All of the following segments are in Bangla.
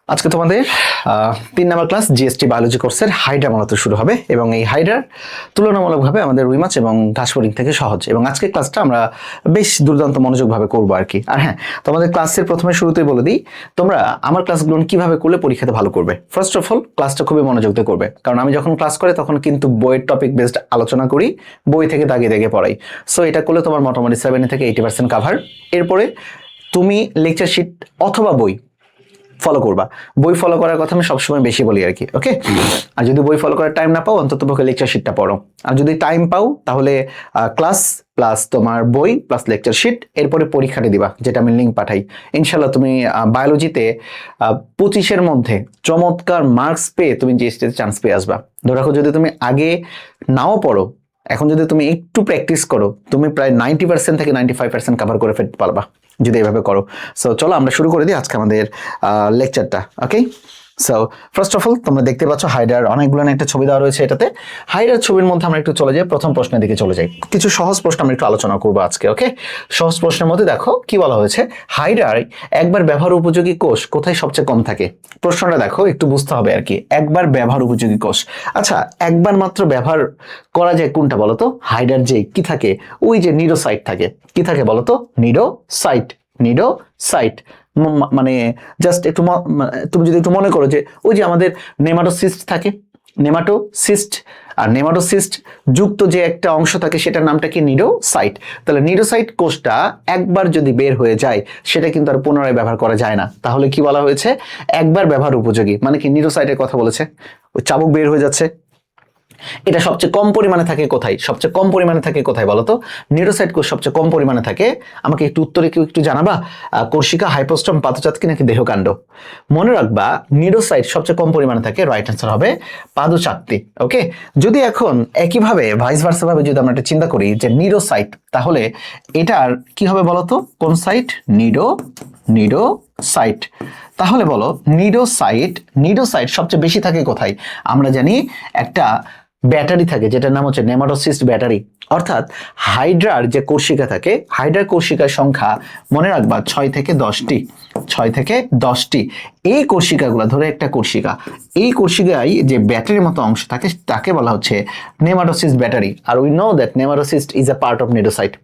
আজকে তোমাদের 3 নম্বর ক্লাস জিএসটি বায়োলজি কোর্সের হাইড্রা মূলত শুরু হবে এবং এই হাইড্রার তুলনামূলকভাবে আমাদের রুই মাছ এবং ঘাস ফড়িং থেকে সহজ এবং আজকের ক্লাসটা আমরা বেশ দুর্দান্ত মনোযোগভাবে করবো আর কি। আর হ্যাঁ, তোমাদের ক্লাসের প্রথমে শুরুতেই বলে দিই, তোমরা আমার ক্লাসগুলো কিভাবে করলে পরীক্ষাতে ভালো করবে। ফার্স্ট অফ অল ক্লাসটা খুবই মনোযোগ দিয়ে করবে, কারণ আমি যখন ক্লাস করি তখন কিন্তু বইয়ের টপিক বেসড আলোচনা করি, বই থেকে দাগিয়ে দাগিয়ে পড়াই। সো এটা করলে তোমার মোটামুটি 70 থেকে 80% কাভার। এরপরে তুমি লেকচার শিট অথবা বই ফলো করবা। বই ফলো করার কথা আমি সবসময় বেশি বলি আর কি, ওকে। আর যদি বই ফলো করার টাইম না পাও, অন্তত পক্ষে লেকচার শিটটা পড়ো। আর যদি টাইম পাও তাহলে ক্লাস প্লাস তোমার বই প্লাস লেকচার শিট, এরপরে পরীক্ষাটা দিবা, যেটা আমি লিঙ্ক পাঠাই। ইনশাল্লাহ তুমি বায়োলজিতে 25-এর মধ্যে চমৎকার মার্কস পেয়ে তুমি জিএসটিতে চান্স পেয়ে আসবা। ধরে রাখো, যদি তুমি আগে নাও পড়ো, এখন যদি তুমি একটু প্র্যাকটিস করো, তুমি প্রায় 90% থেকে 95% কভার করে ফেলতে পারবা যদি এইভাবে করো। সো চলো আমরা শুরু করে দিই আজকে আমাদের লেকচারটা, ওকে। সো ফার্স্ট অফ অল তোমরা দেখতে পাচ্ছ হাইড্রার অনেকগুলো একটা ছবি দেওয়া রয়েছে এটাতে। হাইড্রার ছবির মধ্যে আমরা একটু চলে যাই, প্রথম প্রশ্নের দিকে চলে যাই। কিছু সহজ প্রশ্ন আমরা একটু আলোচনা করবো আজকে, ওকে। সহজ প্রশ্নের মধ্যে দেখো কি বলা হয়েছে, হাইড্রার একবার ব্যবহার উপযোগী কোষ কোথায় সবচেয়ে কম থাকে। প্রশ্নটা দেখো, একটু বুঝতে হবে আর কি। একবার ব্যবহার উপযোগী কোষ, আচ্ছা একবার মাত্র ব্যবহার করা যায় কোনটা বলো তো? হাইড্রার যে কি থাকে, ওই যে নিডোসাইট থাকে। কি থাকে বলো তো? নিডোসাইট। নিডোসাইট মানে জাস্ট একটু তুমি যদি একটু মনে করো যে ওই যে আমাদের নেমাটোসিস্ট থাকে, নেমাটোসিস্ট, আর নেমাটোসিস্ট যুক্ত যে একটা অংশ থাকে সেটার নামটা কি? নিডোসাইট। তাহলে নিডোসাইট কোষটা একবার যদি বের হয়ে যায় সেটা কিন্তু আর পুনরায় ব্যবহার করা যায় না। তাহলে কি বলা হয়েছে? একবার ব্যবহার উপযোগী, মানে কি নিডোসাইটের কথা বলেছে। ওই চাবুক বের হয়ে যাচ্ছে, এটা সবচেয়ে কম পরিমাণে থাকে কোথায়? সবচেয়ে কম পরিমাণে থাকে কোথায় বলতো? নিউরোসাইট কোষ সবচেয়ে কম পরিমাণে থাকে। আমাকে একটু উত্তরে কেউ একটু জানাবা, কোর্সিকা, হাইপোস্টম, পাদচাতকি নাকি দেহকাণ্ড? মনে রাখবা নিউরোসাইট সবচেয়ে কম পরিমাণে থাকে, রাইট অ্যান্সার হবে পাদচাতকি, ওকে। যদি এখন একইভাবে ভাইস ভার্সা ভাবে যদি আমরা একটা চিন্তা করি যে নিউরোসাইট, তাহলে এটার কি হবে বলতো? কোন সাইট? নিডোসাইট। তাহলে বলো নিডোসাইট সবচেয়ে বেশি থাকে কোথায়? আমরা জানি একটা ব্যাটারি থাকে যেটার নাম হচ্ছে নেমাটোসিস্ট ব্যাটারি। অর্থাৎ হাইড্রার যে কোষিকা থাকে, হাইড্রার কোষিকার সংখ্যা মনে রাখবা 6 থেকে 10টি। 6 থেকে 10টি। এই কোষিকাগুলো, ধরে একটা কোষিকা, এই কোষিকায় যে ব্যাটারির মতো অংশ থাকে তাকে বলা হচ্ছে নেমাটোসিস্ট ব্যাটারি। আর we know that nematocyst is a part of cnidocyte.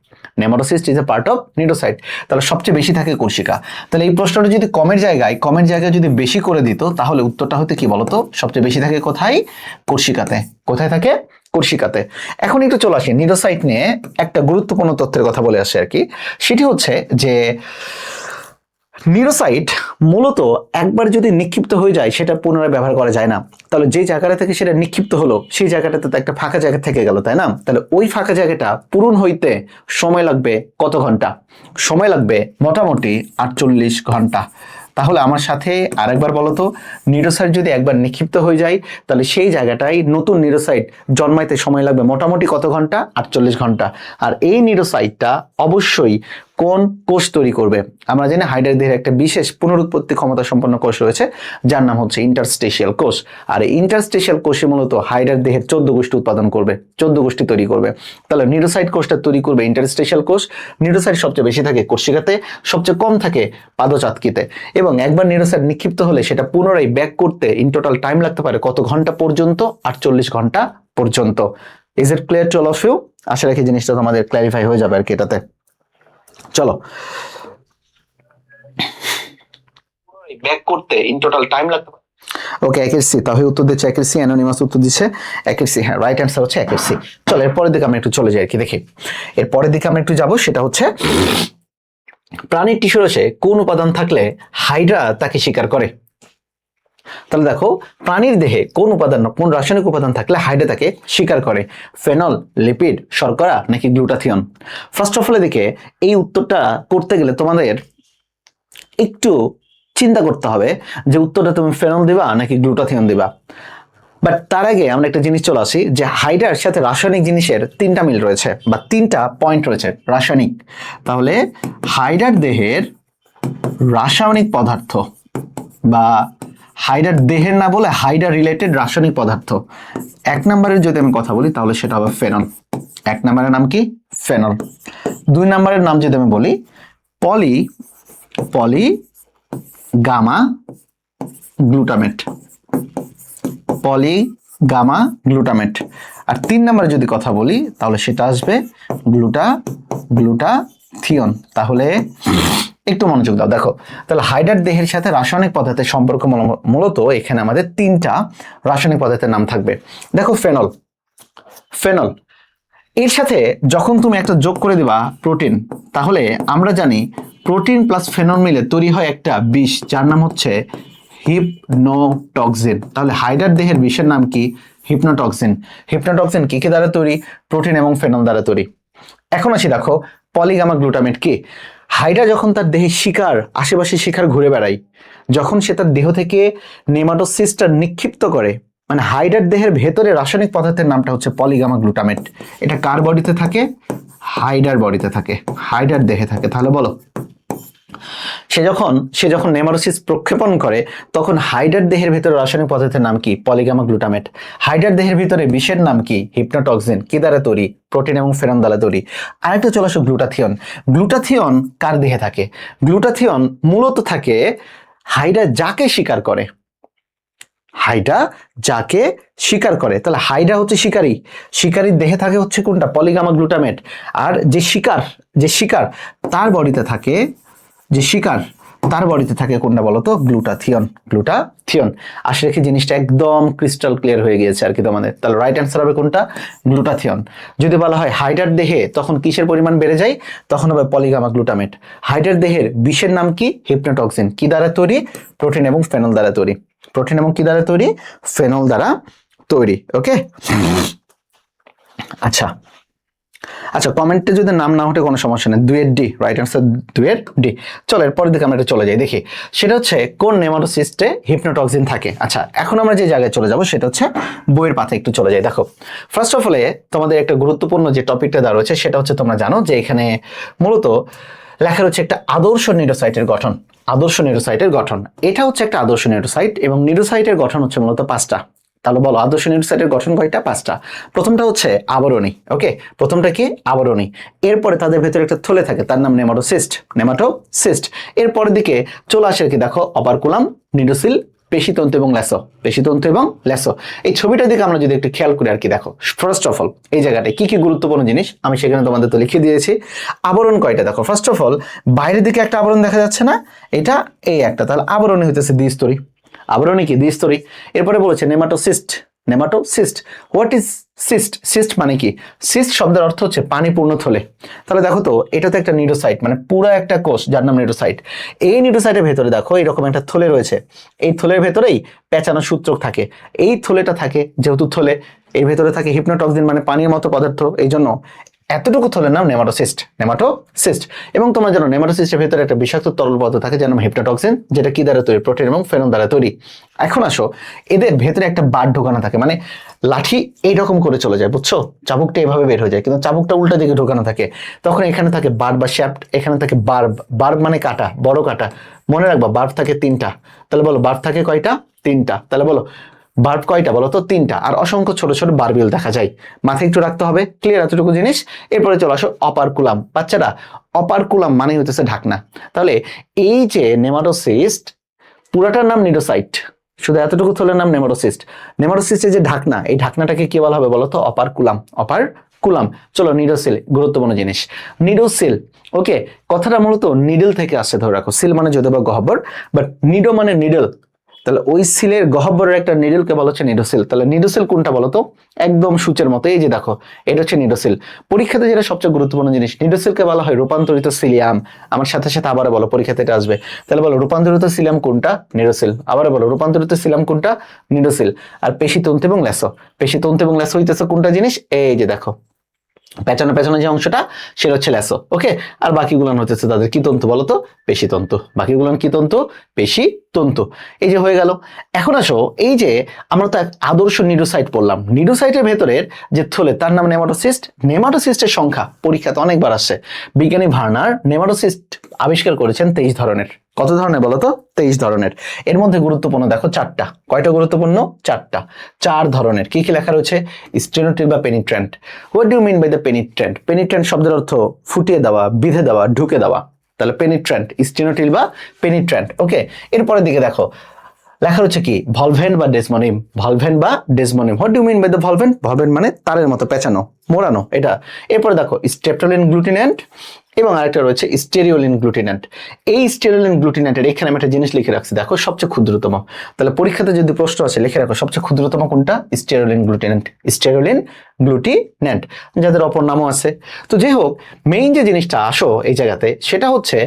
Nematocyst is a part of cnidocyte. তাহলে সবচেয়ে বেশি থাকে কোষিকা। তাহলে এই প্রশ্নটা যদি কমের জায়গায় যদি বেশি করে দিত, তাহলে উত্তরটা হতে কি বলতো? সবচেয়ে বেশি থাকে কোথায়? কোষিকাতে। কোথায় থাকে? কোষিকাতে। এখন একটু চলে আসি নিডোসাইট নিয়ে একটা গুরুত্বপূর্ণ তথ্যের কথা বলে আসে আর কি। সেটি হচ্ছে যে নিউরোসাইট মূলত একবার যদি নিক্ষিপ্ত হয়ে যায় সেটা পুনরায় ব্যবহার করা যায় না। তাহলে যে জায়গাটা থেকে সেটা নিক্ষিপ্ত হলো সেই জায়গাটাতে তো একটা ফাঁকা জায়গা থেকে গেল, তাই না? তাহলে ওই ফাঁকা জায়গাটা পূরণ হইতে সময় লাগবে কত ঘন্টা? সময় লাগবে মোটামুটি 48 ঘন্টা। তাহলে আমার সাথে আরেকবার বলো তো, নিউরোসাইট যদি একবার নিক্ষিপ্ত হয়ে যায় তাহলে সেই জায়গাটায় নতুন নিউরোসাইট জন্মাইতে সময় লাগবে মোটামুটি কত ঘন্টা? 48 ঘন্টা। আর এই নিউরোসাইটটা অবশ্যই কোন কোষ তৈরি করবে? আমরা জানি হাইড্রার দেহের একটা বিশেষ পুনরুৎপত্তি ক্ষমতা সম্পন্ন কোষ রয়েছে যার নাম হচ্ছে ইন্টারস্টেশিয়াল কোষ। আর এই ইন্টারস্টেশিয়াল কোষে মূলত হাইড্রার দেহের 14 গোষ্ঠী উৎপাদন করবে, 14 গোষ্ঠী তৈরি করবে। তাহলে নিউরোসাইট কোষটা তৈরি করবে ইন্টারস্টেশিয়াল কোষ। নিউরোসাইট সবচেয়ে বেশি থাকে কোষিকাতে, সবচেয়ে কম থাকে পাদচাতকিতে। এবং একবার নিউরোসাইট নিক্ষিপ্ত হলে সেটা পুনরায় ব্যাক করতে ইন টোটাল টাইম লাগতে পারে কত ঘন্টা পর্যন্ত? 48 ঘন্টা পর্যন্ত। Is it clear to all of you? আশা রাখি জিনিসটা তোমাদের ক্ল্যারিফাই হয়ে যাবে আর কি এটাতে। চলো, ব্যাক করতে ইন টোটাল টাইম লাগতে পারে। ওকে, একের সি। তাহলে উত্তর দিচ্ছে একের সি। অ্যানোনিমাস উত্তর দিচ্ছে একের সি। হ্যাঁ, রাইট অ্যান্সার হচ্ছে একের সি। চলো এরপরের দিকে আমরা একটু চলে যাই আর কি। দেখি এরপরের দিকে আমরা একটু যাবো, সেটা হচ্ছে প্রাণীর টিস্যুরসে কোন উপাদান থাকলে হাইড্রা তাকে শিকার করে। তাহলে দেখো, প্রাণীর দেহে কোন উপাদান, কোন রাসায়নিক উপাদান থাকলে হাইড্রা তাকে শিকার করে? ফেনল, লিপিড, শর্করা নাকি গ্লুটাথিয়ন? ফার্স্ট অফ অল এদিকে এই উত্তরটা করতে গেলে তোমাদের একটু চিন্তা করতে হবে যে উত্তরটা তুমি ফেনল দিবা নাকি গ্লুটাথিয়ন দিবা। বাট তার আগে আমরা একটা জিনিস চলে আসি যে হাইড্রার সাথে রাসায়নিক জিনিসের 3টা মিল রয়েছে বা 3টা পয়েন্ট রয়েছে রাসায়নিক। তাহলে হাইড্রার দেহের রাসায়নিক পদার্থ বা হাইড্রার দেহের না বলে হাইড্রা রিলেটেড রাসায়নিক পদার্থ, 1 নম্বরের যদি আমি কথা বলি তাহলে সেটা হবে ফেনল। 1 নম্বরের নাম কি? ফেনল। 2 নম্বরের নাম যদি আমি বলি পলি গামা গ্লুটামেট, পলিগামা গ্লুটামেট। আর 3 নম্বরে যদি কথা বলি তাহলে সেটা আসবে গ্লুটাথিয়ন। তাহলে একটু মনোযোগ দাও, দেখো তাহলে হাইড্রার দেহের সাথে রাসায়নিক পদার্থের সম্পর্ক মূলত এখানে আমাদের 3টা রাসায়নিক পদার্থের নাম থাকবে। দেখো ফেনল, ফেনল এর সাথে যখন তুমি একটা যোগ করে দিবা প্রোটিন, তাহলে আমরা জানি প্রোটিন প্লাস ফেনল মিলে তৈরি হয় একটা বিষ যার নাম হচ্ছে হিপনোটক্সিন। তাহলে হাইড্রার দেহের বিষের নাম কি? হিপনোটক্সিন। হিপনোটক্সিন কি কি দ্বারা তৈরি? প্রোটিন এবং ফেনল দ্বারা তৈরি। এখন আসি দেখো পলিগামা গ্লুটামেট কি? হাইড্রা যখন তার দেহের শিকার, আশেপাশে শিকার ঘুরে বেড়ায়, যখন সে তার দেহ থেকে নেমাটোসিস্টার নিক্ষিপ্ত করে, মানে হাইড্রার দেহের ভেতরে রাসায়নিক পদার্থের নামটা হচ্ছে পলিগামা গ্লুটামেট। এটা কার বডিতে থাকে? হাইড্রার বডিতে থাকে, হাইড্রার দেহে থাকে। তাহলে বলো, সে যখন নেমাটোসিস প্রক্ষেপণ করে তখন হাইড্রার দেহের ভিতরে রাসায়নিক পদার্থের নাম কি? পলিগামা গ্লুটামেট। হাইড্রার দেহের ভিতরে বিষের নাম কি? হিপনোটক্সিন। কি দ্বারা তৈরি? প্রোটিন এবং ফেনল দ্বারা তৈরি। আরেকটা চলে আসো গ্লুটাথিয়ন। গ্লুটাথিয়ন কার দেহে থাকে? গ্লুটাথিয়ন মূলত থাকে হাইড্রা যাকে শিকার করে, হাইড্রা যাকে শিকার করে। তাহলে হাইড্রা হচ্ছে শিকারী, শিকারীর দেহে থাকে হচ্ছে কোনটা? পলিগামা গ্লুটামেট। আর যে শিকার তার বডিতে থাকে, যে শিকার তার বডিতে থাকে কোনটা বলতো? Glutathione, glutathione. আশা রেখে জিনিসটা একদম ক্রিস্টাল ক্লিয়ার হয়ে গিয়েছে আর কি তোমাদের। তাহলে রাইট অ্যান্সার হবে কোনটা? গ্লুটাথিয়ন। যদি বলা হয় হাইড্রার দেহে তখন কিসের পরিমাণ বেড়ে যায়? তখন হবে পলিগামা গ্লুটামেট। হাইড্রার দেহের বিষের নাম কি? হিপনোটক্সিন। কি দ্বারা তৈরি? প্রোটিন এবং ফেনল দ্বারা তৈরি। প্রোটিন এবং কি দ্বারা তৈরি? ফেনল দ্বারা তৈরি। ওকে, আচ্ছা আচ্ছা, কমেন্টে যদি নাম না ওঠে কোনো সমস্যা নেই। 2 এর ডি, রাইট অ্যান্সার 2 এর ডি। চলো এরপরের দিকে আমরা চলে যাই, দেখি সেটা হচ্ছে কোন নেমাটোসিস্টে হিপনোটক্সিন থাকে। আচ্ছা, এখন আমরা যে জায়গায় চলে যাব সেটা হচ্ছে বইয়ের পাতে একটু চলে যাই। দেখো ফার্স্ট অফ অল তোমাদের একটা গুরুত্বপূর্ণ যে টপিকটা দেওয়া রয়েছে সেটা হচ্ছে, তোমরা জানো যে এখানে মূলত লেখা রয়েছে একটা আদর্শ নিউরোসাইটের গঠন। আদর্শ নিউরোসাইটের গঠন, এটা হচ্ছে একটা আদর্শ নিউরোসাইট এবং নিউরোসাইটের গঠন হচ্ছে মূলত 5টা। তাহলে বলো আদর্শ নিউরোসাইটের গঠন কয়টা? 5টা। প্রথমটা হচ্ছে আবরণী। ওকে, প্রথমটা কি? আবরণী। এরপরে তাদের ভেতরে একটা থলে থাকে, তার নাম নেমাটোসিস্ট, নেমাটোসিস্ট। এরপরের দিকে চলে আসে কি? দেখো অপারকুলাম, নিডোসিল, পেশিতন্তু এবং ল্যাসো, পেশিতন্তু এবং ল্যাসো। এই ছবিটার দিকে আমরা যদি একটু খেয়াল করি আর কি, দেখো ফার্স্ট অফ অল এই জায়গাটায় কি কি গুরুত্বপূর্ণ জিনিস আমি সেখানে তোমাদের তো লিখে দিয়েছি। আবরণ কয়টা দেখো, ফার্স্ট অফ অল বাইরের দিকে একটা আবরণ দেখা যাচ্ছে না? এটা এই একটা, তাহলে আবরণী হইতেছে দ্বিস্তরী। আবরণী কি? দ্বিস্তরী। এরপরে বলেছে nematocyst, nematocyst. What is cyst? Cyst মানে কি? সিস্ট শব্দের অর্থ হচ্ছে পানিপূর্ণ থলে। তাহলে দেখো তো এটা তো একটা নিউরোসাইট, মানে পুরো একটা কোষ যার নাম নিউরোসাইট। এই নিউরোসাইটের ভেতরে দেখো এরকম একটা থলে রয়েছে, এই থলের ভেতরেই পেঁচানো সূত্রক থাকে। এই থলেটা থাকে যেহেতু থলে, এর ভেতরে থাকে হিপনোটক্সিন মানে পানির মতো পদার্থ, এই জন্য এতটুকু থলের নাম নেমাটোসিস্ট, নেমাটোসিস্ট। এবং তোমরা জানো নেমাটোসিস্টের ভেতরে একটা বিষাক্ত তরল পদার্থ থাকে যার নাম হিপনোটক্সিন, যেটা কি দ্বারা তৈরি? প্রোটিন এবং ফেনল দ্বারা তৈরি। এখন আসো, এদের ভেতরে একটা বার ঢোকানো থাকে, মানে লাঠি এইরকম করে চলে যায়, বুঝছো? চাবুকটা এভাবে বের হয়ে যায়, কিন্তু চাবুকটা উল্টা দিকে ঢোকানো থাকে। তখন এখানে থাকে বার বা শ্যাফট, এখানে থাকে বার্ব। বার্ব মানে কাটা, বড় কাটা। মনে রাখবা বার্ব থাকে 3টা। তাহলে বলো বার্ব থাকে কয়টা? 3টা। তাহলে বলো বার্ব কয়টা? বলো তো 3টা। আর অসংখ্য ছোট ছোট বারবিল দেখা যায়, মাথায় একটু রাখতে হবে। ক্লিয়ার এতটুকু জিনিস? এরপরে চলে আসো অপারকুলাম। বাচ্চারা, অপারকুলাম মানে হইতেছে ঢাকনা। তাহলে এই যে নেমাটোসিস্ট, পুরাটার নাম নিউরোসাইট, শুধু এতটুকু থলের নাম নেমাটোসিস্ট। নেমাটোসিস্টের যে ঢাকনা, এই ঢাকনাটাকে কি বলা হবে বলো তো? অপারকুলাম, অপারকুলাম। চলো নিডোসিল, গুরুত্বপূর্ণ জিনিস নিডোসিল। ওকে, কথাটা মূলত নিডল থেকে আসছে, ধরে রাখো। সিল মানে যদিও বা গহ্বর, বাট নিডো মানে নিডল। তাহলে ওই সিলের গহ্বরের একটা নিডলকে বলা হচ্ছে নিডোসিল। তাহলে নিডোসিল কোনটা বলতো? একদম সূচের মতো, এই যে দেখো এটা হচ্ছে নিডোসিল। পরীক্ষাতে যেটা সবচেয়ে গুরুত্বপূর্ণ জিনিস, নিডোসিলকে বলা হয় রূপান্তরিত সিলিয়াম। আমার সাথে সাথে আবার বলো, পরীক্ষাতে এটা আসবে। তাহলে বলো রূপান্তরিত সিলিয়াম কোনটা? নিডোসিল। আবার বলো রূপান্তরিত সিলিয়াম কোনটা? নিডোসিল। আর পেশিতন্তু এবং ল্যাসো, পেশিতন্তু এবং ল্যাসো হইতেছে কোনটা জিনিস? এই যে দেখো পেঁচানো পেঁচানো যে অংশটা সেটা হচ্ছে ল্যাসো। ওকে, আর বাকিগুলান হচ্ছে তাদের কি তন্তু বলতো? পেশিতন্তু। বাকিগুলান কি তন্তু? পেশিতন্তু। এই যে হয়ে গেল। এখন আসো, এই যে আমরা তো এক আদর্শ নিউরোসাইট পড়লাম, নিউরোসাইটের ভেতরের যে থলে তার নাম নেমাটোসিস্ট। নেমাটোসিস্টের সংখ্যা পরীক্ষাতে অনেকবার আসছে। বিজ্ঞানী ভার্নার নেমাটোসিস্ট আবিষ্কার করেছেন 23 ধরনের। কত ধরনের বলতো? 23 ধরনের। এর মধ্যে গুরুত্বপূর্ণ দেখো 4টা। কয়টা গুরুত্বপূর্ণ? 4টা। 4 ধরনের। কি কি লেখা রয়েছে? স্টেনোটিল বা penetrant. What do you mean by the penetrant? Penetrant শব্দের অর্থ ফুটিয়ে দেওয়া, বিধে দেওয়া, ঢুকে দেওয়া। তাহলে পেনিট্রেন্ট, স্টেনোটিল বা পেনিট্রেন্ট। ওকে, এরপরের দিকে দেখো লেখা হচ্ছে কি ভলভেন বা ডেসমোনিম, ভলভেন বা desmoneme. What do mean by the volvent? Volvent মানে তারের মতো পেঁচানো, মোড়ানো এটা। এরপরে দেখো স্ট্রেপ্টোলিন গ্লুটিন্যান্ট এবং আরেকটা রয়েছে স্টেরিওলিন গ্লুটিন্যান্ট। এই স্টেরিওলিন গ্লুটিন্যান্টের এখানে আমি একটা জিনিস লিখে রাখছি, দেখো সবচেয়ে ক্ষুদ্রতম। তাহলে পরীক্ষাতে যদি প্রশ্ন আছে লিখে রাখো সবচেয়ে ক্ষুদ্রতম কোনটা? স্টেরিওলিন গ্লুটিন্যান্ট, স্টেরিওলিন গ্লুটিন্যান্ট, যাদের অপর নামও আছে। তো যাই হোক, মেইন যে জিনিসটা আসো এই জায়গাতে সেটা হচ্ছে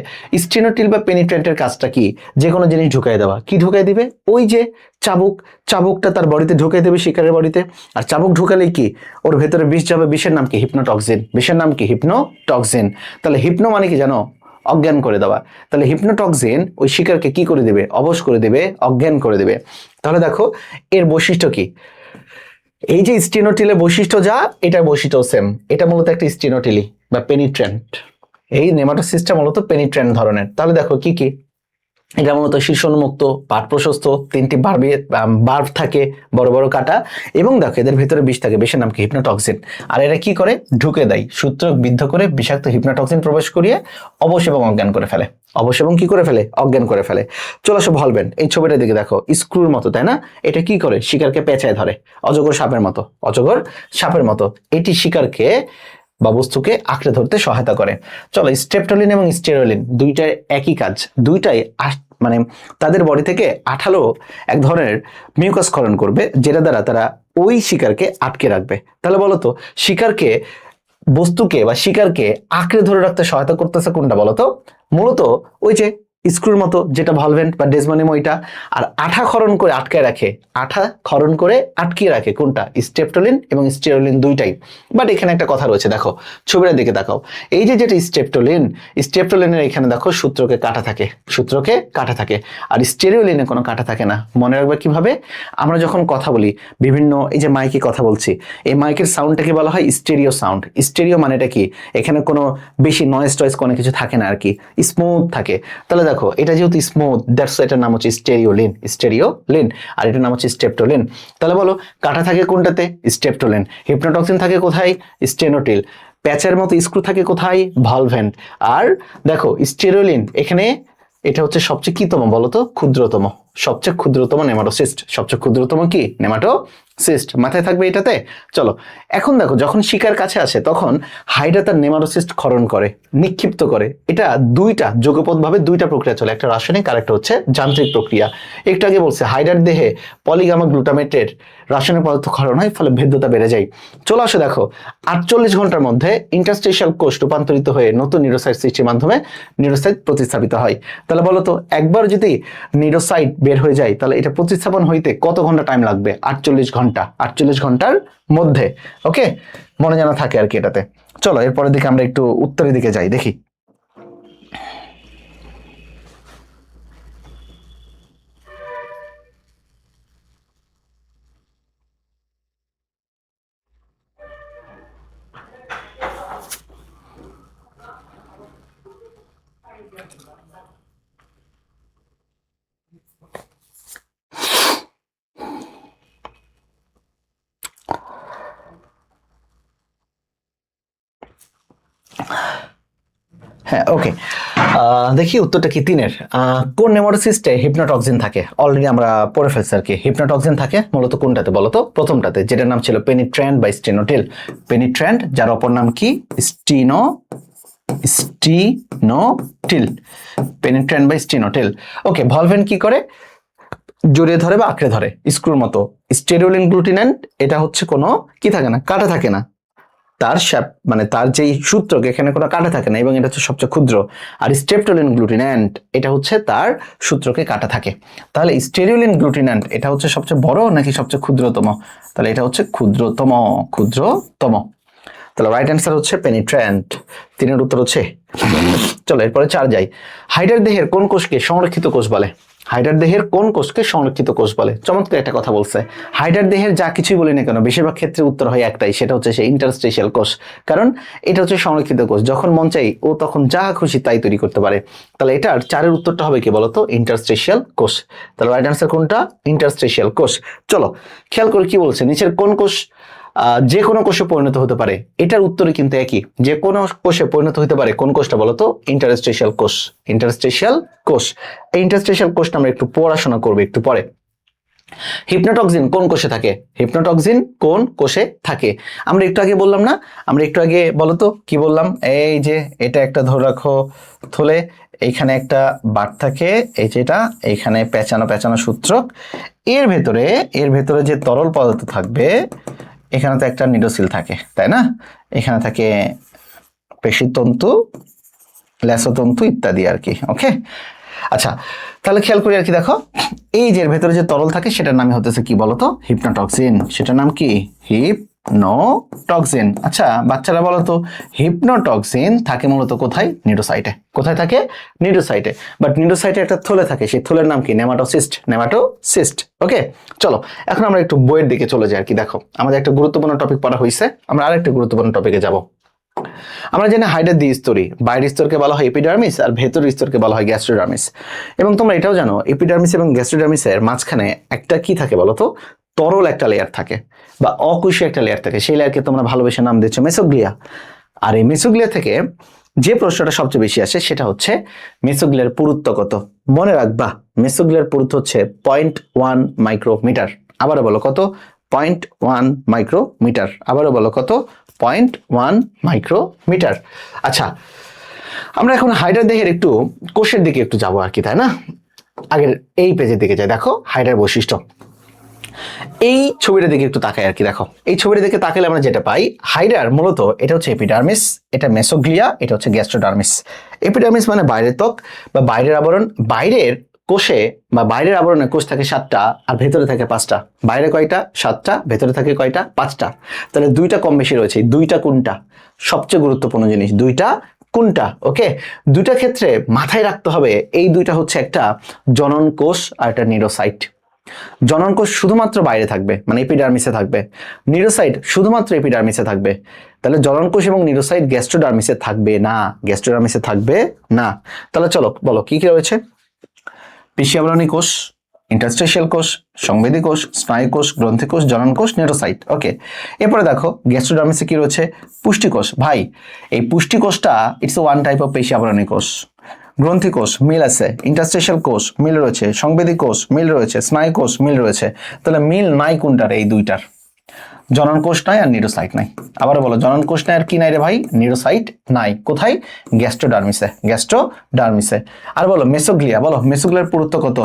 স্টেনোটিল বা পেনিট্রেন্টের কাজটা কি? যে কোনো জিনিস ঢুকাই দেওয়া। কি ঢুকাই দিবে? ওই যে চাবুক, চাবুকটা তার বডিতে ঢুকাই দেবে শিকারের বডিতে। আর চাবুক ঢুকালেই কি ওর ভেতরে বিষ যাবে। বিষের নাম কি? হিপনোটক্সিন। বিষের নাম কি? হিপনোটক্সিন। তাহলে হিপনো মানে কি জানো? অজ্ঞান করে দেওয়া। তাহলে হিপনোটক্সিন ওই শিকারকে কি করে দেবে? অবশ করে দেবে, অজ্ঞান করে দেবে। তাহলে দেখো এর বৈশিষ্ট্য কি? এই যে স্টেনোটিলের বৈশিষ্ট্য যা, এটার বৈশিষ্ট্য সেম। এটা মূলত একটা স্টেনোটিলি বা পেনিট্রেন্ট। এই নেমাটোসিসটা মূলত পেনিট্রেন্ট ধরনের। তাহলে দেখো কি কি, এটা মূলত শীর্ষ উন্মুক্ত, পাট প্রশস্ত, তিনটি বার্ব থাকে, বড় বড় কাটা, এবং দেখো এদের ভিতরে বিষ থাকে। বিষের নাম কি? হিপনোটক্সিন। আর এরা কি করে? ঢুকে দেয়, সূত্রক বিদ্ধ করে বিষাক্ত হিপনোটক্সিন প্রবেশ করিয়ে অবশ এবং অজ্ঞান করে ফেলে। অবশ এবং কি করে ফেলে? অজ্ঞান করে ফেলে। চলো আসো ভলভেন। এই ছবিটার দিকে দেখো, স্ক্রুর মতো তাই না? এটা কি করে? শিকারকে পেঁচায় ধরে, অজগর সাপের মতো, অজগর সাপের মতো। এটি শিকারকে বা বস্তুকে আঁকড়ে ধরতে সহায়তা করে। চলো স্ট্রেপ্টোলিন এবং স্টেরোলিন দুইটাই একই কাজ। দুইটাই মানে তাদের বডি থেকে আঠালো এক ধরনের মিউকাস ক্ষরণ করবে, যেটা দ্বারা তারা ওই শিকারকে আটকে রাখবে। তাহলে বলতো শিকারকে, বস্তুকে বা শিকারকে আঁকড়ে ধরে রাখতে সহায়তা করতেছে কোনটা বলতো? মূলত ওই যে স্ক্রুর মতো যেটা ভলভেন্ট বা ডেসমোনিম ওইটা। আর আঠা ক্ষরণ করে আটকে রাখে, আঠা ক্ষরণ করে আটকিয়ে রাখে কোনটা? স্ট্রেপ্টোলিন এবং স্টেরোলিন দুইটাই। বাট এখানে একটা কথা রয়েছে, দেখো ছবিটার দিকে দেখাও। এই যে যেটা স্ট্রেপ্টোলিন, স্ট্রেপ্টোলিনের এখানে দেখো সূত্রকে কাটা থাকে, সূত্রকে কাটা থাকে। আর স্টেরিওলিনে কোনো কাটা থাকে না। মনে রাখবে কিভাবে? আমরা যখন কথা বলি বিভিন্ন, এই যে মাইকে কথা বলছি, এই মাইকের সাউন্ডটাকে বলা হয় স্টেরিও সাউন্ড। স্টেরিও মানেটা কি? এখানে কোনো বেশি নয়েজ টয়েজ কোনো কিছু থাকে না আর কি, স্মুথ থাকে। তাহলে দেখো এটা যেহেতু স্মুথ, দ্যাটস এটার নাম হচ্ছে স্টেরিওলিন, স্টেরিওলিন। আর এটার নাম হচ্ছে স্ট্রেপ্টোলিন। তাহলে বলো কাটা থাকে কোনটাতে? স্ট্রেপ্টোলিন। হিপনোটক্সিন থাকে কোথায়? স্টেনোটিল। প্যাচের মতো স্ক্রু থাকে কোথায়? ভলভেন্ট। আর দেখো স্টেরোলিন এখানে, এটা হচ্ছে সবচেয়ে কিতম বলতো? ক্ষুদ্রতম, সবচেয়ে ক্ষুদ্রতম নেমাটোসিস্ট। সবচেয়ে ক্ষুদ্রতম কি? নেমাটোসিস্ট। মাথায় থাকবে এটাতে। চলো এখন দেখো যখন শিকার কাছে আসে তখন হাইড্রা তার নেমাটোসিস্ট ক্ষরণ করে, নিক্ষিপ্ত করে। এটা দুইটা যুগপৎ ভাবে দুইটা প্রক্রিয়া চলে, একটা রাসায়নিক আর একটা হচ্ছে যান্ত্রিক প্রক্রিয়া। একটু আগে বলছে হাইড্রার দেহে পলিগামা গ্লুটামেটের রাসায়নিক পদার্থ ক্ষরণ হয়, ফলে ভেদ্যতা বেড়ে যায়। চলো আসো দেখো 48 ঘন্টার মধ্যে ইন্টারস্টেশিয়াল কোষ রূপান্তরিত হয়ে নতুন নিউরোসাইট সৃষ্টির মাধ্যমে নিউরোসাইট প্রতিস্থাপিত হয়। তাহলে বলো তো একবার যদি নিউরোসাইট বের হয়ে যায় তাহলে এটা প্রতিস্থাপন হইতে কত ঘন্টা টাইম লাগবে? 48 ঘন্টা। 48 ঘন্টার মধ্যে। ওকে, মনে জানা থাকে আর কি এটাতে। চলো এরপরের দিকে আমরা একটু উত্তরের দিকে যাই, দেখি। হ্যাঁ ওকে, দেখি উত্তরটা কি তিনের। কোন নেমাটোসিস্টে হিপনোটক্সিন থাকে? অলরেডি আমরা পড়ে ফেলছি আর কি। হিপনোটক্সিন থাকে মূলত কোনটাতে বলতো? প্রথমটাতে, যেটার নাম ছিল পেনিট্রেন্ট বা স্টেনোটিল। পেনিট্রেন্ট, যার অপর নাম কি? স্টিনোটিল। পেনিট্রেন্ট বা স্টেনোটিল। ওকে, ভলভেন কি করে? জড়িয়ে ধরে বা আঁকড়ে ধরে, স্ক্রুর মতো। স্টেরিওলিন গ্লুটিন্যান্ট, এটা হচ্ছে কোনো কি থাকে না? কাটা থাকে না। তার মানে তার যেই সূত্রক, এখানে কোনো কাটা থাকে না এবং এটা হচ্ছে সবচেয়ে ক্ষুদ্র। আর স্ট্রেপ্টোলিন গ্লুটিন্যান্ট, এটা হচ্ছে তার সূত্রকে কাটা থাকে। তাহলে স্টেরিওলিন গ্লুটিন্যান্ট এটা হচ্ছে সবচেয়ে বড় নাকি সবচেয়ে ক্ষুদ্রতম? তাহলে এটা হচ্ছে ক্ষুদ্রতম, ক্ষুদ্রতম। তাহলে রাইট অ্যান্সার হচ্ছে পেনিট্রেন্ট। তিনের উত্তর হচ্ছে। চলো এরপরে 4 যাই। হাইড্রার দেহের কোন কোষকে সংরক্ষিত কোষ বলে? হাইড্রার দেহের কোন কোষকে সংরক্ষিত কোষ বলে? চমৎকার একটা কথা বলছে। হাইড্রার দেহের যা কিছুই বলি না কেন বেশিরভাগ ক্ষেত্রে উত্তর হয় একটাই, সেটা হচ্ছে সেই ইন্টারস্টেশিয়াল কোষ। কারণ এটা হচ্ছে সংরক্ষিত কোষ, যখন মন চাই ও তখন যা খুশি তাই তৈরি করতে পারে। তাহলে এটার 4-এর উত্তরটা হবে কি বলতো? ইন্টারস্টেশিয়াল কোষ। তাহলে রাইট অ্যান্সার কোনটা? ইন্টারস্টেশিয়াল কোষ। চলো খেয়াল করে কি বলছে, নিচের কোন কোষ যে কোনো কোষে পরিণত হতে পারে? এটার উত্তরে কিন্তু একই, যে কোনো কোষে পরিণত হতে পারে। কোন কোষটা বলতো? ইন্টারস্টেশিয়াল কোষ। ইন্টারস্টেশিয়াল কোষ। এই ইন্টারস্টেশিয়াল কোষটা আমরা একটু পড়াশোনা করবো একটু পরে। হিপনোটক্সিন কোন কোষে থাকে? হিপনোটক্সিন কোন কোষে থাকে? আমরা একটু আগে বললাম না, আমরা একটু আগে বলো তো কি বললাম? এই যে এটা একটা ধরে রাখো থলে, এইখানে একটা বার থাকে, এই যে এটা এইখানে পেঁচানো পেঁচানো সূত্রক, এর ভেতরে যে তরল পদার্থ থাকবে, এখানে তো একটা নিডোসিল থাকে, তাই না? এখানে থাকে পেশিতন্তু, লেসতন্তু ইত্যাদি আর কি। ওকে, আচ্ছা তাহলে খেয়াল করি আর কি, দেখো এই যে এর ভেতরে যে তরল থাকে সেটার নামই হতেছে কি বলতো? হিপনোটক্সিন। সেটার নাম কি? হিপনোটক্সিন। আচ্ছা বাচ্চারা বলো তো, হিপনোটক্সিন থাকে মূলত কোথায়? নিউরোসাইটে। কোথায় থাকে? নিউরোসাইটে। বাট নিউরোসাইটে একটা থলে থাকে, সেই থলের নাম কি? নেমাটোসিস্ট। নেমাটোসিস্ট। ওকে, চলো এখন আমরা একটু বইয়ের দিকে চলে যাই আর কি। দেখো আমাদের একটা গুরুত্বপূর্ণ টপিক পড়া হয়েছে, আমরা আরেকটা গুরুত্বপূর্ণ টপিকে যাব। আমরা জানি হাইডার দ্বিস্তরী, বাইরের স্তরকে বলা হয় এপিডার্মিস আর ভেতরের স্তরকে বলা হয় গ্যাস্ট্রোডার্মিস। এবং তোমরা এটাও জানো এপিডার্মিস এবং গ্যাস্ট্রোডার্মিসের মাঝখানে একটা কি থাকে বলো তো? তরল একটা লেয়ার থাকে বা অকুশীয় একটা লেয়ার থাকে, সেই লেয়ারকে তোমরা ভালোবেসে নাম দিচ্ছ মেসোগ্লিয়া। আর এই মেসোগ্লিয়া থেকে যে প্রশ্নটা সবচেয়ে বেশি আসে সেটা হচ্ছে মেসোগ্লিয়ার পুরুত্ব কত? মনে রাখবা মেসোগ্লিয়ার পুরুত্ব হচ্ছে 0.1 মাইক্রোমিটার। আবারও বলো কত? 0.1 মাইক্রোমিটার। আবারও বলো কত? 0.1 মাইক্রোমিটার। আচ্ছা আমরা এখন হাইডার দেহের একটু কোষের দিকে একটু যাবো আর কি, তাই না? আগের এই পেজের দিকে যাই, দেখো হাইডার বৈশিষ্ট্য। এই ছবিটা দিকে একটু তাকাই আর কি। দেখো এই ছবিটা দিকে তাকালে আমরা যেটা পাই, হাইডার মূলত এটা হচ্ছে এপিডার্মিস, এটা মেসোগ্লিয়া, এটা হচ্ছে গ্যাস্ট্রোডার্মিস। এপিডার্মিস মানে বাইরের ত্বক বা বাইরের আবরণ। বাইরের কোষে বা বাইরের আবরণে কোষ থাকে 7টা আর ভেতরে থাকে 5টা। বাইরে কয়টা? 7টা, ভেতরে থাকে কয়টা? 5টা। তাহলে 2টা কম বেশি রয়েছে। 2টা কোনটা? সবচেয়ে গুরুত্বপূর্ণ জিনিস, 2টা কোনটা? ওকে, 2টা ক্ষেত্রে মাথায় রাখতে হবে এই 2টা হচ্ছে একটা জনন কোষ আর একটা নিউরোসাইট। জনন কোষ শুধুমাত্র বাইরে থাকবে, মানে এপিডার্মিসে থাকবে। নিউরোসাইট শুধুমাত্র এপিডার্মিসে থাকবে। তাহলে জনন কোষ এবং নিউরোসাইট গ্যাস্ট্রোডার্মিসে থাকবে না, গ্যাস্ট্রোডার্মিসে থাকবে না। তাহলে চলো বলো কি কি রয়েছে? পেশি আবরণী কোষ, ইন্টারস্টেশিয়াল কোষ, সংবেদী কোষ, স্নায়ু কোষ, গ্রন্থি কোষ, জনন কোষ, নিউরোসাইট। ওকে, এরপরে দেখো গ্যাস্ট্রোডার্মিসে কি রয়েছে? পুষ্টি কোষ। ভাই এই পুষ্টি কোষটা ইটস ওয়ান টাইপ অফ পেশি আবরণী কোষ। গ্রন্থি কোষ মিল আছে, ইন্টারস্টেশিয়াল কোষ মিল রয়েছে, সংবেদী কোষ মিল রয়েছে, স্নায়ু কোষ মিল রয়েছে। তাহলে মিল নাই কোনটার? এই 2টার। জনন কোষ নাই আর নিউরোসাইট নাই। আবারও বলো, জনন কোষ নাই আর কি নাই রে ভাই? নিউরোসাইট নাই। কোথায়? গ্যাস্ট্রোডার্মিসে। গ্যাস্ট্রোডার্মিসে। আর বলো মেসোগ্লিয়া, বলো মেসোগ্লিয়ার পুরুত্ব কত?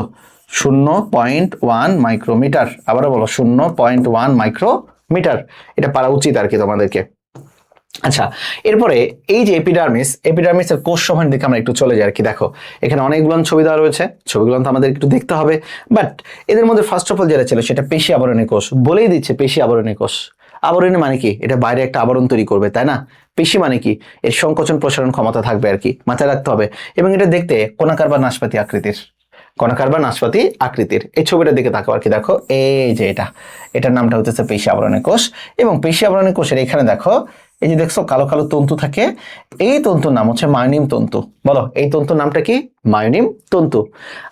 0.1 মাইক্রোমিটার। আবারও বলো 0.1 মাইক্রোমিটার। এটা পারা উচিত আর কি তোমাদেরকে। আচ্ছা এরপরে এই যে এপিডার্মিসের কোষ সমূহের দিকে আমরা একটু চলে যাই আর কি। দেখো এখানে অনেকগুলো ছবি দেওয়া রয়েছে, ছবিগুলো তো আমাদের একটু দেখতে হবে। বাট এদের মধ্যে ফার্স্ট অফ অল যেটা ছিল সেটা পেশি আবরণী কোষ। বলেই দিচ্ছে পেশি আবরণী কোষ। আবরণী মানে কি? এটা বাইরে একটা আবরণ তৈরি করবে, তাই না? পেশি মানে কি? এর সংকোচন প্রসারণ ক্ষমতা থাকবে আর কি, মাথায় রাখতে হবে। এবং এটা দেখতে কোনাকার বা নাশপাতি আকৃতির। কণাকার বা নাশপাতি আকৃতির। এই ছবিটার দিকে তাকাও আর কি। দেখো এই যে এটার নামটা হচ্ছে পেশি আবরণী কোষ। এবং পেশি আবরণী কোষের এখানে দেখো এই যে দেখছো কালো কালো তন্তু থাকে, এই তন্তুর নাম হচ্ছে মায়োনিম তন্তু। বলো এই তন্তুর নামটা কি? মায়োনিম তন্তু।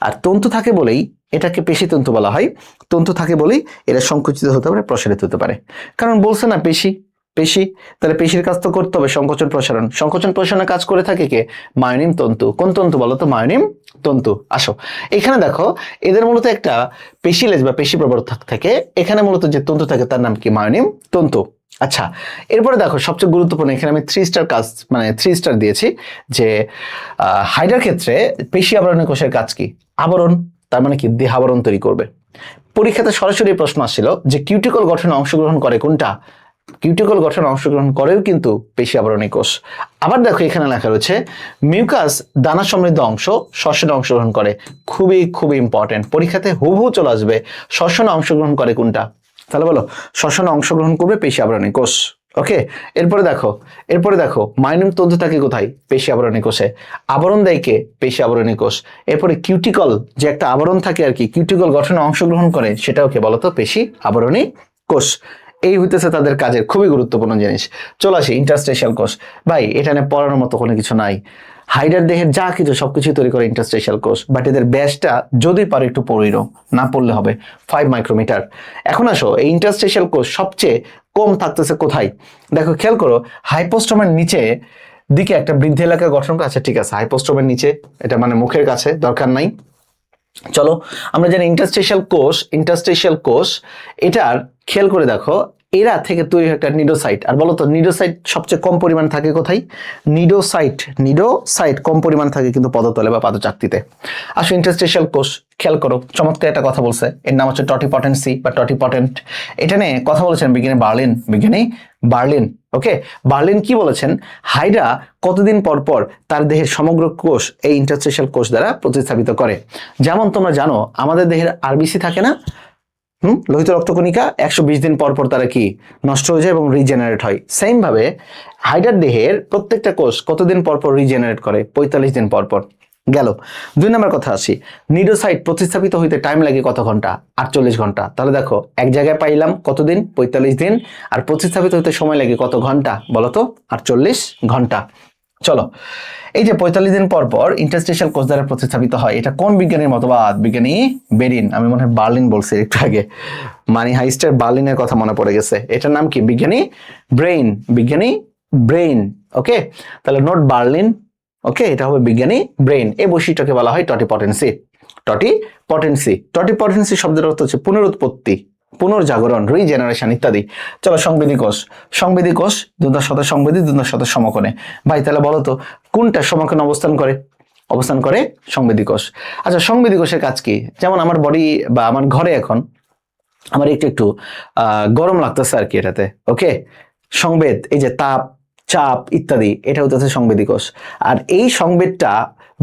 আর তন্তু থাকে বলেই এটাকে পেশি তন্তু বলা হয়। তন্তু থাকে বলেই এটা সংকুচিত হতে পারে, প্রসারিত হতে পারে। কারণ বলছে না পেশি, পেশি, তাহলে পেশির কাজ তো করতে হবে সংকোচন প্রসারণ। সংকোচন প্রসারণের কাজ করে থাকে কে? মায়োনিম তন্তু। কোন তন্তু বলো তো? মায়োনিম তন্তু। আসো এখানে দেখো এদের মূলত একটা পেশিলেজ বা পেশি প্রবর্ধক থাকে। এখানে মূলত যে তন্তু থাকে তার নাম কি? মায়োনিম তন্তু। আচ্ছা এরপরে দেখো সবচেয়ে গুরুত্বপূর্ণ, এখানে আমি 3 স্টার কাজ মানে 3 স্টার দিয়েছি যে হাইডার ক্ষেত্রে পেশি আবরণী কোষের কাজ কি? আবরণ, তার মানে কি? দেহাবরণ তৈরি করবে। পরীক্ষাতে সরাসরি প্রশ্ন আসছিল যে কিউটিকল গঠনে অংশগ্রহণ করে কোনটা? কিউটিকল গঠনে অংশগ্রহণ করেও কিন্তু পেশি আবরণী কোষ। আবার দেখো এখানে লেখা রয়েছে মিউকাস দানা সমৃদ্ধ অংশ শ্বসনে অংশগ্রহণ করে। খুবই খুবই ইম্পর্টেন্ট, পরীক্ষাতে হুবহু চলে আসবে। শ্বসনে অংশগ্রহণ করে কোনটা? তাহলে বলো শ্বসনে অংশগ্রহণ করবে পেশি আবরণী কোষ। ওকে, এরপরে দেখো মায়োনিম তন্তু থাকে কোথায়? পেশি আবরণী কোষে। আবরণ দেয় কে? পেশি আবরণী কোষ। এরপরে কিউটিকল যে একটা আবরণ থাকে আর কি, কিউটিকল গঠনে অংশগ্রহণ করে, সেটাও কে বলতো? পেশি আবরণী কোষ। এই হইতেছে তাদের কাজের খুবই গুরুত্বপূর্ণ জিনিস। চলে আসি ইন্টারস্টেশিয়াল কোষ। ভাই এটা নিয়ে পড়ানোর মতো কোনো কিছু নাই। হাইডার দেহের যা কিছু সবকিছু তৈরি করে ইন্টারস্টেশিয়াল কোষ। বাট এদের ব্যাসটা যদি পারো একটু পড়িরো, না পড়লে হবে 5 মাইক্রোমিটার। এখন আসো এই ইন্টারস্টেশিয়াল কোষ সবচেয়ে কম থাকতেছে কোথায়? দেখো খেয়াল করো হাইপোস্টোমের নিচে দিকে একটা বৃদ্ধি এলাকা গঠন করে। আচ্ছা ঠিক আছে, হাইপোস্টোমের নিচে, এটা মানে মুখের কাছে, দরকার নাই। চলো আমরা জানি ইন্টারস্টেশিয়াল কোষ এটার খেয়াল করে দেখো, এরা থেকে তৈরি হয় একটা নিডোসাইট। আর বলো তো নিডোসাইট সবচেয়ে কম পরিমাণ থাকে কোথায়? নিডোসাইট কম পরিমাণ থাকে কিন্তু পদতলে বা পাদচাকতিতে। আসো ইন্টারস্টেশিয়াল কোষ, খেয়াল করো চমৎকার একটা কথা বলছে, এর নাম হচ্ছে টটিপটেন্সি বা টটিপটেন্ট। এটা নিয়ে কথা বলেছেন বিজ্ঞানী বার্লিন। ওকে, বার্লিন কি বলেছেন? হাইড্রা কতদিন পর পর তার দেহের সমগ্র কোষ এই ইন্টারস্টেশিয়াল কোষ দ্বারা প্রতিস্থাপিত করে। যেমন তোমরা জানো আমাদের দেহের আরবিসি থাকে না, লোহিত রক্তকণিকা 120 দিন পর পর তারা কি নষ্ট হয়ে যায় এবং রিজেনারেট হয়। সেম ভাবে হাইড্রার দেহের প্রত্যেকটা কোষ কতদিন পর পর রিজেনারেট করে? 45 দিন পর পর। গেল। 2 নম্বর কথা আসি, নিডোসাইট প্রতিস্থাপিত হইতে টাইম লাগে কত ঘন্টা? 48 ঘন্টা। তাহলে দেখো এক জায়গায় পাইলাম কতদিন? 45 দিন। আর প্রতিস্থাপিত হইতে সময় লাগে কত ঘন্টা বলো তো? 48 ঘন্টা। চলো, এই যে 45 দিন পর পর ইন্টারস্টেশিয়াল কোষ দ্বারা প্রতিস্থাপিত হয়, এটা কোন বিজ্ঞানীর মতবাদ? বিজ্ঞানী বেরিন। আমি মনে হয় বার্লিন বলছি একটু আগে, মানি হাইস্টের বার্লিনের কথা মনে পড়ে গেছে। এটার নাম কি? বিজ্ঞানী ব্রেইন। ওকে, তাহলে নোট বার্লিন। ওকে, এটা হবে বিজ্ঞানী ব্রেইন। এই বৈশিষ্ট্যকে বলা হয় টটিপটেন্সি শব্দের অর্থ হচ্ছে পুনরুৎপত্তি, পুনর্জাগরণ, রিজেনারেশন ইত্যাদি। চলো সংবেদী কোষ দুধার সাথে সংবেদী, দুধার সাথে সমকোণে। ভাই তাহলে বলো তো কোনটা সমকোণে অবস্থান করে সংবেদী কোষ। আচ্ছা, সংবেদী কোষের কাজ কি? যেমন আমার বডি বা আমার ঘরে এখন আমার একটু গরম লাগতেছে আর কি এটাতে। ওকে, সংবেদ, এই যে তাপ, চাপ ইত্যাদি, এটা হতেছে সংবেদী কোষ। আর এই সংবেদটা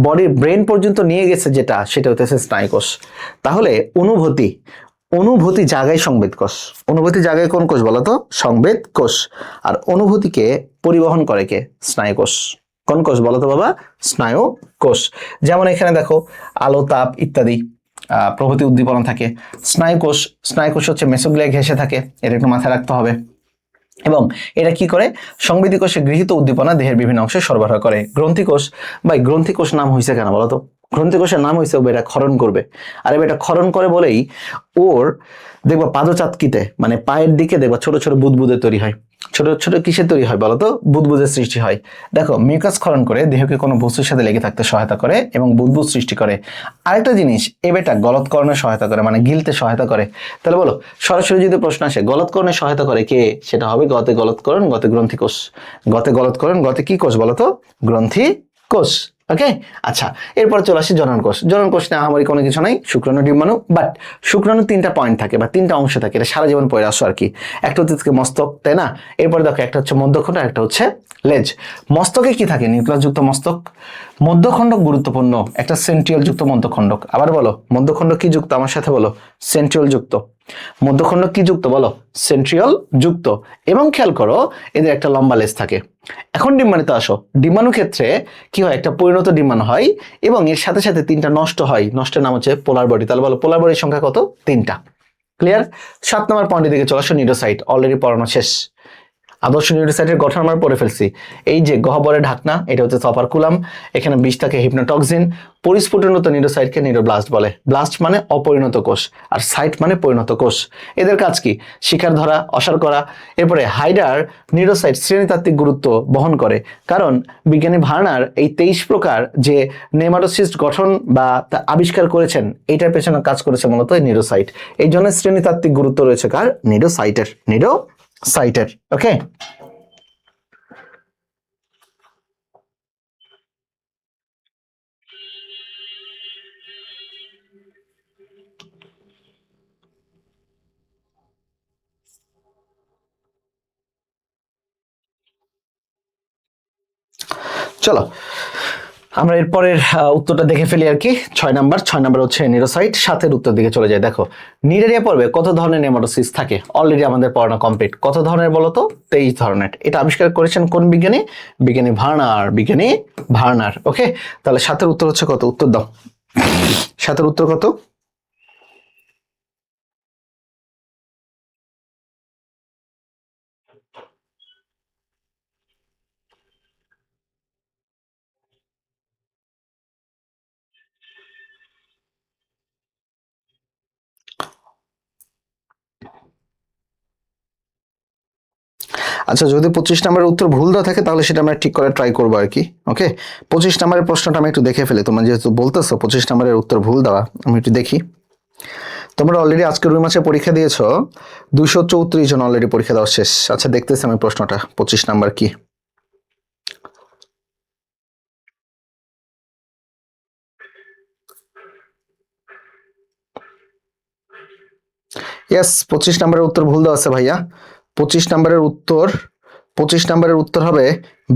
বডির ব্রেন পর্যন্ত নিয়ে গেছে যেটা, সেটা হতেছে স্নায়ুকোষ। তাহলে অনুভূতি জাগায় সংবেদ কোষ। অনুভূতি জাগায় কোন কোষ বলতো? সংবেদ কোষ। আর অনুভূতিকে পরিবহন করে কে? স্নায়ুকোষ। কোন কোষ বলতো বাবা? স্নায়ু কোষ। যেমন এখানে দেখো আলো, তাপ ইত্যাদি প্রভৃতি উদ্দীপনা থাকে। স্নায়ুকোষ হচ্ছে মেসোগ্লিয়া ঘেঁষে থাকে, এটা একটু মাথায় রাখতে হবে। এবং এরা কি করে? সংবেদী কোষে গৃহীত উদ্দীপনা দেহের বিভিন্ন অংশে সরবরাহ করে। গ্রন্থিকোষ নাম হয়েছে কেন বলতো? গ্রন্থিকোষের নাম হয়েছে এটা ক্ষরণ করবে। আর এটা ক্ষরণ করে বলেই ওর দেখবা পাদচাতকিতে মানে পায়ের দিকে দেখবা ছোট ছোট বুদবুদে তৈরি হয়। ছোট ছোট কিসে তৈরি হয় বলতো? বুদবুদের সৃষ্টি হয়। দেখো মিউকাস ক্ষরণ করে দেহকে কোনো বস্তুর সাথে লেগে থাকতে সহায়তা করে এবং বুদবুদ সৃষ্টি করে। আরেকটা জিনিস, বেটা গলৎকরণে সহায়তা করে, মানে গিলতে সহায়তা করে। তাহলে বলো সরাসরি যদি প্রশ্ন আসে গলৎকরণে সহায়তা করে কে, সেটা হবে গতে গলৎকরণ, গতে গ্রন্থিকোষ। গতে কি কোষ বলতো? গ্রন্থিকোষ। ওকে, আচ্ছা, এরপর চলে আসি জনন কোষ নিয়ে আহামরি কোনো কিছু নাই, শুক্রাণু ডিম্বাণু। বাট শুক্রাণু 3টা পয়েন্ট থাকে বা 3টা অংশ থাকে, এটা সারা জীবন পড়ে আসো আর কি। একটা হচ্ছে মস্তক, তাই না? এরপরে দেখো একটা হচ্ছে মধ্যখণ্ড, একটা হচ্ছে লেজ। মস্তকে কি থাকে? নিউক্লিয়াস যুক্ত মস্তক। মধ্যখণ্ডক গুরুত্বপূর্ণ, একটা সেন্ট্রিওল যুক্ত মধ্যখণ্ডক। আবার বলো মধ্যখণ্ড কি যুক্ত? আমার সাথে বলো, সেন্ট্রিওল যুক্ত। মধ্যখণ্ড কি যুক্ত বলো? সেন্ট্রিওল যুক্ত। এবং খেয়াল করো এদের একটা লম্বা লেজ থাকে। এখন ডিম্বাণুতে আসো। ডিম্বাণু ক্ষেত্রে কি হয়? একটা পরিণত ডিম্বাণু হয় এবং এর সাথে সাথে 3টা নষ্ট হয়। নষ্টের নাম হচ্ছে পোলার বডি। তাহলে বলো পোলার বডির সংখ্যা কত? 3টা। ক্লিয়ার? 7 নম্বর পয়েন্টের দিকে চলে আসো, নিউরোসাইট। অলরেডি পড়ানো শেষ। আদর্শ নিউরোসাইটের গঠন আমরা পড়ে ফেলছি। এই যে গহ্বরের ঢাকনা, এটা হচ্ছে অপারকুলাম, এখানে বিষ থাকে হিপনোটক্সিন। পরিস্ফুটনত নিউরোসাইটকে নিউরোব্লাস্ট বলে। ব্লাস্ট মানে অপরিণত কোষ, আর সাইট মানে পরিণত কোষ। এদের কাজ কি? শিকার ধরা, অসার করা। এরপরে হাইডার নিউরোসাইট শ্রেণীতাত্ত্বিক গুরুত্ব বহন করে, কারণ বিজ্ঞানী ভার্নার এই 23 প্রকার যে নেমাটোসিস্ট গঠন বা তা আবিষ্কার করেছেন, এটার পেছনে কাজ করেছে মূলত নিউরোসাইট। এই জন্য শ্রেণীতাত্ত্বিক গুরুত্ব রয়েছে কার? নিউরোসাইটের। ওকে, চলো আমরা এরপরের উত্তরটা দেখে ফেলি আর কি। 6 নাম্বার হচ্ছে নিউরোসাইট। 7-এর উত্তর দিকে চলে যায়। দেখো নিডারিয়া পর্বে কত ধরনের নেমাটোসিস থাকে? অলরেডি আমাদের পড়ানো কমপ্লিট। কত ধরনের বলতো? 23 ধরনের। এটা আবিষ্কার করেছেন কোন বিজ্ঞানী? বিজ্ঞানী ভার্নার। ওকে, তাহলে 7-এর উত্তর হচ্ছে কত? উত্তর দাও। 7-এর উত্তর কত? আচ্ছা, যদি 25 নম্বরের উত্তর ভুল দেওয়া থাকে তাহলে সেটা আমরা ঠিক করে ট্রাই করবো আর কি। ওকে, 25 নম্বরের প্রশ্নটা আমি একটু দেখে ফেলি। তোমরা যেহেতু বলতেছো 25 নম্বরের উত্তর ভুল দেওয়া, আমি একটু দেখি। তোমরা অলরেডি আজকে রুই মাছে পরীক্ষা দিয়েছো, 234 জন অলরেডি পরীক্ষা দেওয়া শেষ। আচ্ছা, দেখতেছি আমি প্রশ্নটা 25 নাম্বার কি। ইয়েস, 25 নম্বরের উত্তর ভুল দেওয়া আছে ভাইয়া। 25 নম্বরের উত্তর 25 নম্বরের উত্তর হবে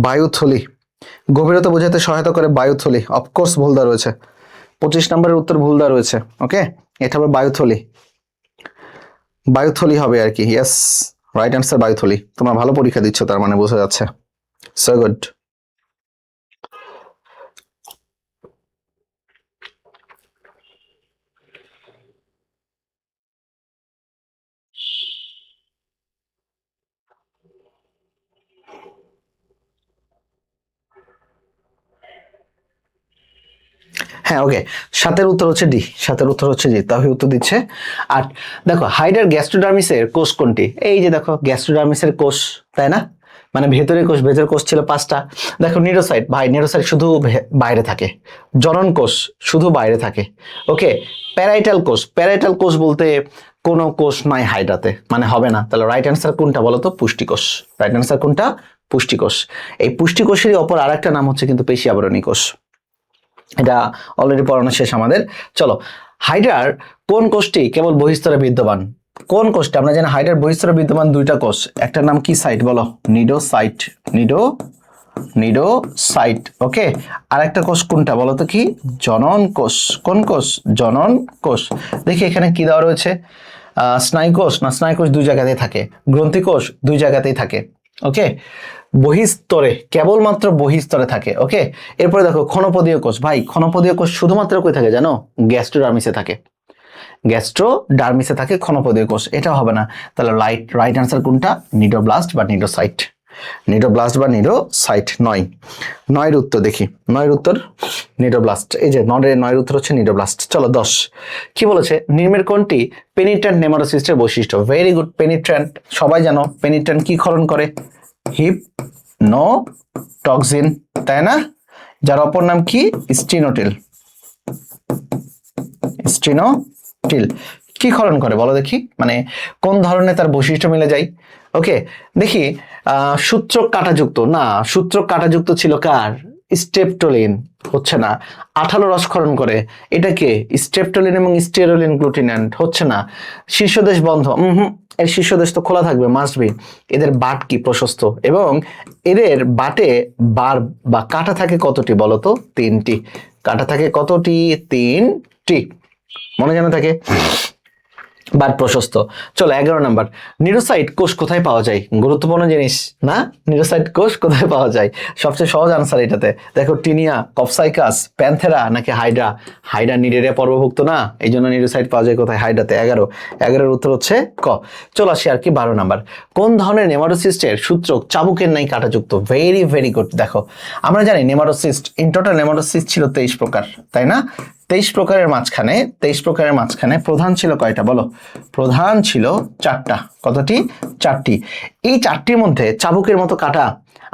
বায়ুথলি। গভীরতা বোঝাতে সহায়তা করে বায়ুথলি। অফকোর্স ভুল দেওয়া রয়েছে, 25 নম্বরের উত্তর ভুল দেওয়া রয়েছে। ওকে, এটা হবে বায়ুথলি। বায়ুথলি হবে আর কি। ইয়েস, রাইট অ্যান্সার বায়ুথলি। তোমরা ভালো পরীক্ষা দিচ্ছ তার মানে, বোঝা যাচ্ছে। So good. হ্যাঁ, ওকে, 7-এর উত্তর হচ্ছে ডি। 7-এর উত্তর হচ্ছে ডি, তাহলে উত্তর দিচ্ছে 8। দেখো, হাইডার গ্যাস্ট্রোডার্মিসের কোষ কোনটি? এই যে দেখো, গ্যাস্ট্রোডার্মিসের কোষ, তাই না? মানে ভেতরের কোষ, ভেতরের কোষ ছিল 5টা। দেখো, নিউরোসাইট, ভাই নিউরোসাইট শুধু বাইরে থাকে। জনন কোষ শুধু বাইরে থাকে। ওকে, প্যারাইটাল কোষ, প্যারাইটাল কোষ বলতে কোনো কোষ নাই হাইড্রাতে, মানে হবে না। তাহলে রাইট অ্যান্সার কোনটা বলো তো? পুষ্টিকোষ। রাইট অ্যান্সার কোনটা? পুষ্টিকোষ। এই পুষ্টিকোষেরই অপর আরেকটা নাম হচ্ছে কিন্তু পেশি আবরণী কোষ। এটা অলরেডি পড়ানো শেষ আমাদের। চলো, হাইড্রার কোন কোষটি কেবল বহিস্তরে বিদ্যমান? কোন কোষটা? আমরা জানি হাইড্রার বহিস্তরে বিদ্যমান 2টা কোষ। একটার নাম কি সাইট বলো? নিডোসাইট। নিডোসাইট। ওকে, আর একটা কোষ কোনটা বলো তো? কি? জনন কোষ। কোন কোষ? জনন কোষ। দেখি এখানে কি দেওয়া রয়েছে। স্নায়ুকোষ না, স্নায়ুকোষ 2 জায়গাতেই থাকে। গ্রন্থিকোষ 2 জায়গাতেই থাকে। ওকে, বহিস্তরে, কেবলমাত্র বহিস্তরে থাকে। ওকে, এরপরে দেখো ক্ষণপদীয় কোষ। ভাই, ক্ষণপদীয় কোষ শুধুমাত্র কই থাকে জানো? গ্যাস্ট্রোডার্মিসে থাকে। গ্যাস্ট্রোডার্মিসে থাকে ক্ষণপদীয় কোষ। এটা হবে না। তাহলে রাইট অ্যান্সার কোনটা? নিডোব্লাস্ট বা নিডোসাইট। নিডোব্লাস্ট বা নিডোসাইট। 9-এর উত্তর দেখি। 9-এর উত্তর নিডোব্লাস্ট। এই যে 9-এর উত্তর হচ্ছে নিডোব্লাস্ট। চলো 10 কি বলেছে? নিম্নের কোনটি পেনিট্র্যান্ট নেমাটোসিস্টের বৈশিষ্ট্য? Very good. পেনিট্র্যান্ট সবাই জানো। পেনিট্র্যান্ট কি ক্ষরণ করে? হিপনোটক্সিন, তাই না? যার অপর নাম কি? স্টিনোটিল। স্টিনোটিল কি ক্ষরণ করে বলো দেখি? মানে কোন ধরনের তার বৈশিষ্ট্য মিলে যায়? ওকে, দেখি। সূত্রক কাঁটাযুক্ত না, সূত্রক কাঁটাযুক্ত ছিল কার? স্টেপটোলিন। হচ্ছে না। আঠালো রসক্ষরণ করে, এটাকে স্টেপটোলিন এবং স্টেরোলিন গ্লুটিন্যান্ট। হচ্ছে না। শীর্ষদেশ বন্ধ, এর শীর্ষদেশ তো খোলা থাকবে, মাস্ট বি। এদের বাট কি? প্রশস্ত। এবং এদের বাটে বার বা কাঁটা থাকে কতটি বলো তো? 3টি। কাঁটা থাকে কতটি? 3টি। মনে জানা থাকে, বাট প্রশস্ত। চলো 11 নাম্বার। নিউরোসাইট কোষ কোথায় পাওয়া যায়? গুরুত্বপূর্ণ জিনিস না? নিউরোসাইট কোষ কোথায় পাওয়া যায়? সবচেয়ে সহজ আনসার এটাতে। দেখো, টিনিয়া, কপসাইকাস, প্যান্থেরা নাকি হাইড্রা? হাইড্রা নিডেরিয়া পর্বভুক্ত না, এই জন্য নিউরোসাইট পাওয়া যায় কোথায়? হাইড্রাতে। 11-এর উত্তর হচ্ছে ক। চলো আসি আর কি 12 নাম্বার। কোন ধরনের নেমাটোসিস্টের সূত্রক চাবুকের নাই কাঁটাযুক্ত? Very very good. দেখো, আমরা জানি নেমাটোসিস্ট, ইন টোটাল নেমাটোসিস্ট ছিল 23 প্রকার, তাই না? 23 প্রকারের মাঝখানে প্রধান ছিল কয়টা বলো? প্রধান ছিল 4টা। কতটি? 4টি। এই 4টির মধ্যে চাবুকের মতো কাটা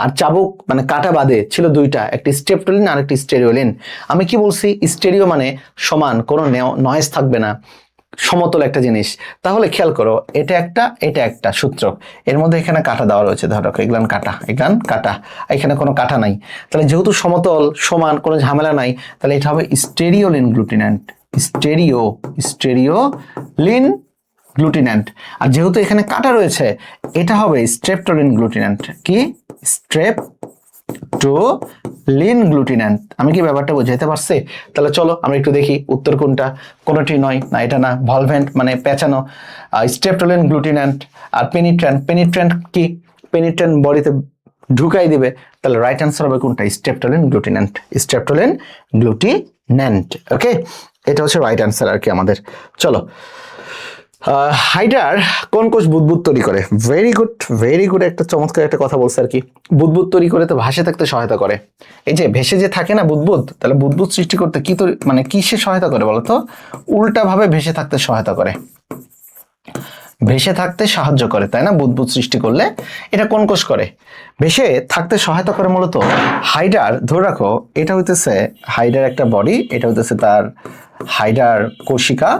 আর চাবুক মানে কাটা বাদে ছিল 2টা, একটি স্টেপটোলিন আর একটি স্টেরিওলিন। আমি কি বলছি? স্টেরিও মানে সমান, কোনো নয়েজ থাকবে না, সমতল একটা জিনিস। তাহলে খেয়াল করো, এটা একটা সূত্রক, এর মধ্যে এখানে কাটা দেওয়া রয়েছে। ধরো এগুলান কাটা, এখানে কোনো কাটা নাই। তাহলে যেহেতু সমতল, সমান, কোনো ঝামেলা নাই, তাহলে এটা হবে স্টেরিওলিন গ্লুটিন্যান্ট। স্টেরিওলিন গ্লুটিন্যান্ট। আর যেহেতু এখানে কাটা রয়েছে, এটা হবে স্ট্রেপটোলিন গ্লুটিন্যান্ট। কি? স্ট্রেপটোলিন গ্লুটিন্যান্ট। আমি কি ব্যাপারটা বোঝাইতে পারছি? তাহলে চলো আমরা একটু দেখি উত্তর কোনটা। কোনোটি নয় না, এটা না। ভলভেন্ট মানে পেঁচানো। স্ট্রেপটোলিন গ্লুটিন্যান্ট। আর পেনিট্র্যান্ট কি? পেনিট্র্যান্ট বডিতে ঢুকাই দিবে। তাহলে রাইট অ্যান্সার হবে কোনটা? স্ট্রেপটোলিন গ্লুটিন্যান্ট। ওকে, এটা হচ্ছে রাইট অ্যান্সার আর কি আমাদের। চলো, হাইড্রার কোন কোষ বুদবুদ তৈরি করে? ভেরি গুড, একটা চমৎকার একটা কথা বলছে আর কি। বুদবুদ তৈরি করে তো ভাসে থাকতে সহায়তা করে। এই যে ভেসে যে থাকে না বুদবুদ, তাহলে বুদবুদ সৃষ্টি করতে কি মানে কিসে সহায়তা করে বলতো? উল্টা ভাবে ভেসে থাকতে সহায়তা করে। ভেসে থাকতে সাহায্য করে, তাই না? বুদবুদ সৃষ্টি করলে এটা কোন কোষ করে? ভেসে থাকতে সহায়তা করে মূলত হাইডার। ধরে রাখো এটা হইতেছে হাইডার একটা বডি, এটা হইতেছে তার হাইডার কোশিকা।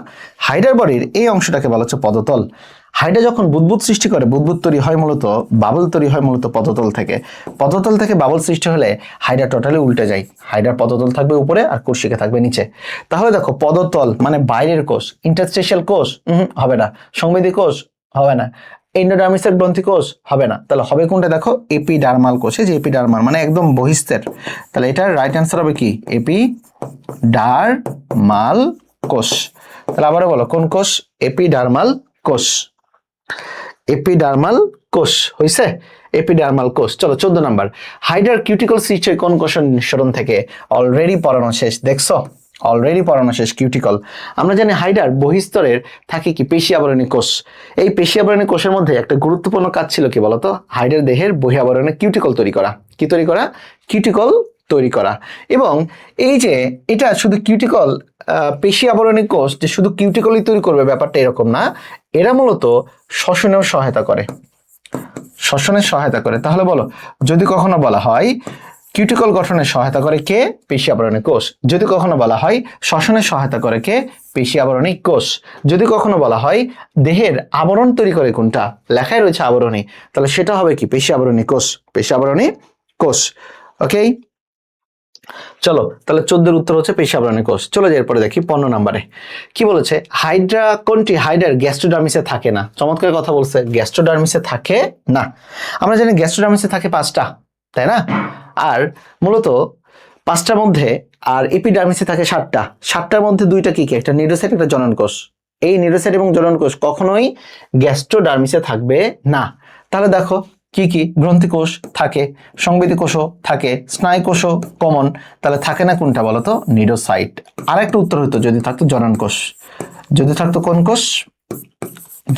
হাইডার বডির এই অংশটাকে বলা হচ্ছে পদতল। হাইডা যখন বুদবুদ সৃষ্টি করে, বুদবুদ তৈরি হয় মূলত, বাবল তৈরি হয় মূলত পদতল থেকে। পদতল থেকে বাবল সৃষ্টি হলে হাইডা টোটালি উল্টে যায়। হাইডার পদতল থাকবে উপরে আর কোশিকা থাকবে নিচে। তাহলে দেখো পদতল মানে বাইরের কোষ। ইন্টারস্টেশিয়াল কোষ হবে না। সংবেদী কোষ হবে না। এন্ডোডার্মিসের গ্রন্থি কোষ হবে না। তাহলে হবে কোনটা? দেখো এপিডার্মাল কোষে, যে এপিডার্মাল মানে একদম বহিস্থের। তাহলে এটার রাইট অ্যান্সার হবে কি? এপিডার্মাল কোষ। তাহলে আবারও বলো কোন কোষ? এপিডার্মাল কোষ। এপিডার্মাল কোষ হইছে? এপিডার্মাল কোষ। চলো 14 নাম্বার, হাইডার কিউটিকল সৃষ্টি হয় কোন কোষের নিঃসরণ থেকে? অলরেডি পড়ানো শেষ, দেখছো? অলরেডি পড়ানো শেষ কিউটিকল। আমরা জানি হাইডার বহিস্তরের থাকে কি? পেশি আবরণী কোষ। এই পেশি আবরণী কোষের মধ্যে একটা গুরুত্বপূর্ণ কাজ ছিল কি বলতো? হাইডার দেহের বহি আবরণে কিউটিকল তৈরি করা। কি তৈরি করা? কিউটিকল তৈরি করা। এবং এই যে এটা শুধু কিউটিকল, পেশি আবরণী কোষ যে শুধু কিউটিকলই তৈরি করবে ব্যাপারটা এরকম না। এরা মূলত শ্বসনেও সহায়তা করে, শ্বসনের সহায়তা করে। তাহলে বলো, যদি কখনো বলা হয় কিউটিকল গঠনে সহায়তা করে কে? পেশি আবরণী কোষ। যদি কখনো বলা হয় শ্বসনের সহায়তা করে কে? পেশি আবরণী কোষ। যদি কখনো বলা হয় দেহের আবরণ তৈরি করে কোনটা? লেখায় রয়েছে আবরণী, তাহলে সেটা হবে কি? পেশি আবরণী কোষ। পেশি আবরণী কোষ। ওকে, চলো তাহলে 14 উত্তর হচ্ছে পেশি আবরণী কোষ। চলে যাই এরপরে দেখি 15 নম্বরে কি বলেছে। হাইড্রা কোনটি হাইডার গ্যাস্ট্রোডার্মিসে থাকে না? চমৎকার কথা বলছে, গ্যাস্ট্রোডার্মিসে থাকে না। আমরা জানি গ্যাস্ট্রোডার্মিসে থাকে 5টা, তাই না? আর মূলত 5টার মধ্যে, আর এপিডার্মিসে থাকে 7টা। 7টার মধ্যে 2টা কি কি? একটা নিউরোসাইট, একটা জনন কোষ। এই নিউরোসাইট এবং জনন কোষ কখনোই গ্যাস্ট্রোডার্মিসে থাকবে না। তাহলে দেখো কি কি? গ্রন্থি কোষ থাকে, সংবেদী কোষও থাকে, স্নায়ু কোষও কমন। তাহলে থাকে না কোনটা বলতো? নিউরোসাইট। আর একটা উত্তর হতো যদি থাকতো জনন কোষ। যদি থাকতো কোন কোষ?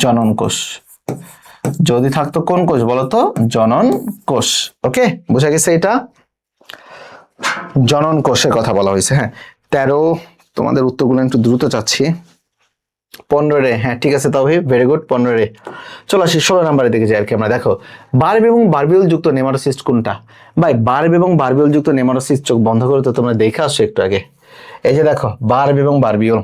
জনন কোষ। যদি থাকতো কোন কোষ বলতো? জনন কোষ। ওকে, বোঝা গেছে? এটা জনন কোষের কথা বলা হয়েছে। হ্যাঁ 13, তোমাদের উত্তরগুলো একটু দ্রুত চাচ্ছি। 15 রে, হ্যাঁ ঠিক আছে, তবে ভেরি গুড। 15 রে। চলো আসি 16 নম্বরের দিকে যাই আর কি। আমরা দেখো বার্ব এবং বার্বিউল যুক্ত নেমাটোসিস্ট কোনটা? ভাই বার্ব এবং বার্বিউল যুক্ত নেমাটোসিস্ট চোখ বন্ধ করে তো তোমরা দেখে আসছো একটু আগে। এই যে দেখো বার্ব এবং বার্বিউল,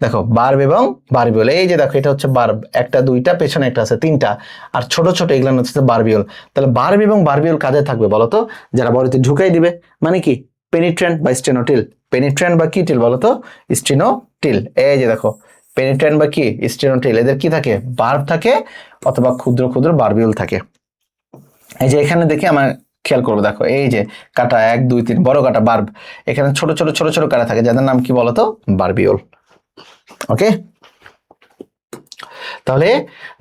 দেখো বার্ব এবং বার্বিউল। এই যে দেখো এটা হচ্ছে বার্ব, একটা দুইটা, পেছনে একটা আছে 3টা, আর ছোট ছোট এগুলো হচ্ছে বার্বিউল। তাহলে বার্ব এবং বার্বিউল কাজে থাকবে বলতো? যারা বডিতে ঢুকাই দিবে, মানে কি? পেনিট্রেন্ট বা স্টেনোটিল। পেনিট্রেন্ট বা কি টিল বলতো? স্টেনোটিল। এই যে দেখো পেনিট্রেন্ট বা কি? স্টেনোটিল। এদের কি থাকে? বার্ব থাকে অথবা ক্ষুদ্র ক্ষুদ্র বার্বিউল থাকে। এই যে এখানে দেখি আমার খেয়াল করবো, দেখো এই যে কাটা 1 2 3 বড় কাটা বার্ব, এখানে ছোট ছোট ছোট ছোট কাটা থাকে যাদের নাম কি বলতো? বার্বিউল। ওকে, তাহলে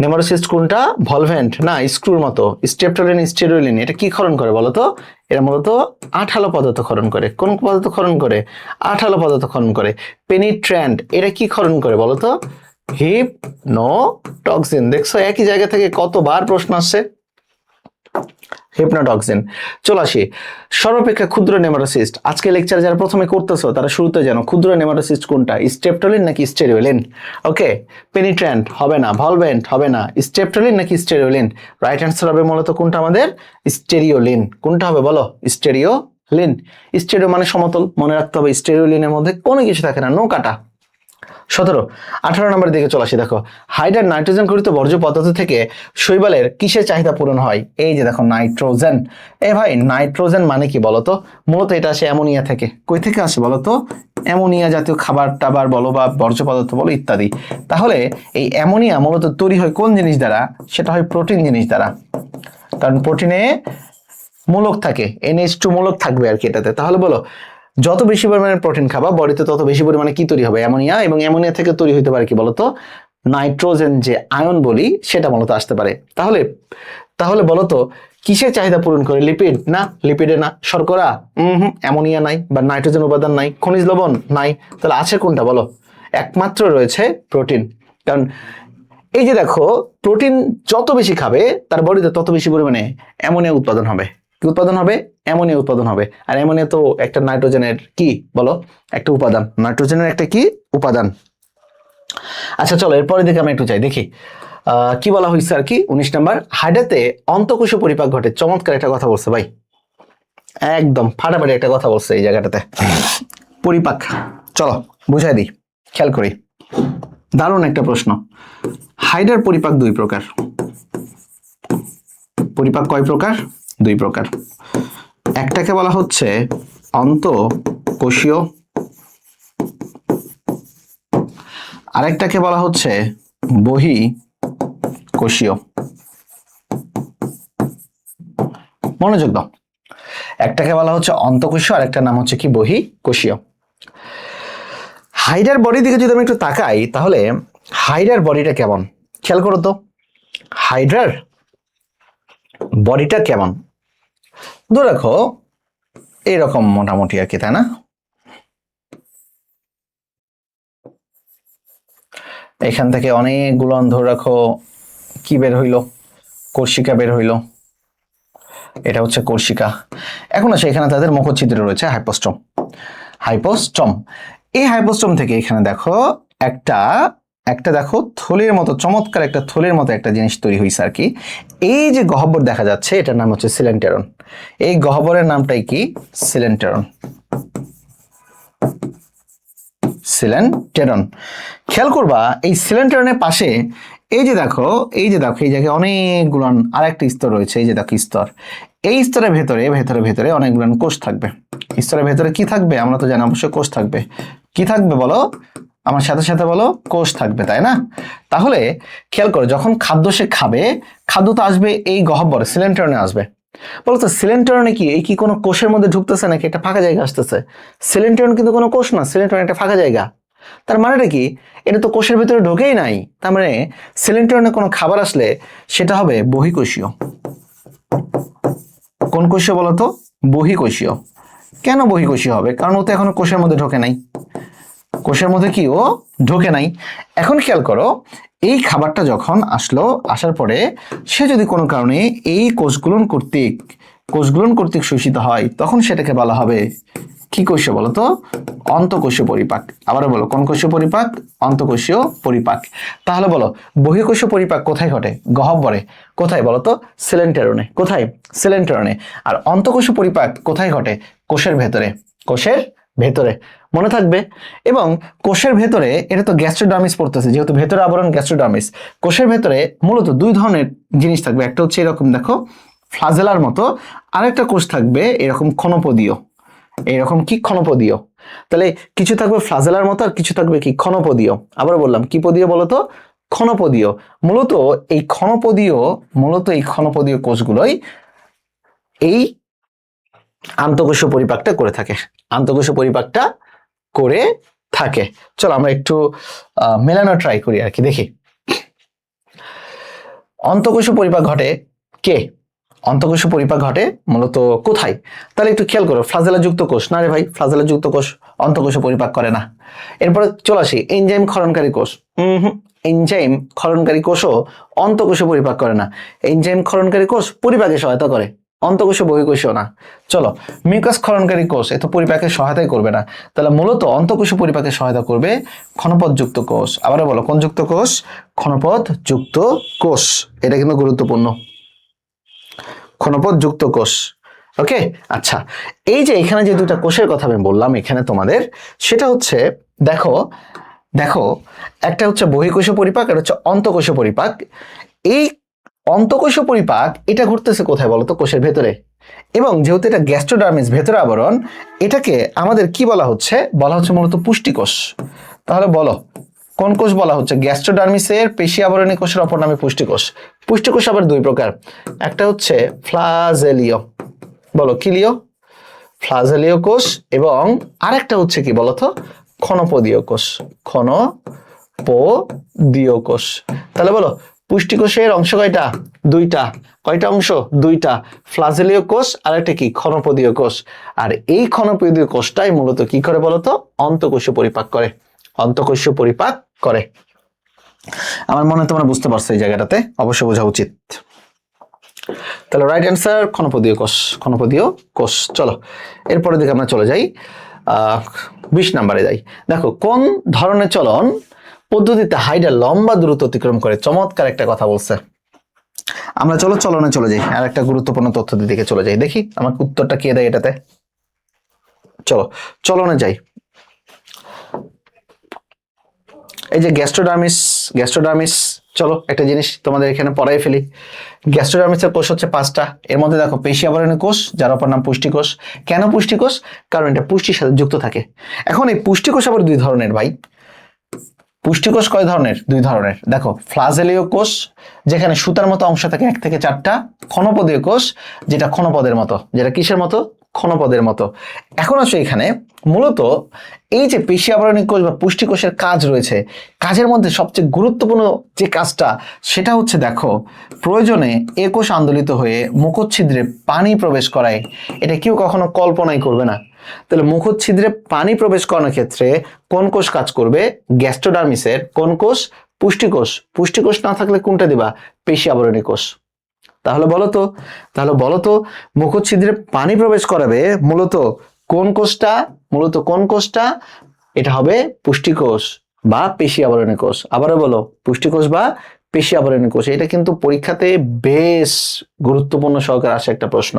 নেমাটোসিস্ট কোনটা? ভলভেন্ট না স্ক্রুর মতো। স্টেপটোলিন, স্টেরোলিন এটা কি ক্ষরণ করে বলতো? এরা মূলত আঠালো পদার্থ ক্ষরণ করে। কোন পদার্থ ক্ষরণ করে? আঠালো পদার্থ ক্ষরণ করে। পেনিট্র্যান্ট এটা কি ক্ষরণ করে বলতো? হিপনোটক্সিন। দেখছো একই জায়গা থেকে কতবার প্রশ্ন আসছে। হিপনোটক্সিন। চলে আসি সর্বাপেক্ষা ক্ষুদ্র নেমাটোসিস্ট। আজকে লেকচার যারা প্রথমে করতেছো তারা শুরুতে জানো ক্ষুদ্র নেমাটোসিস্ট কোনটা? স্টেপটোলিন নাকি স্টেরিওলিন? ওকে, পেনিট্র্যান্ট হবে না, ভলভেন্ট হবে না, স্টেপটোলিন নাকি স্টেরিওলিন? রাইট অ্যান্সার হবে মূলত কোনটা আমাদের? স্টেরিওলিন। কোনটা হবে বলো? স্টেরিওলিন। স্টেরিও মানে সমতল, মনে রাখতে হবে। স্টেরিওলিনের মধ্যে কোনো কিছু থাকে না, নো কাটা। 17 18 নম্বরের দিকে চলে আসি। দেখো হাইডার নাইট্রোজেন ঘটিত বর্জ্য পদার্থ থেকে শৈবালের কিসের চাহিদা পূরণ হয়? এই যে দেখো নাইট্রোজেন। এ ভাই নাইট্রোজেন মানে কি বলতো? মূলত এটা আসে অ্যামোনিয়া থেকে। কই থেকে আসে বলতো? অ্যামোনিয়া জাতীয় খাবার টাবার বলো বা বর্জ্য পদার্থ বলো ইত্যাদি। তাহলে এই অ্যামোনিয়া মূলত তৈরি হয় কোন জিনিস দ্বারা? সেটা হয় প্রোটিন জিনিস দ্বারা, কারণ প্রোটিনে মূলক থাকে, NH2 মূলক থাকবে আর কি এটাতে। তাহলে বলো যত বেশি পরিমাণে প্রোটিন খাবা বডিতে তত বেশি পরিমাণে কি তৈরি হবে? অ্যামোনিয়া। এবং অ্যামোনিয়া থেকে তৈরি হতে পারে কি বলতো? নাইট্রোজেন যে আয়ন বলি সেটা মূলত আসতে পারে। তাহলে তাহলে বলতো কিসের চাহিদা পূরণ করে? লিপিড না, লিপিডে না। শর্করা? অ্যামোনিয়া নাই বা নাইট্রোজেন উপাদান নাই। খনিজ লবণ নাই। তাহলে আছে কোনটা বলো? একমাত্র রয়েছে প্রোটিন। কারণ এই যে দেখো প্রোটিন যত বেশি খাবে তার বডিতে তত বেশি পরিমাণে অ্যামোনিয়া উৎপাদন হবে। কি উৎপাদন হবে? অ্যামোনিয়া উৎপাদন হবে। আর অ্যামোনিয়া তো একটা নাইট্রোজেনের কি বলো? একটা উপাদান। নাইট্রোজেনের একটা কি উপাদান। আচ্ছা চলো এরপরে দিকে আমরা একটু চাই দেখি কি বলা হয়েছে আর কি 19 নাম্বার, হাইড্রাতে অন্তঃকোষীয় পরিপাক ঘটে। চমৎকার একটা কথা বলছে ভাই, একদম ফাটাফাটি একটা কথা বলছে এই জায়গাটাতে। পরিপাক, চলো বুঝাই দিই, খেয়াল করি। দারুণ একটা প্রশ্ন। হাইড্রার পরিপাক দুই প্রকার। পরিপাক কয় প্রকার? দুই প্রকার। একটাকে বলা হচ্ছে অন্তঃকোষীয়, আরেকটাকে বলা হচ্ছে বহিঃকোষীয়। মনোযোগ দাও, একটাকে বলা হচ্ছে অন্তঃকোষীয়, আরেকটার নাম হচ্ছে কি বহিঃকোষীয়। হাইড্রার বডি দিকে যদি আমি একটু তাকাই তাহলে হাইড্রার বডিটা কেমন খেয়াল করো তো। হাইড্রার বডিটা কেমন? ধরে রাখো এইরকম মোটামুটি আর কি, তাই না? এখান থেকে অনেকগুলো ধরে রাখো কি বের হইলো, কোর্সিকা বের হইলো। এটা হচ্ছে কোর্সিকা। এখন আসে এখানে তাদের মুখচ্ছিদ্র রয়েছে হাইপোস্টম। হাইপোস্টম, এই হাইপোস্টম থেকে এখানে দেখো একটা দেখো থলির মতো, চমৎকার একটা থলির মতো একটা জিনিস তৈরি হয়েছে আর কি। এই যে গহ্বর দেখা যাচ্ছে এটার নাম হচ্ছে সিলেন্টেরন। এই গহ্বরের নামটাই কি? সিলেন্টেরন। সিলেন্টেরন। খেয়াল করবা এই সিলেন্টেরনের পাশে এই যে দেখো এই জায়গায় অনেকগুলো আরেকটা স্তর রয়েছে। এই যে দেখো স্তর, এই স্তরের ভেতরে ভেতরে ভেতরে অনেকগুলো কোষ থাকবে। স্তরের ভেতরে কি থাকবে? আমরা তো জানি অবশ্যই কোষ থাকবে। কি থাকবে বলো আমার সাথে সাথে বলো? কোষ থাকবে, তাই না? তাহলে খেয়াল করো যখন খাদ্য সে খাবে, খাদ্য তো আসবে এই গহ্বরে, সিলেন্টেরনে আসবে। বলতো সিলেন্টেরনে কি এই কি কোনো কোষের মধ্যে ঢুকতেছে নাকি একটা ফাঁকা জায়গা আসতেছে? সিলেন্টেরন কিন্তু কোনো কোষ না, সিলেন্টেরন একটা ফাঁকা জায়গা। তার মানেটা কি? এটা তো কোষের ভিতরে ঢোকেই নাই। তার মানে সিলেন্টেরনে কোনো খাবার আসলে সেটা হবে বহিঃকোষীয়। কোন কোষীয় বলতো? বহিঃকোষীয়। কেন বহিঃকোষীয় হবে? কারণ ও তো এখনো কোষের মধ্যে ঢোকে নাই। কোষের মধ্যে কি ও ঢোকে নাই। এখন খেয়াল করো এই খাবারটা যখন আসলো, আসার পরে সে যদি কোনো কারণে এই কোষগুলো কর্তৃক শোষিত হয় তখন সেটাকে বলা হবে কি কোষীয় বলতো? অন্তঃকোষীয় পরিপাক। আবারও বলো কোন কোষীয় পরিপাক? অন্তঃকোষীয় পরিপাক। তাহলে বলো বহিঃকোষীয় পরিপাক কোথায় ঘটে? গহ্বরে। কোথায় বলতো? সিলেন্টেরনে। কোথায়? সিলেন্টেরনে। আর অন্তঃকোষীয় পরিপাক কোথায় ঘটে? কোষের ভেতরে। কোষের ভেতরে, মনে থাকবে। এবং কোষের ভেতরে এটা তো গ্যাস্ট্রোডার্মিস পড়তেছে, যেহেতু ভেতরে আবরণ গ্যাস্ট্রোডার্মিস। কোষের ভেতরে মূলত দুই ধরনের জিনিস থাকবে। একটা হচ্ছে এরকম দেখো ফ্লাজেলার মতো, আরেকটা কোষ থাকবে এরকম ক্ষণপদীয়। এরকম কি? ক্ষণপদীয়। তাহলে কিছু থাকবে ফ্লাজেলার মতো আর কিছু থাকবে কি? ক্ষণপদীয়। আবার বললাম কি পদীয় বলতো? ক্ষণপদীয়। মূলত এই ক্ষণপদীয় কোষগুলোই এই আন্তঃকোষীয় পরিপাকটা করে থাকে। আন্তঃকোষীয় পরিপাকটা করে থাকে। চলো আমরা একটু মেলানো ট্রাই করি আর কি, দেখি অন্তঃকোষীয় পরিপাক ঘটে কে? অন্তঃকোষীয় পরিপাক ঘটে মূলত কোথায়? তাহলে একটু খেয়াল করো, ফ্লাজেলা যুক্ত কোষ। না রে ভাই, ফ্লাজেলা যুক্ত কোষ অন্তঃকোষীয় পরিপাক করে না। এরপরে চলে আসি এনজাইম ক্ষরণকারী কোষ। এনজাইম ক্ষরণকারী কোষও অন্তঃকোষীয় পরিপাক করে না। এনজাইম ক্ষরণকারী কোষ পরিপাকে সহায়তা করে, অন্তঃকোষীয় বহিঃকোষীয় না। চলো মিউকাস ক্ষরণকারী কোষ, এ তো পরিপাকের সহায়তাই করবে না। তাহলে মূলত অন্তঃকোষীয় পরিপাকে সহায়তা করবে ক্ষণপথযুক্ত কোষ। আবারও বলো কোন যুক্ত কোষ? ক্ষণপথযুক্ত কোষ। এটা কিন্তু গুরুত্বপূর্ণ, ক্ষণপথযুক্ত কোষ। ওকে, আচ্ছা এই যে এখানে যে দুটা কোষের কথা আমি বললাম এখানে তোমাদের, সেটা হচ্ছে দেখো একটা হচ্ছে বহিঃকোষীয় পরিপাক, আর হচ্ছে অন্তঃকোষীয় পরিপাক। এই অন্তঃকোষীয় পরিপাক এটা ঘটতেছে কোথায় বলতো? কোষের ভেতরে। এবং যেহেতু এটা গ্যাস্ট্রোডার্মিস, ভেতরে আবরণ, এটাকে আমাদের কি বলা হচ্ছে? বলা হচ্ছে মূলত পুষ্টিকোষ। তাহলে বলো কোন কোষ বলা হচ্ছে? গ্যাস্ট্রোডার্মিসের পেশি আবরণী কোষের অপর নামে পুষ্টিকোষ। পুষ্টিকোষ আবার দুই প্রকার, একটা হচ্ছে ফ্লাজেলীয়, বলো কি লিও? ফ্লাজেলীয় কোষ, এবং আরেকটা হচ্ছে কি বলতো? ক্ষণপদীয় কোষ। ক্ষণপদীয় কোষ। তাহলে বলো পুষ্টিকোষের অংশ কয়টা? দুইটা। কয়টা অংশ? দুইটা। ফ্লাজেলীয় কোষ আর একটা কি? ক্ষণপদীয় কোষ। আর এই ক্ষণপদীয় কোষটাই মূলত কি করে বলতো? অন্তঃকোষীয় পরিপাক করে। অন্তঃকোষীয় পরিপাক করে। আমার মনে হয় তোমরা বুঝতে পারছো এই জায়গাটাতে, অবশ্যই বোঝা উচিত। তাহলে রাইট অ্যান্সার ক্ষণপদীয় কোষ। ক্ষণপদীয় কোষ। চলো এরপরের দিকে আমরা চলে যাই, 20 নম্বরে যাই। দেখো কোন ধরনের চলন পদ্ধতিতে হাইড্রা লম্বা দূরত্ব অতিক্রম করে। চমৎকার একটা কথা বলছে। আমরা চলো চলনে চলে যাই, আর একটা গুরুত্বপূর্ণ তথ্যের দিকে চলে যাই, দেখি আমার উত্তরটা কে দেয় এটাতে। চলো চলনে যাই। এই যে গ্যাস্ট্রোডার্মিস, চলো একটা জিনিস তোমাদের এখানে পড়াই ফেলি। গ্যাস্ট্রোডার্মিসের কোষ হচ্ছে 5টা। এর মধ্যে দেখো পেশি আবরণী কোষ, যার অপর নাম পুষ্টিকোষ। কেন পুষ্টিকোষ? কারণ এটা পুষ্টির সাথে যুক্ত থাকে। এখন এই পুষ্টিকোষ আবার 2 ধরনের ভাই। পুষ্টিকোষ কয় ধরনের? 2 ধরনের। দেখো, ফ্লাজেলীয় কোষ, যেখানে সুতার মতো অংশ থাকে 1 থেকে 4টা। ক্ষণপদীয় কোষ, যেটা ক্ষণপদের মতো। যেটা কিসের মতো? ক্ষণপদের মতো। এখন আসো এখানে মূলত এই যে পেশি আবরণী কোষ বা পুষ্টিকোষের কাজ রয়েছে, কাজের মধ্যে সবচেয়ে গুরুত্বপূর্ণ যে কাজটা, সেটা হচ্ছে দেখো, প্রয়োজনে এ কোষ আন্দোলিত হয়ে মুখচ্ছিদ্রে পানি প্রবেশ করায়। এটা কেউ কখনো কল্পনাই করবে না। তাহলে মুখচ্ছিদ্রে পানি প্রবেশ করানোর ক্ষেত্রে কোন কোষ কাজ করবে? গ্যাস্ট্রোডার্মিসের কোন কোষ? পুষ্টিকোষ। পুষ্টিকোষ না থাকলে কোনটা দিবা? পেশি আবরণী কোষ। তাহলে বলো তো মুখচ্ছিদ্রে পানি প্রবেশ করাবে মূলত কোন কোষটা? এটা হবে পুষ্টিকোষ বা পেশি আবরণী কোষ। আবারও বলো, পুষ্টিকোষ বা পেশি আবরণী কোষ। এটা কিন্তু পরীক্ষাতে বেশ গুরুত্বপূর্ণ সহকারে আসে একটা প্রশ্ন।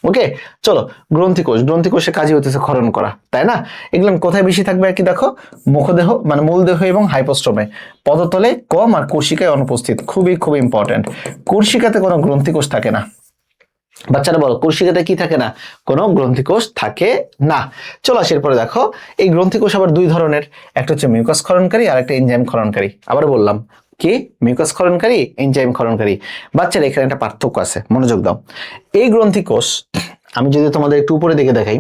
ওকে, চলো গ্রন্থিকোষের কাজই হতেছে ক্ষরণ করা, তাই না? এগুলো কোথায় বেশি থাকবে আর কি, দেখো, মুখদেহ মানে মূলদেহ এবং হাইপোস্ট্রমে, পদতলে কম, আর কোষিকায় অনুপস্থিত। খুবই ইম্পর্টেন্ট। কোষিকাতে কোনো গ্রন্থিকোষ থাকে না। বাচ্চারা বলো, কোষিকাতে কি থাকে না? কোনো গ্রন্থিকোষ থাকে না। চলো আসি এরপরে। দেখো, এই গ্রন্থিকোষ আবার 2 ধরনের। একটা হচ্ছে মিউকাস ক্ষরণকারী, আর একটা এনজাইম ক্ষরণকারী। আবার বললাম, কি? মিউকাস ক্ষরণকারী, এনজাইম ক্ষরণকারী। বাচ্চারা এখানে একটা পার্থক্য আছে, মনোযোগ দাও। এই গ্রন্থিকোষ, আমি যদি তোমাদের একটু উপরে দিকে দেখাই,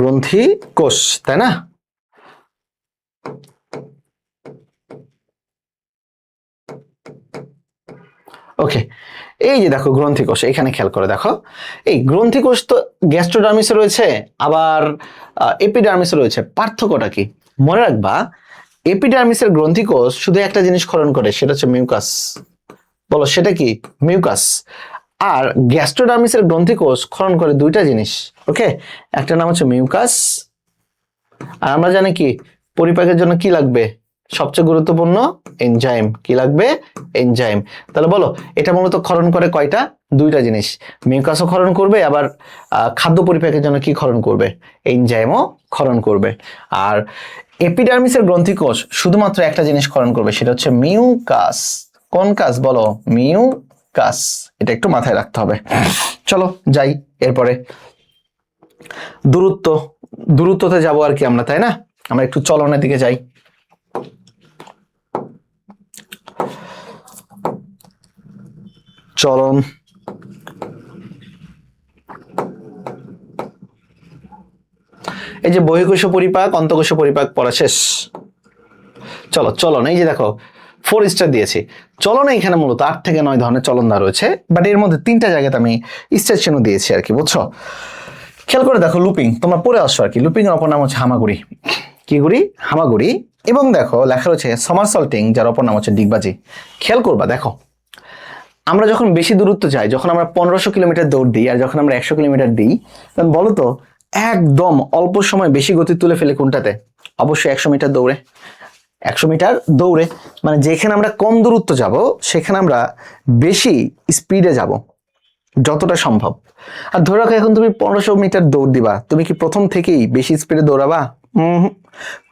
গ্রন্থিকোষ, তাই না? ওকে, এই যে দেখো গ্রন্থিকোষ, এখানে খেয়াল করে দেখো, এই গ্রন্থিকোষ তো গ্যাস্ট্রোডার্মিসে রয়েছে, আবার এপিডার্মিসে রয়েছে। পার্থক্যটা কি? মনে রাখবা, এপিডার্মিসের গ্রন্থিকোষ শুধু একটা জিনিস ক্ষরণ করে, সেটা হচ্ছে মিউকাস। বলো, সেটা কি? মিউকাস। আর গ্যাস্ট্রোডার্মিসের গ্রন্থিকোষ ক্ষরণ করে 2টা জিনিস। ওকে, একটা নাম হচ্ছে মিউকাস, আর আমরা জানি কি পরিপাকের জন্য কি লাগবে? সবচেয়ে গুরুত্বপূর্ণ এনজাইম। কি লাগবে? এনজাইম। তাহলে বলো, এটা মূলত ক্ষরণ করে কয়টা? 2টা জিনিস। মিউকাসও ক্ষরণ করবে, আবার খাদ্য পরিপাকের জন্য কি ক্ষরণ করবে? এনজাইমও ক্ষরণ করবে। আর এপিডার্মিসের গ্রন্থিকোষ শুধুমাত্র একটা জিনিস ক্ষরণ করবে, সেটা হচ্ছে মিউকাস। কোন কাজ? বলো, মিউকাস। এটা একটু মাথায় রাখতে হবে। চলো যাই এরপরে। দূরত্বতে যাবো আর কি আমরা, তাই না? আমরা একটু চলনের দিকে যাই। চলন, এই যে বহিঃকোষ পরিপাক, অন্তঃকোষ পরিপাক পড়া শেষ। চলো চলন, এই যে দেখো 4 স্টার দিয়েছি। চলনে এখানে মূলত 8 থেকে 9 ধরনের চলন দেওয়া রয়েছে, বাট এর মধ্যে 3টা জায়গাতে আমি স্টার চিহ্ন দিয়েছি আর কি, বুঝছো? খেয়াল করে দেখো, লুপিং তোমরা পড়ে আসছো আর কি। লুপিং এর অপর নাম হচ্ছে হামাগুড়ি। কি গুড়ি? হামাগুড়ি। এবং দেখো লেখা রয়েছে সমারসল্টিং, যার অপর নাম হচ্ছে ডিগবাজি। খেয়াল করবা, দেখো, আমরা যখন বেশি দূরত্ব যাই, যখন আমরা 1500 কিলোমিটার দৌড় দিই, আর যখন আমরা 100 কিলোমিটার দিই, তখন বলো তো একদম অল্প সময় বেশি গতি তুলে ফেলে কোনটাতে? অবশ্যই 100 মিটার দৌড়ে। 100 মিটার দৌড়ে, মানে যেখানে আমরা কম দূরত্ব যাব, সেখানে আমরা বেশি স্পিডে যাব যতটা সম্ভব। আর ধরে রাখো, এখন তুমি 1500 মিটার দৌড় দিবা, তুমি কি প্রথম থেকেই বেশি স্পিডে দৌড়াবা?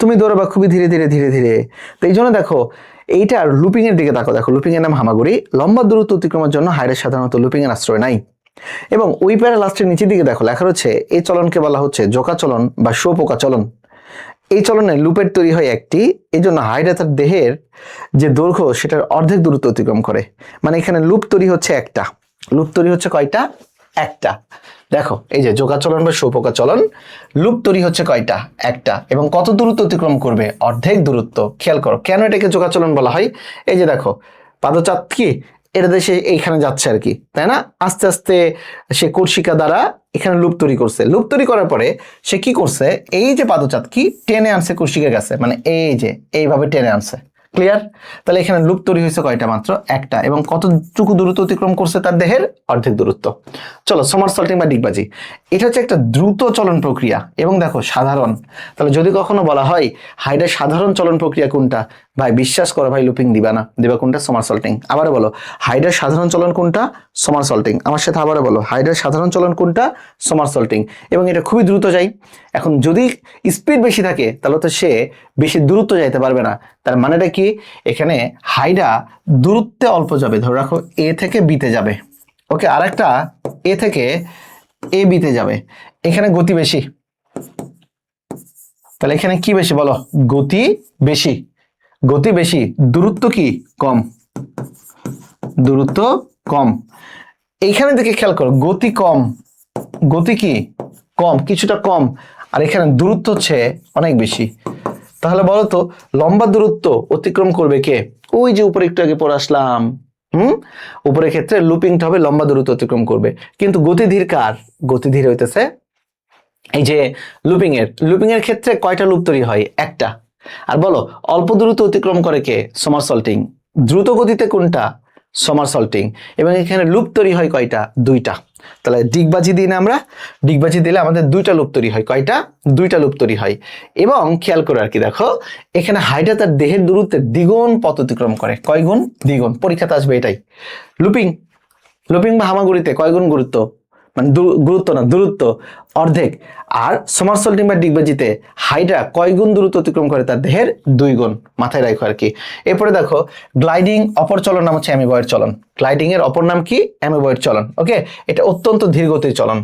তুমি দৌড়াবা খুবই ধীরে ধীরে ধীরে ধীরে। তো এই জন্য দেখো, এইটার লুপিং এর দিকে দেখো, লুপিং এর নাম হামাগুড়ি। লম্বা দূরত্ব অতিক্রমের জন্য হাইড্রা সাধারণত লুপিং এর আশ্রয় নাই। এবং ওই প্যারা লাস্টের নিচের দিকে দেখো লেখা রয়েছে, এই চলনকে বলা হচ্ছে জোকা চলন বা শুয়োপোকা চলন। এই চলনে লুপের তৈরি হয় একটি, এই জন্য হাইড্রা তার দেহের যে দৈর্ঘ্য সেটার অর্ধেক দূরত্ব অতিক্রম করে। মানে এখানে লুপ তৈরি হচ্ছে একটা। লুপ তৈরি হচ্ছে কয়টা? একটা। দেখো, এই যে জোকা চলন বা শুয়োপোকা চলন, লুপ তৈরি হচ্ছে কয়টা? একটা। এবং কত দূরত্ব অতিক্রম করবে? অর্ধেক দূরত্ব। খেয়াল করো কেন এটাকে জোকা চলন বলা হয়। এই যে দেখো, পাদচাপ কি এটা দেশে এইখানে যাচ্ছে আর কি, তাই না? আস্তে আস্তে সে কোর্শিকা দ্বারা এখানে লুপ তৈরি করছে। লুপ তৈরি করার পরে সে কি করছে? এই যে পাদচাপ কি টেনে আনছে কোর্শিকার কাছে, মানে এই যে এইভাবে টেনে আনছে, ক্লিয়ার? তাহলে এখানে লুপ তৈরি হয়েছে কয়টা? মাত্র একটা। এবং কতটুকু দূরত্ব অতিক্রম করছে? তার দেহের অর্ধেক দূরত্ব। চলো, সোমারসল্টিং বা ডিগবাজি, এটা হচ্ছে একটা দ্রুত চলন প্রক্রিয়া এবং দেখো সাধারণ। তাহলে যদি কখনো বলা হয় হাইডার সাধারণ চলন প্রক্রিয়া কোনটা, ভাই বিশ্বাস করো ভাই, লুপিং দিবা না, দিবা কোনটা? সোমারসল্টিং। আবারও বলো, হাইডার সাধারণ চলন কোনটা? সোমারসল্টিং। আমার সাথে আবারও বলো, হাইডার সাধারণ চলন কোনটা? সোমারসল্টিং। এবং এটা খুবই দ্রুত যায়। এখন যদি স্পিড বেশি থাকে তাহলে তো সে বেশি দূরত্ব যাইতে পারবে না। তার মানেটা কি? এখানে হাইডা দূরত্বে অল্প যাবে, ধরে রাখো এ থেকে বিতে যাবে, ওকে, আর একটা এ থেকে এ বিতে যাবে, এখানে গতি বেশি। তাহলে এখানে কি বেশি বলো? গতি বেশি। গতি বেশি, দূরত্ব কি? কম। দূরত্ব কম। এইখানে দিকে খেয়াল করো, গতি কম, গতি কি? কম, কিছুটা কম। আর এখানে দূরত্ব হচ্ছে অনেক বেশি। তাহলে বলো তো লম্বা দূরত্ব অতিক্রম করবে কে? ওই যে উপরে একটু আগে পড়ে আসলাম, উপরের ক্ষেত্রে লুপিংটা হবে লম্বা দূরত্ব অতিক্রম করবে। কিন্তু গতিধীর কার? গতিধীর হইতেছে এই যে লুপিং এর ক্ষেত্রে কয়টা লুপ তৈরি হয়? একটা। আর বলো অল্প দূরত্ব অতিক্রম করে কে? সোমারসল্টিং। দ্রুত গতিতে কোনটা? সোমারসল্টিং। এবং এখানে লুপ তৈরি হয় কয়টা? দুইটা। তাহলে ডিগবাজি দিই না আমরা? ডিগবাজি দিলে আমাদের দুইটা লুপ তৈরি হয়। কয়টা? দুইটা লুপ তৈরি হয়। এবং খেয়াল করে আর কি, দেখো এখানে হাইডা তার দেহের দূরত্বের দ্বিগুণ পথ অতিক্রম করে। কয় গুণ? দ্বিগুণ। পরীক্ষাতে আসবে এটাই। লুপিং লুপিং বা হামাগুড়িতে কয় গুণ গুরুত্ব? মানে গুরুত্ব না, দূরত্ব অর্ধেক। আর সোমারসল্টিং বা ডিগবাজিতে হাইড্রা কয় গুণ দূরত্ব অতিক্রম করে? তার দেহের 2 গুণ। মাথায় রাখো আর কি। এরপরে দেখো গ্লাইডিং, অপর চলন নাম হচ্ছে অ্যামিবয়েড চলন। গ্লাইডিং এর অপর নাম কি? অ্যামিবয়েড চলন। ওকে, এটা অত্যন্ত ধীর গতির চলন।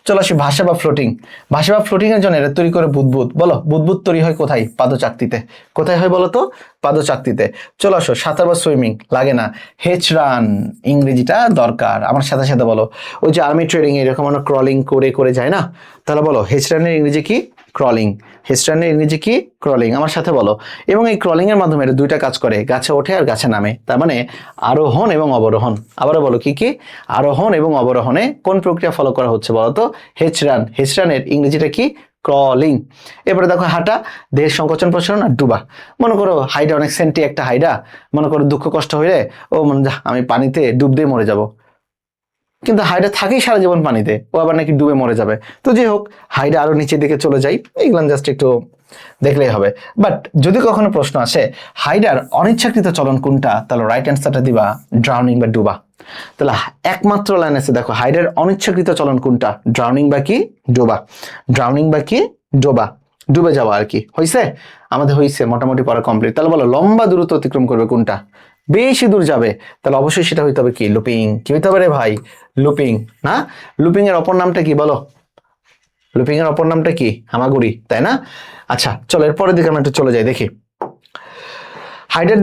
চলো আসি ভাষা বা ফ্লোটিং। ভাষা বা ফ্লোটিং এর জন্য এটা তৈরি করে বুদবুদ। বলো বুদবুদ তৈরি হয় কোথায়? পাদচাকতিতে। কোথায় হয় বলো তো? পাদচাকতিতে। চলো আসো সাঁতার বা সুইমিং, লাগে না। হেচ রান, ইংরেজিটা দরকার। আমার সাথে সাথে বলো, ওই যে আর্মি ট্রেনিং এরকম আমরা ক্রলিং করে করে যায় না, তাহলে বলো হেচ রানের ইংরেজি কি? ক্রলিং। হেচ রানের ইংরেজি কি? ক্রলিং। আমার সাথে বলো। এবং এই ক্রলিং এর মাধ্যমে এটা দুইটা কাজ করে, গাছে ওঠে আর গাছে নামে। তার মানে আরোহণ এবং অবরোহণ। আবারও বলো কি কি? আরোহণ এবং অবরোহণে কোন প্রক্রিয়া ফলো করা হচ্ছে বলো তো? H run. হেচ রানের ইংরেজিটা কি? ক্রলিং। এরপরে দেখো হাঁটা, দেহের সংকোচন প্রসারণ আর ডুবা। মনে করো হাইডা অনেক সেন্টি একটা হাইডা, মনে করো দুঃখ কষ্ট হইলে ও মনে আমি পানিতে ডুব দিয়ে মরে যাব, কিন্তু হাইডা থাকেই সারা জীবন পানিতে, ও আবার নাকি ডুবে মরে যাবে। তো যাই হোক, হাইডা আরো নিচের দিকে চলে যায়, এগুলো জাস্ট একটু দেখলেই হবে। বাট যদি কখনো প্রশ্ন আসে হাইডার অনিচ্ছাকৃত চলন কোনটা, তাহলে রাইট অ্যান্সারটা দিবা ড্রাউনিং বা ডুবা। তাহলে একমাত্র লাইন আছে, দেখো হাইডার অনিচ্ছাকৃত চলন কোনটা? ড্রাউনিং বা কি? ডোবা। ড্রাউনিং বা কি? ডোবা। ডুবে যাওয়া আর কি। হইছে? আমাদের হইছে, মোটামুটি পড়া কমপ্লিট। তাহলে বলো লম্বা দূরত্ব অতিক্রম করবে কোনটা? বেশি দূর যাবে, তাহলে অবশ্যই সেটা হইতে হবে কি? লুপিং। কি হইতে হবে রে ভাই? লুপিং। না, লুপিং এর অপর নামটা কি বলো? লুপিং এর অপর নামটা কি? হামাগুড়ি, তাই না? আচ্ছা চলো এরপরের দিকে আমরা একটু চলে যাই, দেখি। হাইডার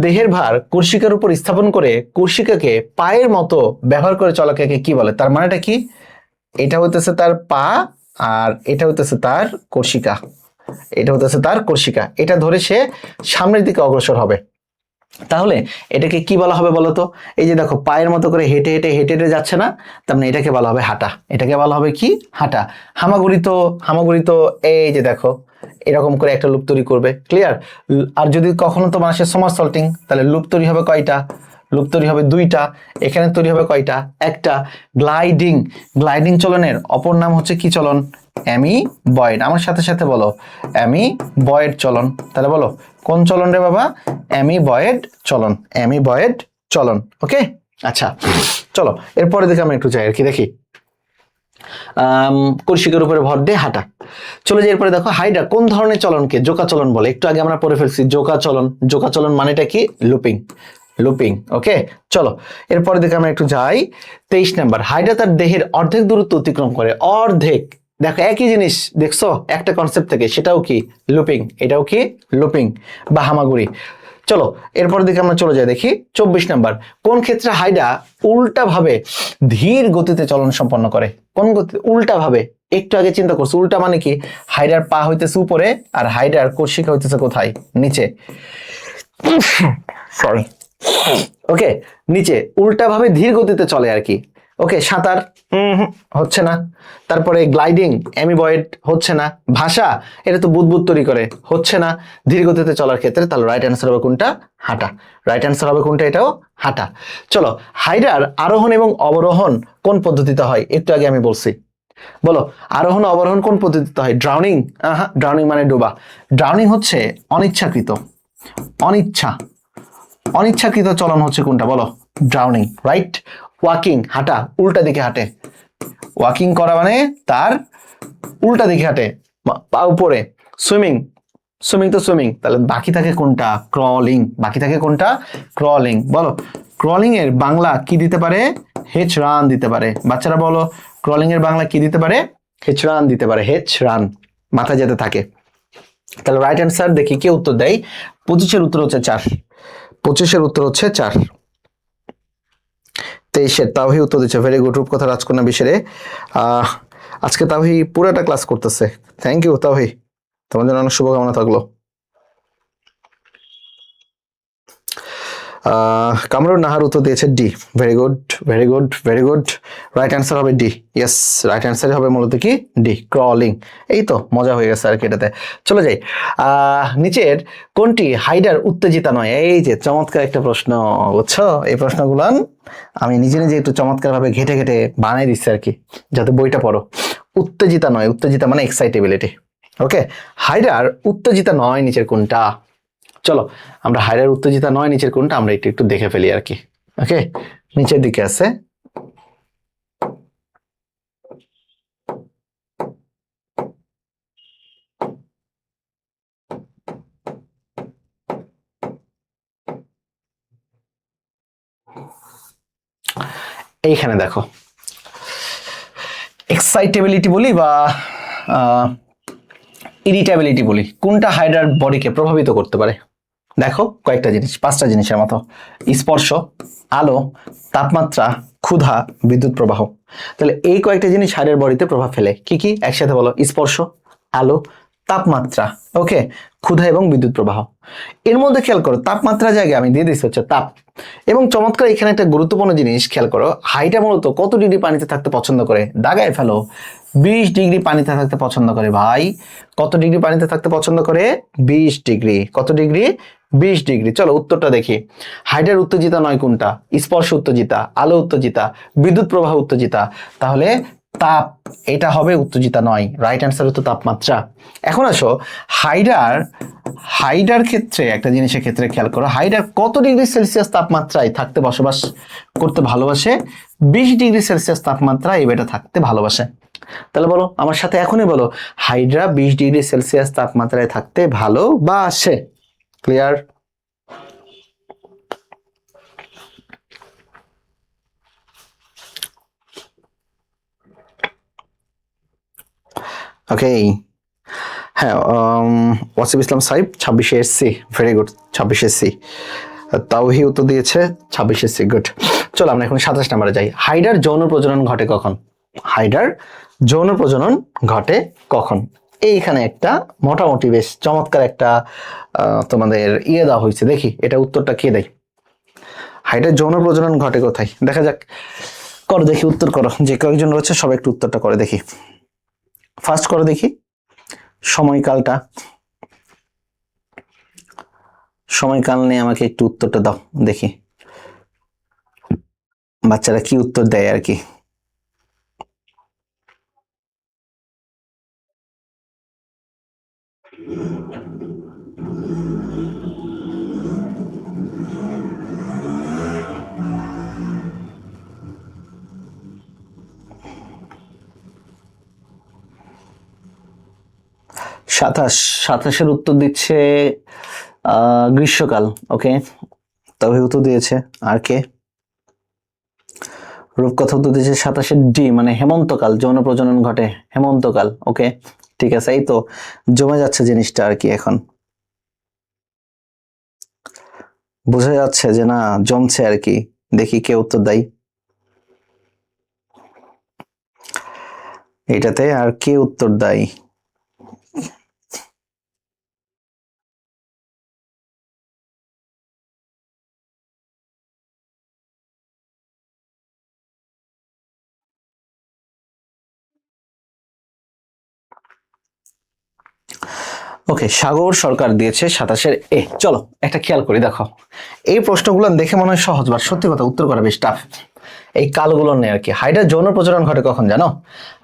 দেহের ভার কর্ষিকার উপর স্থাপন করে কর্ষিকাকে পায়ের মতো ব্যবহার করে চলাকে কি বলে? তার মানেটা কি? এটা হইতেছে তার পা, আর এটা হইতেছে তার কর্ষিকা। এটা হইতেছে তার কর্ষিকা। এটা ধরে সে সামনের দিকে অগ্রসর হবে। তাহলে এটাকে কি বলা হবে বলতো? এই যে দেখো পায়ের মতো করে হেঁটে হেঁটে হেঁটে হেঁটে যাচ্ছে না, তার মানে এটাকে বলা হবে হাঁটা। এটাকে বলা হবে কি? হাঁটা। হামাগুড়ি তো এই যে দেখো এরকম করে একটা লুপ তৈরি করবে। ক্লিয়ার? আর যদি কখনো তো মানুষের সোমারসল্টিং, তাহলে লুপ তৈরি হবে কয়টা? লুপ তৈরি হবে দুইটা। এখানে তৈরি হবে কয়টা? একটা। গ্লাইডিং চলনের অপর নাম হচ্ছে কি চলন? অ্যামিবয়েড। আমার সাথে সাথে বলো, অ্যামিবয়েড চলন। তাহলে বলো কোন চলন রে বাবা? অ্যামিবয়েড চলন। অ্যামিবয়েড চলন। ওকে, আচ্ছা চলো এরপরে দেখে আমরা একটু যাই আর কি, দেখি। কর্ষিকার উপরে ভর দিয়ে হাঁটা। চলে যাই এরপরে, দেখো হাইডা কোন ধরনের চলনকে জোকা চলন বলে? একটু আগে আমরা পড়ে ফেলছি জোকা চলন। জোকা চলন মানেটা কি? লুপিং। ওকে, চলো এরপরে দেখে আমরা একটু যাই। 23 নাম্বার, হাইডা তার দেহের অর্ধেক দূরত্ব অতিক্রম করে। অর্ধেক। দেখো একই জিনিস দেখছো একটা কনসেপ্ট থেকে, সেটাও কি? লুপিং। এটাও কি? লুপিং বা হামাগুড়ি। চলো এরপর দিকে আমরা চলে যাই, দেখি 24 নাম্বার, কোন ক্ষেত্রে হাইডা উল্টা ভাবে ধীর গতিতে চলন সম্পন্ন করে? কোন গতি? উল্টা ভাবে। একটু আগে চিন্তা করছো, উল্টা মানে কি? হাইডার পা হইতেছে উপরে আর হাইডার কর্ষিকা হইতেছে কোথায়? নিচে। সরি। ওকে, নিচে উল্টা ভাবে ধীর গতিতে চলে আর কি। ওকে, সাঁতার হচ্ছে না। তারপরে গ্লাইডিং, অ্যামিবয়েড হচ্ছে না। ভাষা, এটা তো বুদবুদ তৈরি করে, হচ্ছে না। ধীর গতিতে চলার ক্ষেত্রে তাহলে রাইট অ্যান্সার হবে কোনটা? হাঁটা। রাইট অ্যান্সার হবে কোনটা? এটাও হাঁটা। চলো, হাইডার আরোহণ এবং অবরোহণ কোন পদ্ধতিতে হয় একটু আগে আমি বলছি। বলো, আরোহণ অবরোহণ কোন পদ্ধতিতে হয়? ড্রাউনিং? ড্রাউনিং মানে ডোবা। ড্রাউনিং হচ্ছে অনিচ্ছাকৃত, অনিচ্ছা অনিচ্ছাকৃত চলন হচ্ছে কোনটা? বলো, ড্রাউনিং। রাইট। ওয়াকিং, হাঁটা, উল্টা দিকে হাঁটে। ওয়াকিং করা মানে তার উল্টা দিকে হাঁটে, পা উপরে। সুইমিং, সুইমিং তো সুইমিং, তাহলে বাকি থাকে কোনটা? ক্রলিং। বাকি থাকে কোনটা? ক্রলিং। বলো, ক্রলিং এর বাংলা কি দিতে পারে? হেচ রান দিতে পারে। বাচ্চারা বলো, ক্রলিং এর বাংলা কি দিতে পারে? হেচ রান দিতে পারে। হেচ রান মাথায় যেতে থাকে। তাহলে রাইট অ্যান্সার দেখি কে উত্তর দেয়। 25-এর উত্তর হচ্ছে 4। 25-এর উত্তর হচ্ছে 4। 23-এর তাওহি উত্তর দিচ্ছে। Very good. রূপকথা রাজকন্যা বিশেরে আজকে তাওহি পুরোটা ক্লাস করতেছে। থ্যাংক ইউ তাওহি, তোমার জন্য অনেক শুভকামনা থাকলো। কামরুন নাহার উত্তর দিয়েছে D. Very good, very good, very good. Right answer হবে ডি। ইয়েস, রাইট অ্যান্সার হবে মূলত কি? D, crawling. এই তো মজা হয়ে গেছে আর কি এটাতে। চলে যাই। নিচের কোনটি হাইডার উত্তেজিতা নয়? এই যে চমৎকার একটা প্রশ্ন, বুঝছো? এই প্রশ্নগুলো আমি নিজে নিজে একটু চমৎকার ভাবে ঘেটে ঘেটে বানাই দিচ্ছি আর কি, যাতে বইটা পড়ো। উত্তেজিতা নয়, উত্তেজিতা মানে এক্সাইটেবিলিটি। ওকে, হাইডার উত্তেজিতা নয় নিচের কোনটা? চলো, আমরা হাইডার উত্তেজিতা নয় নিচের কোনটা আমরা একটু একটু দেখে ফেলি আর কি। ওকে, নিচের দিকে আছে। এইখানে দেখো, এক্সাইটেবিলিটি বলি বা ইরিটেবিলিটি বলি, কোনটা হাইডার বডিকে প্রভাবিত করতে পারে? দেখো কয়েকটা জিনিস, 5টা জিনিসের মতো। স্পর্শ, আলো, তাপমাত্রা, ক্ষুধা, বিদ্যুৎ প্রবাহ। তাহলে এই কয়েকটা জিনিস হাইডার বডিতে প্রভাব ফেলে। কি কি? একসাথে বলো। স্পর্শ, আলো, তাপমাত্রা, ওকে, ক্ষুধা এবং বিদ্যুৎ প্রবাহ। এর মধ্যে খেয়াল করো, তাপমাত্রা জায়গায় আমি দিয়ে দিচ্ছি হচ্ছে তাপ। এবং চমৎকার এখানে একটা গুরুত্বপূর্ণ জিনিস খেয়াল করো, হাইটা মূলত কত ডিগ্রি পানিতে থাকতে পছন্দ করে? দাগায় ফেলো। 20 ডিগ্রি পানিতে থাকতে পছন্দ করে ভাই। কত ডিগ্রি পানিতে থাকতে পছন্দ করে? 20 ডিগ্রি। কত ডিগ্রি? 20 ডিগ্রি। চলো উত্তরটা দেখি। হাইডার উত্তেজিতা নয় কোনটা? স্পর্শ উত্তেজিতা, আলো উত্তেজিতা, বিদ্যুৎ প্রবাহ উত্তেজিতা। তাহলে তাপ, এটা হবে উত্তেজিতা নয়। রাইট অ্যান্সার হতো তাপমাত্রা। এখন আসো, হাইডার হাইডার ক্ষেত্রে একটা জিনিসের ক্ষেত্রে খেয়াল করো, হাইডার কত ডিগ্রি সেলসিয়াস তাপমাত্রায় থাকতে বসবাস করতে ভালোবাসে? 20 ডিগ্রি সেলসিয়াস তাপমাত্রা এই বেটা থাকতে ভালোবাসে। তাহলে বলো আমার সাথে, এখনই বলো, হাইড্রা 20 ডিগ্রি সেলসিয়াস তাপমাত্রায় থাকতে ভালোবাসে। ক্লিয়ার? ওকে, হ্যাঁ, ওয়াসিফ ইসলাম সাহেব 26 SC. Very good, 26 SC. Tawhi উত্তর দিয়েছে 26 এসসি। গুড। চলো আমরা এখন 27 নম্বরে যাই। হাইডার যৌন প্রজনন ঘটে কখন? হাইডার যৌন প্রজনন ঘটে কখন? এইখানে একটা মোটামুটি বেশ চমৎকার একটা তোমাদের দেওয়া হয়েছে, দেখি এটা উত্তরটা কে দেয়। হাইডার যৌন প্রজনন ঘটে কোথায়? দেখা যাক, করো দেখি, উত্তর করো। যে কয়েকজন রয়েছে সবাই একটু উত্তরটা করে দেখি। ফার্স্ট করো দেখি সময়কালটা। সময়কাল নিয়ে আমাকে একটু উত্তরটা দাও দেখি, বাচ্চারা কি উত্তর দেয় আর কি। সাতাশ। 27-এর উত্তর দিচ্ছে গ্রীষ্মকাল। ওকে, তবে উত্তর দিয়েছে। আর কে? রূপকথা উত্তর দিয়েছে 27-এর ডি, মানে হেমন্তকাল, যৌন প্রজনন ঘটে হেমন্তকাল। ওকে, ঠিক আছে। এই তো জমে যাচ্ছে জিনিসটা আর কি, এখন বোঝা যাচ্ছে যে না, জমছে আর কি। দেখি কে উত্তর দেয় এটাতে, আর কে উত্তর দেয়। ওকে, সাগর সরকার দিয়েছে 27 এ। চলো একটা খেয়াল করি, দেখো এই প্রশ্নগুলো দেখে মনে হয় সহজ, বাট সত্যি কথা উত্তর করা বেশ টাফ। এই কালগুলো নেই আর কি। হাইড্রার যৌন প্রজনন ঘটে কখন জানো?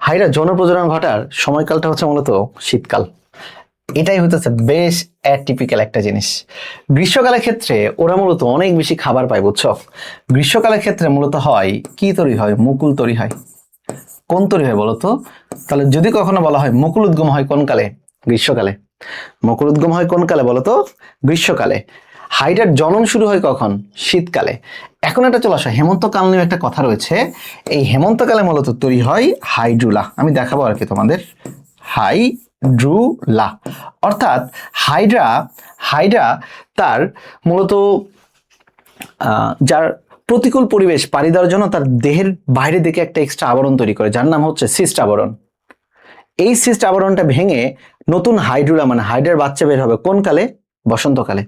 হাইড্রার যৌন প্রজনন ঘটার সময়কালটা হচ্ছে মূলত শীতকাল। এটাই হইতেছে বেশ অ্যাটিপিক্যাল একটা জিনিস। গ্রীষ্মকালের ক্ষেত্রে ওরা মূলত অনেক বেশি খাবার পায়, বুঝছো? গ্রীষ্মকালের ক্ষেত্রে মূলত হয় কি তৈরি হয়? মুকুল তৈরি হয়। কোন তৈরি হয় বলতো? তাহলে যদি কখনো বলা হয় মুকুল উদ্গম হয় কোন কালে? গ্রীষ্মকালে। মুকুল উদ্গম হয় কোন কালে বলতো? গ্রীষ্মকালে। হাইড্রার জনন শুরু হয় কখন? শীতকালে। এখন একটা চলে আসো, হেমন্তকাল নিয়ে একটা কথা রয়েছে। এই হেমন্তকালে মূলত তৈরি হয় হাইড্রুলা। আমি দেখাবো আর কি তোমাদের। হাইড্রুলা অর্থাৎ হাইড্রা হাইড্রা তার মূলত যার প্রতিকূল পরিবেশ পাড়ি দেওয়ার জন্য তার দেহের বাইরের দিকে একটা এক্সট্রা আবরণ তৈরি করে, যার নাম হচ্ছে সিস্ট আবরণ। এই সিস্ট আবরণটা ভেঙে নতুন হাইড্রুলা মানে হাইড্রার বাচ্চা বের হবে কোন কালে? বসন্তকালে।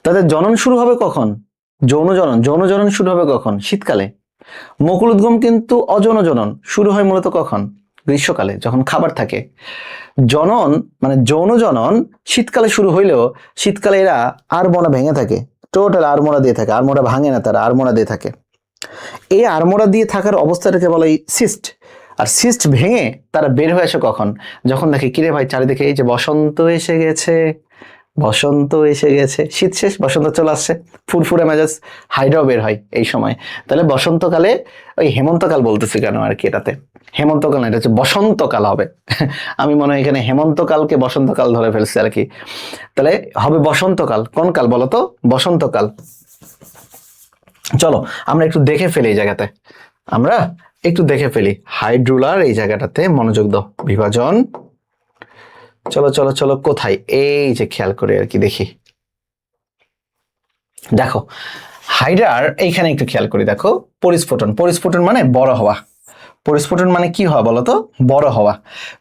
তাদের জনন শুরু হবে কখন? যৌন জনন শুরু হবে কখন? শীতকালে। মুকুল উদ্গম কিন্তু অযৌন জনন শুরু হয় মূলত কখন? গ্রীষ্মকালে, যখন খাবার থাকে। জনন মানে যৌন জনন শীতকালে শুরু হইলেও শীতকালে এরা আড়মোড়া ভেঙে থাকে, টোটাল আড়মোড়া দিয়ে থাকে। আড়মোড়া ভাঙে না, তারা আড়মোড়া দিয়ে থাকে। এই আড়মোড়া দিয়ে থাকার অবস্থাটাকে বলে সিস্ট। আর সিস্ট ভেঙে তারা বের হয়ে আসে কখন? যখন দেখে কিরে ভাই চারিদিকে এই যে বসন্ত এসে গেছে, বসন্ত এসে গেছে, শীত শেষ বসন্ত চলে আসছে, ফুরফুরে মেজাজ, হাইড্রাও বের হয় এই সময়। তাহলে বসন্তকালে, ওই হেমন্তকাল বলতেছি কেন আর কি, এটাতে হেমন্তকাল না, এটা হচ্ছে বসন্তকাল হবে। আমি মনে হয় এখানে হেমন্তকালকে বসন্তকাল ধরে ফেলছি আর কি। তাহলে হবে বসন্তকাল। কোন কাল বলতো? বসন্তকাল। চলো আমরা একটু দেখে ফেলি এই জায়গাতে, আমরা একটু দেখে ফেলি হাইড্রুলার এই জায়গাটাতে মনোযোগ দাও। বিভাজন, চলো চলো চলো, কোথায়? এই যে খেয়াল করে আর কি দেখি, দেখো হাইড্রার এইখানে একটু খেয়াল করি, দেখো পরিস্ফুটন। পরিস্ফুটন মানে বড় হওয়া। পরিস্ফুটন মানে কি হওয়া বলতো? বড় হওয়া।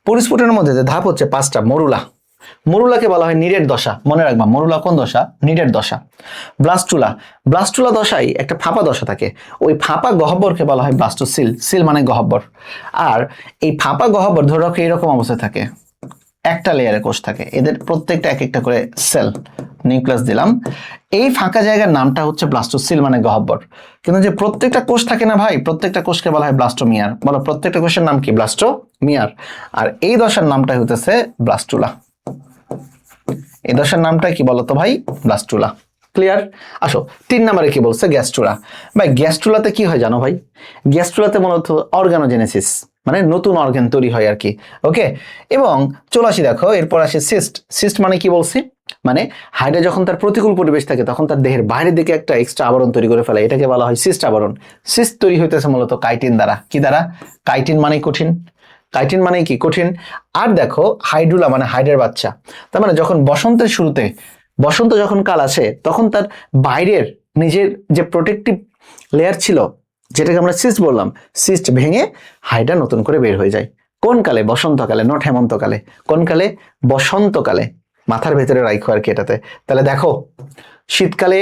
পরিস্ফুটনের মধ্যে যে ধাপ হচ্ছে 5টা। মরুলা, মরুলাকে বলা হয় নীরের দশা। মনে রাখবা মরুলা কোন দশা? নীরের দশা। ব্লাস্টুলা, ব্লাস্টুলা দশায় একটা ফাঁপা দশা থাকে, ওই ফাঁপা গহ্বরকে বলা হয় ব্লাস্টোসিল। সিল মানে গহ্বর। আর এই ফাঁপা গহ্বর ধরে রাখো এরকম অবস্থায় থাকে, একটা লেয়ারে কোষ থাকে, এদের প্রত্যেকটা এক একটা করে সেল, নিউক্লিয়াস দিলাম। এই ফাঁকা জায়গার নামটা হচ্ছে ব্লাস্টোসিল মানে গহ্বর। কিন্তু যে প্রত্যেকটা কোষ থাকে না ভাই, প্রত্যেকটা কোষকে বলা হয় ব্লাস্টোমিয়ার। বলো প্রত্যেকটা কোষের নাম কি? ব্লাস্টোমিয়ার। আর এই দশার নামটা হইতেছে ব্লাস্টুলা। এই দশার নামটা কি বলতো ভাই? ব্লাস্টুলা। ক্লিয়ার? আসো 3 নম্বরে কি বলছে? গ্যাস্ট্রুলা। ভাই গ্যাস্ট্রুলাতে কি হয় জানো ভাই? গ্যাস্ট্রুলাতে মূলত অর্গানোজেনেসিস মানে নতুন অর্গান তৈরি হয় আর কি। ওকে, এবং চলে আসি, দেখো এরপর আসে সিস্ট। সিস্ট মানে কি বলছি? মানে হাইড্রা যখন তার প্রতিকূল পরিবেশ থাকে তখন তার দেহের বাইরের দিকে একটা এক্সট্রা আবরণ তৈরি করে ফেলে, এটাকে বলা হয় সিস্ট আবরণ। সিস্ট তৈরি হইতেছে মূলত কাইটিন দ্বারা। কি দ্বারা? কাইটিন মানে কঠিন, কাইটিন মানে কি? কঠিন। আর দেখো হাইড্রুলা মানে হাইড্রার বাচ্চা। তার মানে যখন বসন্তের শুরুতে, বসন্ত যখন কাল আসে তখন তার বাইরের নিজের যে প্রোটেক্টিভ লেয়ার ছিল, যেটাকে আমরা সিস্ট বললাম, সিস্ট ভেঙে হাইড্রা নতুন করে বের হয়ে যায়। কোন কালে? বসন্তকালে, নট হেমন্তকালে। কোন কালে? বসন্তকালে। মাথার ভেতরে রাখো আর কি এটাতে। তাহলে দেখো শীতকালে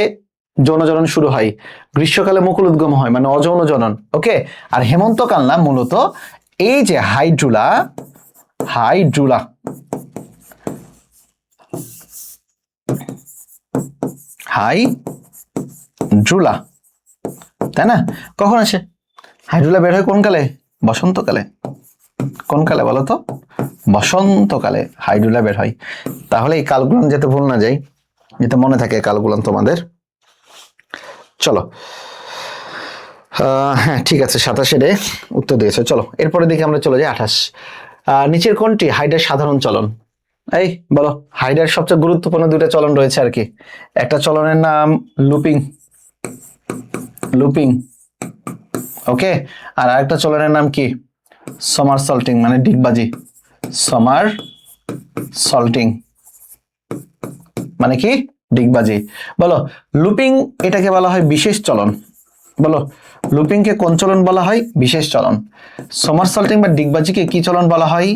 যৌন জনন শুরু হয়, গ্রীষ্মকালে মুকুল উদ্গম হয় মানে অযৌন জনন। ওকে, আর হেমন্তকাল না, মূলত এই যে হাইড্রুলা, হাইড্রুলা হাইড্রুলা, তাই না? কখন আসে হাইড্রুলা? বের হয় কোন কালে? বসন্তকালে। কোন কালে বলো তো? বসন্তকালে হাইড্রুলা বের হয়। তাহলে এই কালগুলো যাতে ভুল না যায়, যাতে মনে থাকে কালগুলো তোমাদের। চলো হ্যাঁ ঠিক আছে, 27 উত্তর দিয়েছে। চলো এরপরে দেখি আমরা চলে যাই 28। নিচের কোনটি হাইড্রার সাধারণ চলন? এই বলো, হাইড্রার সবচেয়ে গুরুত্বপূর্ণ 2টা চলন রয়েছে আর কি। একটা চলনের নাম লুপিং, লুপিং। ওকে, আর আরেকটা চলনের নাম কি? সমারসল্টিং মানে ডিগবাজি। সমারসল্টিং মানে কি? ডিগবাজি। বলো লুপিং এটাকে বলা হয় বিশেষ চলন। বলো লুপিংকে কোন চলন বলা হয়? বিশেষ চলন। সমারসল্টিং বা ডিগবাজিকে কি চলন বলা হয়?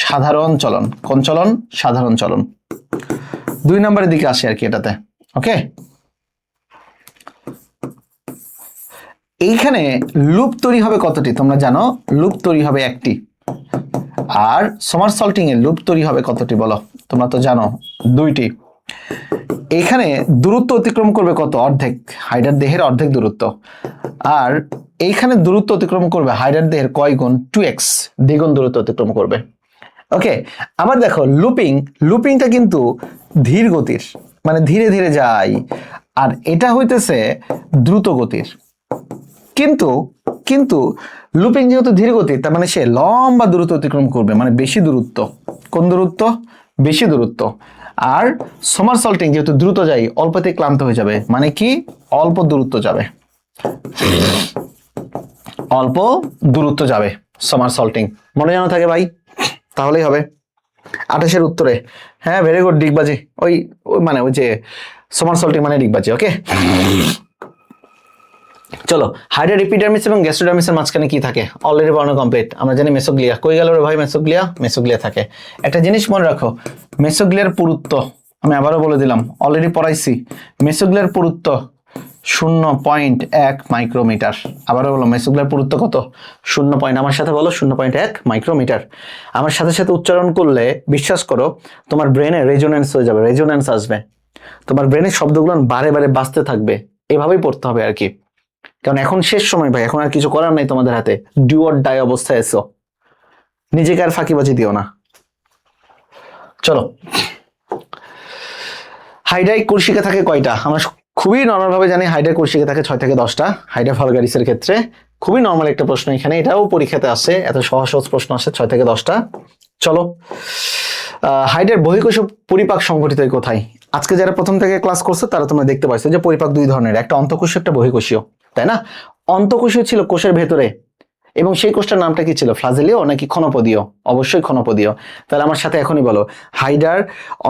সাধারণ চলন। কোন চলন? সাধারণ চলন। 2 নম্বরের দিকে আসে আর কি এটাতে। ওকে, এইখানে লুপ তৈরি হবে কতটি তোমরা জানো? লুপ তৈরি হবে 1টি। আর সমারসল্টিং এর লুপ তৈরি হবে কতটি বলো? তোমরা তো জানো 2টি। এখানে দূরত্ব অতিক্রম করবে কত? অর্ধেক, হাইডার দেহের অর্ধেক দূরত্ব। আর এইখানে দূরত্ব অতিক্রম করবে হাইডার দেহের কয় গুণ? 2x, দ্বিগুণ দূরত্ব অতিক্রম করবে। ওকে, আবার দেখো লুপিংটা কিন্তু ধীর গতির, মানে ধীরে ধীরে যায়, আর এটা হইতেছে দ্রুত গতির। কিন্তু কিন্তু লুপিং যেহেতু ধীর গতির, তার মানে সে লম্বা দূরত্ব অতিক্রম করবে, মানে বেশি দূরত্ব। কোন দূরত্ব? বেশি দূরত্ব। আর সমারসল্টিং যেহেতু দ্রুত যায়, অল্পতে ক্লান্ত হয়ে যাবে, মানে কি অল্প দূরত্ব যাবে, অল্প দূরত্ব যাবে সমারসল্টিং। মনে জানা থাকে ভাই, তাহলেই হবে 28-এর উত্তরে। হ্যাঁ, ভেরি গুড, ডিগবাজি। ওই মানে ওই যে সমারসল্টিং মানে ডিগবাজি। ওকে, চলো, হাইডার এপিডার্মিস এবং গ্যাস্ট্রোডার্মিসের মাঝখানে কি থাকে? অলরেডি বানানো কমপ্লিট। আমরা জানি মেসোগ্লিয়া। কই গেল রে ভাই মেসোগ্লিয়া? মেসোগ্লিয়া থাকে। একটা জিনিস মনে রাখো, মেসোগ্লিয়ার পুরুত্ব আমি আবারও বলে দিলাম, অলরেডি পড়াইছি। মেসোগ্লিয়ার পুরুত্ব 0.1 মাইক্রোমিটার। আবারও বলো, মেসোগ্লিয়ার পুরুত্ব কত? 0. আমার সাথে বলো, 0.1 মাইক্রোমিটার। আমার সাথে সাথে উচ্চারণ করলে বিশ্বাস করো তোমার ব্রেনে রেজোনেন্স হয়ে যাবে, রেজোনেন্স আসবে, তোমার ব্রেনের শব্দগুলো বারে বারে বাজতে থাকবে। এভাবেই পড়তে হবে আর কি, কারণ এখন শেষ সময় ভাই, এখন আর কিছু করার নাই তোমাদের হাতে। ডু অর ডাই অবস্থায় এসো, নিজেকে আর ফাঁকিবাজি দিও না। চলো, হাইডাই কোর্সিকা থাকে কয়টা? আমরা খুবই নর্মাল ভাবে জানি হাইডাই কোর্সিকা থাকে 6 থেকে 10টা। হাইডা ভালগারিসের ক্ষেত্রে খুবই নর্মাল একটা প্রশ্ন, এখানে এটাও পরীক্ষাতে আসে, এত সহজ সহজ প্রশ্ন আসে 6 থেকে 10টা। চলো, হাইডার বহিঃকোষ পরিপাক সংঘটিত হয় কোথায়? আজকে যারা প্রথম থেকে ক্লাস করছে তারা তোমরা দেখতে পাইছো যে পরিপাক দুই ধরনের, একটা অন্তঃকোষীয়, একটা বহিঃকোষীয়, তাই না? অন্তঃকোষীয় ছিল কোষের ভেতরে, এবং সেই কোষটার নামটা কি ছিল? ফ্লাজেলীয় নাকি ক্ষণপদীয়? অবশ্যই ক্ষণপদীয়। তাহলে আমার সাথে এখনই বলো, হাইডার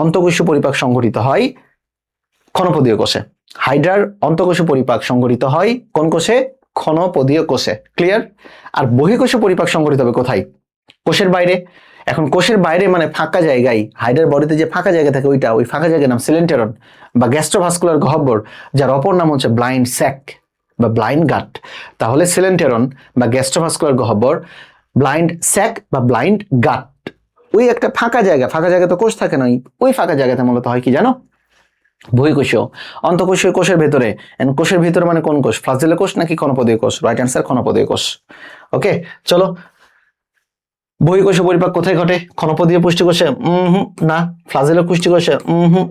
অন্তঃকোষীয় পরিপাক সংঘটিত হয় ক্ষণপদীয় কোষে। হাইড্রার অন্তঃকোষীয় পরিপাক সংঘটিত হয় কোন কোষে? ক্ষণপদীয় কোষে। ক্লিয়ার? আর বহিঃকোষীয় পরিপাক সংঘটিত হবে কোথায়? কোষের বাইরে। এখন কোষের বাইরে মানে ফাঁকা জায়গায়, হাইডার বডিতে যে ফাঁকা জায়গা থাকে ওই ফাঁকা জায়গার নাম সিলেন্টেরন বা গ্যাস্ট্রোভাস্কুলার গহ্বর, যার অপর নাম হচ্ছে ব্লাইন্ড স্যাক বা ব্লাইন্ড গাট। তাহলে সিলেন্টেরন বা গ্যাস্ট্রোভাস্কুলার গহ্বর, ব্লাইন্ড স্যাক বা ব্লাইন্ড গাট, ওই একটা ফাঁকা জায়গা। ফাঁকা জায়গা তো কোষ থাকে না, ওই ফাঁকা জায়গাতে মূলত হয় কি জানো? বহিঃকোষীয়। অন্তঃকোষীয় কোষের ভেতরে। কোষের ভেতরে মানে কোন কোষ? ফ্লাজেলীয় কোষ নাকি ক্ষণপদীয় কোষ? রাইট অ্যান্সার ক্ষণপদীয় কোষ। ওকে, চলো, বহিঃকোষীয় পরিপাক কোথায় ঘটে? ক্ষণপদীয় পুষ্টিকোষে? না। ফ্লাজেলীয় পুষ্টিকোষে?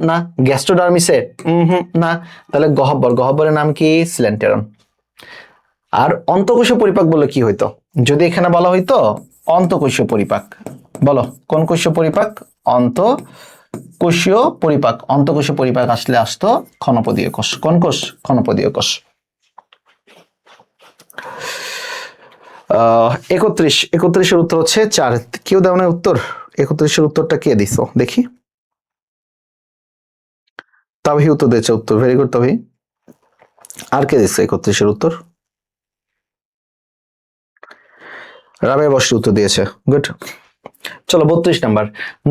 না। গ্যাস্ট্রোডার্মিসে? না। তাহলে গহ্বরের নাম কি? সিলেন্টেরন। আর অন্তঃকোষীয় পরিপাক বলে কি হইতো যদি এখানে বলা হইতো অন্তঃকোষীয় পরিপাক? বলো, কোন কোষীয় পরিপাক? অন্তঃকোষীয় পরিপাক। অন্তঃকোষীয় পরিপাক আসলে আসতো ক্ষণপদীয় কোষ। কোন কোষ? ক্ষণপদীয় কোষ। 31-এর উত্তর হচ্ছে 4। কেউ দেও না উত্তর? 31-এর উত্তরটা কে দিছো দেখি? তাবহি উত্তর দিয়েছে। উত্তর ভেরি গুড তাবহি। আর কে দিচ্ছে 31-এর উত্তর? রাবে বসরি উত্তর দিয়েছে। গুড। চলো, 32 নাম্বার,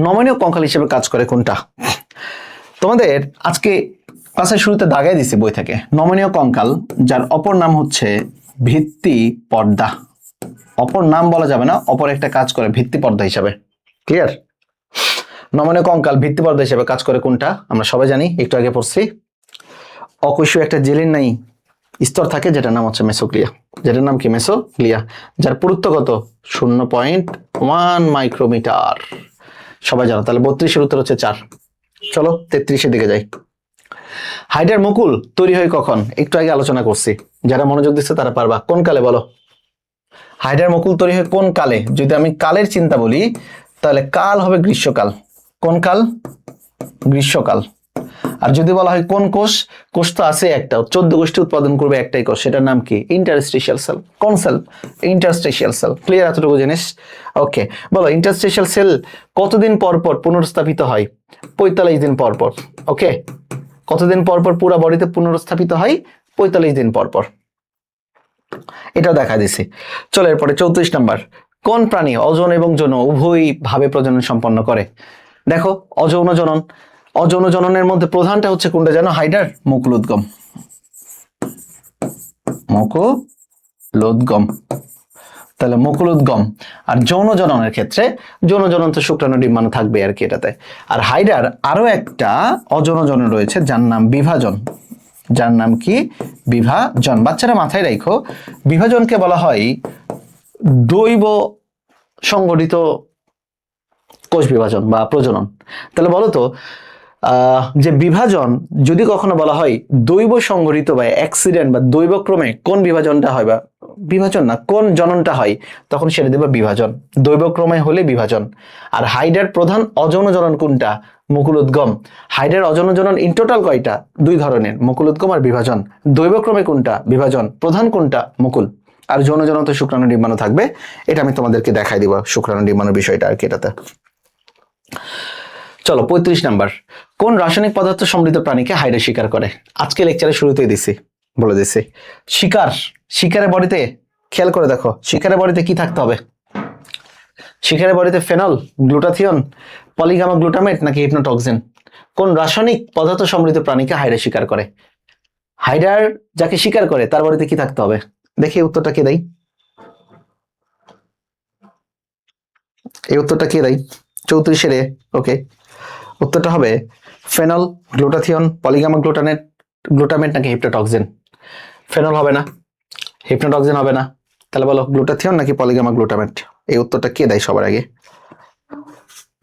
নমনীয় কঙ্কাল হিসেবে কাজ করে কোনটা? তোমাদের আজকে ক্লাসের শুরুতে দাগাই দিছি বই থেকে, নমনীয় কঙ্কাল, যার অপর নাম হচ্ছে ভিত্তি পর্দা। অপর নাম বলা যাবে না, অপর একটা কাজ করে ভিত্তি পর্দা হিসাবে। ক্লিয়ার? নমনীয় কঙ্কাল ভিত্তি পর্দা হিসেবে কাজ করে কোনটা? আমরা সবাই জানি, একটু আগে পড়ছি। অকোষীয় একটা জেলিন নাই স্তর থাকে, যেটার নাম হচ্ছে মেসোগ্লিয়া। যেটার নাম কি? মেসোগ্লিয়া। যার পুরুত্ব কত? 0.1 মাইক্রোমিটার। সবাই জানো। তাহলে 32-এর উত্তর হচ্ছে 4। চলো 33-এর দিকে যাই। হাইডার মুকুল তৈরি হয় কখন? একটু আগে আলোচনা করছি, যারা মনোযোগ দিচ্ছে তারা পারবা। কোন কালে বলো? হাইডার মুকুল তৈরি হয় কোন কালে? যদি আমি কালের চিন্তা বলি, তাহলে কাল হবে গ্রীষ্মকাল। কোন কাল? গ্রীষ্মকাল। আর যদি বলা হয় কোন কোষ? কোষ তো আছে একটা, 14 গোষ্ঠী উৎপাদন করবে একটাই কোষ, সেটার নাম কি? Interstitial cell. কোন সেল? Interstitial cell. ক্লিয়ার এতটুকু জিনিস? ওকে, বলো, ইন্টারস্টিশিয়াল সেল কতদিন পর পর পুনরস্থাপিত হয়? 45 দিন পর পর। ওকে, কতদিন পর পর পুরো বডিতে পুনরস্থাপিত হয়? 45 দিন পর পর। এটাও দেখা দিছি। চলো, এরপরে 34 নাম্বার, কোন প্রাণী অযৌন এবং যৌন উভয় ভাবে প্রজনন সম্পন্ন করে? দেখো, অযৌন জনন, অযৌন জননের মধ্যে প্রধানটা হচ্ছে কোনটা জানো? হাইডার মুকুলোদ্গম। মুকুলোদ্গম। তাহলে মুকুল উদ্গম। আর যৌন জননের ক্ষেত্রে যৌন জনন তো শুক্রাণু ডিম্বাণু থাকবে আর কি এটাতে। আর হাইডার আরো একটা অযৌন জনন রয়েছে যার নাম বিভাজন। যার নাম কি? বিভাজন। বাচ্চারা মাথায় রাখো, বিভাজনকে বলা হয় দৈব সংগঠিত কোষ বিভাজন বা প্রজনন। তাহলে বলো তো যে বিভাজন যদি কখনো বলা হয় দৈব সংঘটিত বা অ্যাক্সিডেন্ট বা দৈবক্রমে কোন বিভাজনটা হয়, বা বিভাজন না কোন জননটা হয়, তখন সেটা দেবে বিভাজন। দৈবক্রমে হলে বিভাজন। আর হাইডার প্রধান অযৌন জনন কোনটা? মুকুল উদ্গম। হাইডার অযৌন জনন ইন টোটাল কয়টা? 2 ধরনের, মুকুল উদ্গম আর বিভাজন। দৈবক্রমে কোনটা? বিভাজন। প্রধান কোনটা? মুকুল। আর যৌন জনন তো শুক্রাণু ডিম্বাণু থাকবে, এটা আমি তোমাদেরকে দেখাই দিব শুক্রাণু ডিম্বাণুর বিষয়টা আর কি এটাতে। চলো 35 নাম্বার, কোন রাসায়নিক পদার্থ সমৃদ্ধ প্রাণীকে হাইডা শিকার করে? আজকে লেকচারে শুরুতেই বলে দিছি শিকারের বডিতে খেয়াল করে দেখো, শিকারের বডিতে কি থাকতে হবে? শিকারের বডিতে ফেনল, গ্লুটাথিয়ন, পলিগামা গ্লুটামেট নাকি হিপনোটক্সিন? কোন রাসায়নিক পদার্থ সমৃদ্ধ প্রাণীকে হাইডা শিকার করে? হাইডার যাকে শিকার করে তার বডিতে কি থাকতে হবে? দেখি উত্তরটা কে দেয়। এই উত্তরটা কে দেয়? 34 ওকে, উত্তরটা হবে ফেনল, গ্লুটাথিয়ন, পলিগামা গ্লুটামেট নাকি হিপনোটক্সিন? ফেনল হবে না, হিপনোটক্সিন হবে না, তাহলে বলো গ্লুটাথিয়ন নাকি পলিগামা গ্লুটামেট? এই উত্তরটা কে দেয় সবার আগে?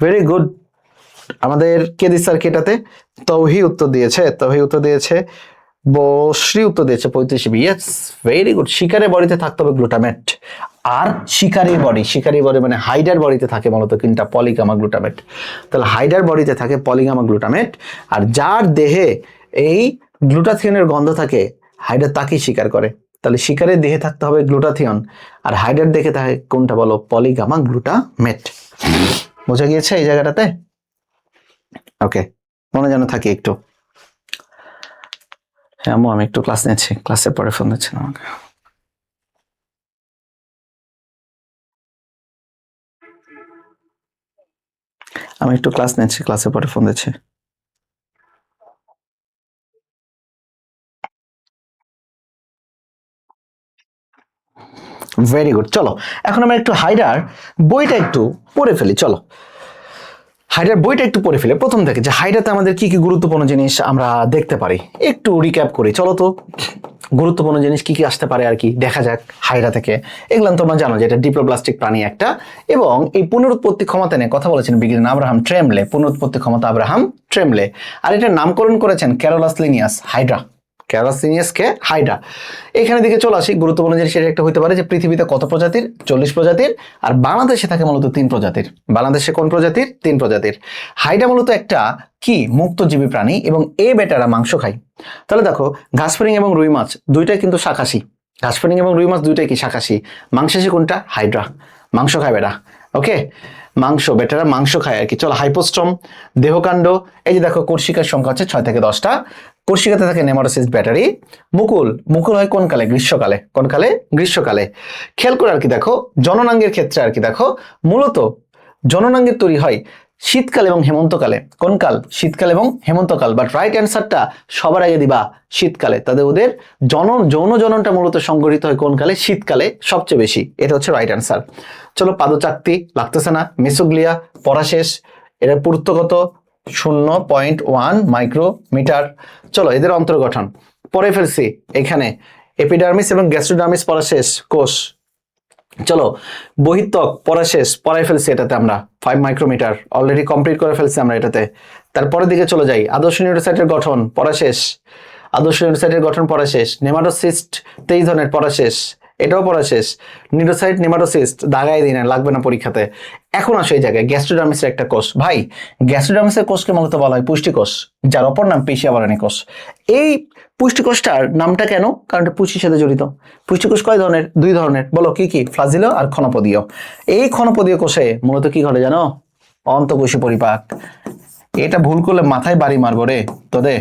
ভেরি গুড, আমাদের কে দিচ্ছে আর কেটাতে? তৌহি উত্তর দিয়েছে, বশ্রী উত্তর দিয়েছে 35। Yes, very good. শিকারের বডিতে থাকতে হবে গ্লুটামেট। আর শিকারি বডি মানে হাইডার বডিতে থাকে মূলত কোনটা? পলিগামা গ্লুটামেট। তাহলে হাইডার বডিতে থাকে পলিগামা গ্লুটামেট, আর যার দেহে এই গ্লুটাথিয়নের গন্ধ থাকে হাইডার তাকেই শিকার করে। তাহলে শিকারের দেহে থাকতে হবে গ্লুটাথিয়ন, আর হাইডার দেখে থাকে কোনটা? বলো পলিগামা গ্লুটামেট। বোঝা গিয়েছে এই জায়গাটাতে? ওকে, মনে যেন থাকে একটু। হ্যাঁ আম্মু, আমি একটু ক্লাস নিচ্ছি, ক্লাসের পরে ফোন দিচ্ছেন আমাকে। আমি একটু ক্লাস নিচ্ছি, ক্লাসের পরে ফোন দিচ্ছি। Very good. চলো এখন আমরা একটু হাইডার বইটা একটু পড়ে ফেলি। চলো হাইডার বইটা একটু পড়ে ফেলে প্রথম থেকে, যে হাইডাতে আমাদের কি কি গুরুত্বপূর্ণ জিনিস আমরা দেখতে পারি একটু রিক্যাপ করি। চলো তো গুরুত্বপূর্ণ জিনিস কি কি আসতে পারে আর কি দেখা যাক হাইডা থেকে। এগুলো তোমরা জানো যে এটা ডিপ্লোপ্লাস্টিক প্রাণী একটা, এবং এই পুনরুৎপত্তি ক্ষমতা নিয়ে কথা বলেছেন বিজ্ঞানী আব্রাহাম ট্রেমলে। পুনরুৎপত্তি ক্ষমতা আব্রাহাম ট্রেমলে। আর এটার নামকরণ করেছেন ক্যারোলাস লিনিয়াস হাইড্রা। ক্যারাসিনিয়াসকে হাইড্রা। এখানে দিকে চলে আসি, গুরুত্বপূর্ণ জিনিস এটা একটা হতে পারে যে পৃথিবীতে কত প্রজাতির? 40 প্রজাতির। আর বাংলাদেশে থাকে মূলত 3 প্রজাতির। বাংলাদেশে কোন প্রজাতির? 3 প্রজাতির। হাইড্রা মূলত একটা কি মুক্তজীবী প্রাণী, এবং এ বেটারা মাংস খায়। তাহলে দেখো ঘাসফড়িং এবং রুই মাছ দুইটাই কিন্তু শাকাশী। ঘাসফড়িং এবং রুই মাছ দুইটাই কি শাকাশী। মাংসাশী কোনটা? হাইড্রা। মাংস খায় বেটা। ওকে, বেটারা মাংস খায় আর কি। চলো হাইপোস্ট্রম, দেহকাণ্ড। এই যে দেখো কোর্সিকার সংখ্যা হচ্ছে 6 থেকে 10টা। কোর্সিকাতে থাকে নেমাটোসিস্ট ব্যাটারি। মুকুল হয় কোন কালে? গ্রীষ্মকালে। কোন কালে? গ্রীষ্মকালে। খেয়াল করে আর কি দেখো জননাঙ্গের ক্ষেত্রে আর কি দেখো মূলত জননাঙ্গের তৈরি হয় শীতকাল এবং হেমন্তকালে। কোন কাল? শীতকাল এবং হেমন্তকাল। বাট রাইট অ্যান্সারটা সবার আগে দিবা শীতকালে। ওদের যৌন জননটা মূলত সংঘটিত হয় কোন কালে? শীতকালে সবচেয়ে বেশি। এটা হচ্ছে রাইট অ্যান্সার। চলো পাদচাকতি লাগতেছে না। মেসোগ্লিয়া পড়া শেষ। এর পুরুত্ব কত? 0.1 মাইক্রোমিটার। চলো এদের অন্তর্গঠন পড়ে ফেলছি এখানে। এপিডার্মিস এবং গ্যাস্ট্রোডার্মিস পড়া শেষ কোষ। চলো বহিত্বক পড়া শেষ, পড়াই ফেলছি এটাতে আমরা 5 মাইক্রোমিটার অলরেডি কমপ্লিট করে ফেলছি আমরা এটাতে। তারপরের দিকে চলে যাই, আদর্শ নিউরোসাইটের গঠন পড়া শেষ। আদর্শ নিউরোসাইটের গঠন পড়া শেষ। নেমাটোসিস্ট 23 ধরনের পড়া শেষ, এটাও পড়া শেষ। নিউরোসাইট নেমাটোসিস্ট দাগাই দিন, লাগবে না পরীক্ষাতে। এখন আসো এই জায়গায় গ্যাস্ট্রোডার্মিসের একটা কোষ। ভাই গ্যাস্ট্রোডার্মিসের কোষকে মূলত বলা হয় পুষ্টিকোষ, যার অপর নাম পেশি আবরণী কোষ। এই পুষ্টিকোষটার নামটা কেন? কারণ এটা পুষ্টির সাথে জড়িত। পুষ্টিকোষ কয় ধরনের? 2 ধরনের। বলো কি কি? ফ্লাজিলীয় আর ক্ষণপদীয়। এই ক্ষণপদীয় কোষে মূলত কি ঘটে জানো? অন্তঃকোষীয় পরিপাক। এটা ভুল করলে মাথায় বাড়ি মারবো রে তোদের।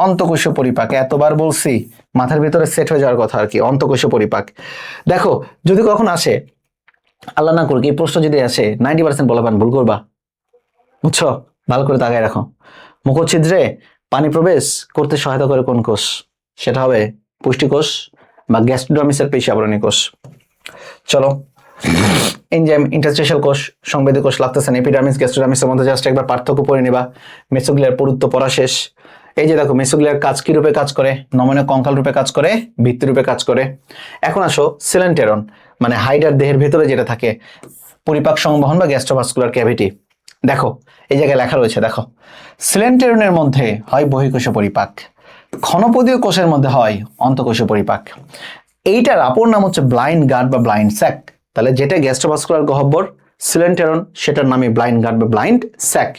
অন্তঃকোষীয় পরিপাক এতবার বলছি, মাথার ভিতরে সেট হয়ে যাওয়ার কথা আর কি। অন্তঃকোষীয় পরিপাক। দেখো যদি কখন আসে, আল্লাহ না করুক এই প্রশ্ন যদি আসে, 90% বলবান ভুল করবা। বুঝছো? ভালো করে তাকায় রাখো। মুখচ্ছিদ্রে পানি প্রবেশ করতে সহায়তা করে কোন কোষ? সেটা হবে পুষ্টিকোষ বা গ্যাস্ট্রোডার্মিসের পেশি আবরণী কোষ। চলো, এনজাইম, ইন্টারস্টিশিয়াল কোষ, সংবেদী কোষ লাগতেছে না, এপিডার্মিস গ্যাস্ট্রোডার্মিসের মধ্যে জাস্ট একবার পার্থক্য পড়ে নিবা। মেসোগ্লিয়ার পুরুত্ব পড়া শেষ। এই যে দেখো মেসোগ্লিয়ার কাজ কি রূপে কাজ করে, নমনীয় কঙ্কাল রূপে কাজ করে, ভিত্তি রূপে কাজ করে। এখন আসো সিলেন্টেরন, মানে হাইডার দেহের ভেতরে যেটা থাকে, পরিপাক সংবহন বা গ্যাস্ট্রোভাস্কুলার ক্যাভিটি। দেখো এই জায়গায় লেখা রয়েছে, দেখো সিলেন্টেরনের মধ্যে হয় বহিঃকোষীয় পরিপাক, ক্ষণপদীয় কোষের মধ্যে হয় অন্তঃকোষীয় পরিপাক। এইটার অপর নাম হচ্ছে ব্লাইন্ড গার্ড বা ব্লাইন্ড স্যাক। তাহলে যেটা গ্যাস্ট্রোভাস্কুলার গহ্বর সিলেন্টেরন, সেটার নামই ব্লাইন্ড গার্ড বা ব্লাইন্ড স্যাক।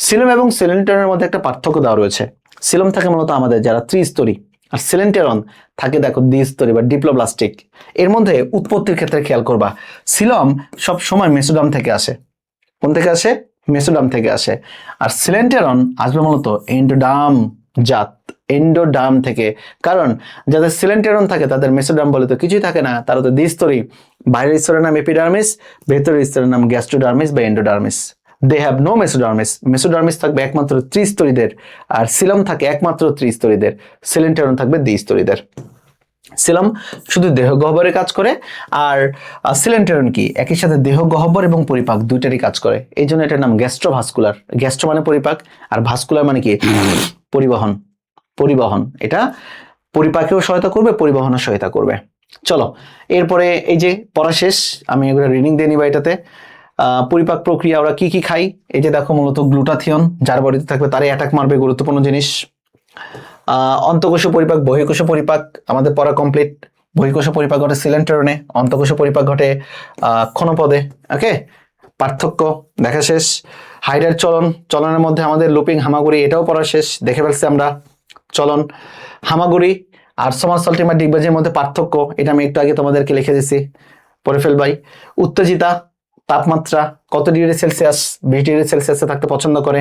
সিলম এবং সিলেন্টেরনের মধ্যে একটা পার্থক্য দেওয়া রয়েছে। সিলম থাকে মূলত আমাদের যারা ত্রিস্তরী, আর সিলেন্টেরন থাকে দেখো দ্বিস্তরী বা ডিপ্লোব্লাস্টিক। এর মধ্যে উৎপত্তির ক্ষেত্রে খেয়াল করবা, সিলম সব সময় মেসোডাম থেকে আসে। কোন থেকে আসে? মেসোডাম থেকে আসে। আর সিলেন্টেরন আসবে মূলত এন্ডোডাম জাত, এন্ডোডাম থেকে। কারণ যাদের সিলেন্টেরন থাকে তাদের মেসোডাম বলে তো কিছুই থাকে না, তারা তো দ্বিস্তরী। বাইরের স্তরের নাম এপিডার্মিস, ভেতরের স্তরের নাম গ্যাস্ট্রোডার্মিস বা endodermis. They have no mesodermis. Mesodermis থাকবে একমাত্র ত্রিস্তরীদের, আর সিলম থাকে একমাত্র ত্রিস্তরীদের, সিলেন্টেরন থাকবে দ্বিস্তরীদের। সিলম শুধু দেহ গহ্বরে কাজ করে, আর সিলেন্টেরন কি একই সাথে দেহ গহ্বর এবং পরিপাক দুইটারই কাজ করে। এই জন্য এটার নাম গ্যাস্ট্রোভাস্কুলার। গ্যাস্ট্রো মানে পরিপাক, আর ভাস্কুলার মানে কি পরিবহন। পরিবহন, এটা পরিপাকেও সহায়তা করবে, পরিবহনের সহায়তা করবে। চলো এরপরে এই যে পড়া শেষ, আমি এগুলো রিডিং দিয়ে নিবা। এটাতে পরিপাক প্রক্রিয়া ওরা কি কি খাই, এই যে দেখো মূলত গ্লুটাথিয়ন যার বডিতে থাকবে তারই অ্যাটাক মারবে, গুরুত্বপূর্ণ জিনিস। অন্তঃকোষীয় পরিপাক, বহিঃকোষীয় পরিপাক আমাদের পড়া কমপ্লিট। বহিঃকোষীয় পরিপাক ঘটে সিলেন্টেরনে, অন্তঃকোষীয় পরিপাক ঘটে ক্ষণপদে। ওকে, পার্থক্য দেখা শেষ। হাইডার চলন, চলনের মধ্যে আমাদের লুপিং, হামাগুড়ি, এটাও পড়া শেষ, দেখে ফেলছি আমরা। চলন, হামাগুড়ি আর সমারসল্টিং বা ডিগবাজির মধ্যে পার্থক্য, এটা আমি একটু আগে তোমাদেরকে লিখে দিছি, পড়ে ফেলবাই। উত্তেজিতা, তাপমাত্রা কত ডিগ্রি সেলসিয়াস, 20 ডিগ্রি সেলসিয়াসে থাকতে পছন্দ করে।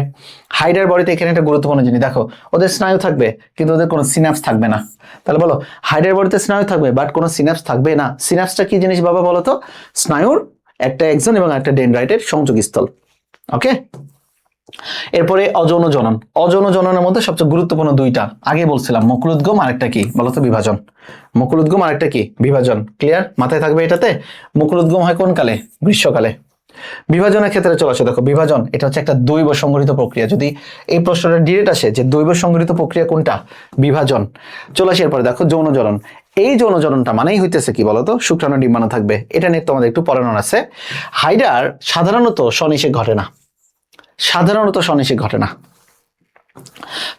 হাইডার বডিতে এখানে একটা গুরুত্বপূর্ণ জিনিস দেখো, ওদের স্নায়ু থাকবে কিন্তু ওদের কোনো সিনাপস থাকবে না। তাহলে বলো হাইডার বডিতে স্নায়ু থাকবে বাট কোনো সিনাপস থাকবে না। সিনাপসটা কি জিনিস বাবা বলো তো? স্নায়ুর একটা এক্সন এবং একটা ডেনড্রাইটের সংযোগস্থল। ওকে, এরপরে অযৌন জনন। অযৌন জননের মধ্যে সবচেয়ে গুরুত্বপূর্ণ দুইটা আগে বলছিলাম, মুকুলোদ্গম আর একটা কি বলতো? বিভাজন। মুকুলোদ্গম আর একটা কি? বিভাজন। ক্লিয়ার? মাথায় থাকবে এটাতে। মুকুলোদ্গম হয় কোন কালে? গ্রীষ্মকালে। বিভাজনের ক্ষেত্রে চলে আসে, দেখো বিভাজন এটা হচ্ছে একটা দৈব সংঘটিত প্রক্রিয়া। যদি এই প্রশ্নটা ডিরেক্ট আসে যে দৈব সংঘটিত প্রক্রিয়া কোনটা, বিভাজন। চলে আসে এরপরে দেখো যৌন জনন। এই যৌন জননটা মানেই হইতেছে কি বলতো? শুক্রাণু ডিম্বাণু থাকবে। এটা নিয়ে তোমাদের একটু পড়ানোর আছে। হাইডার সাধারণত সনিষেক ঘটে না, সাধারণত সনিষেক ঘটে না।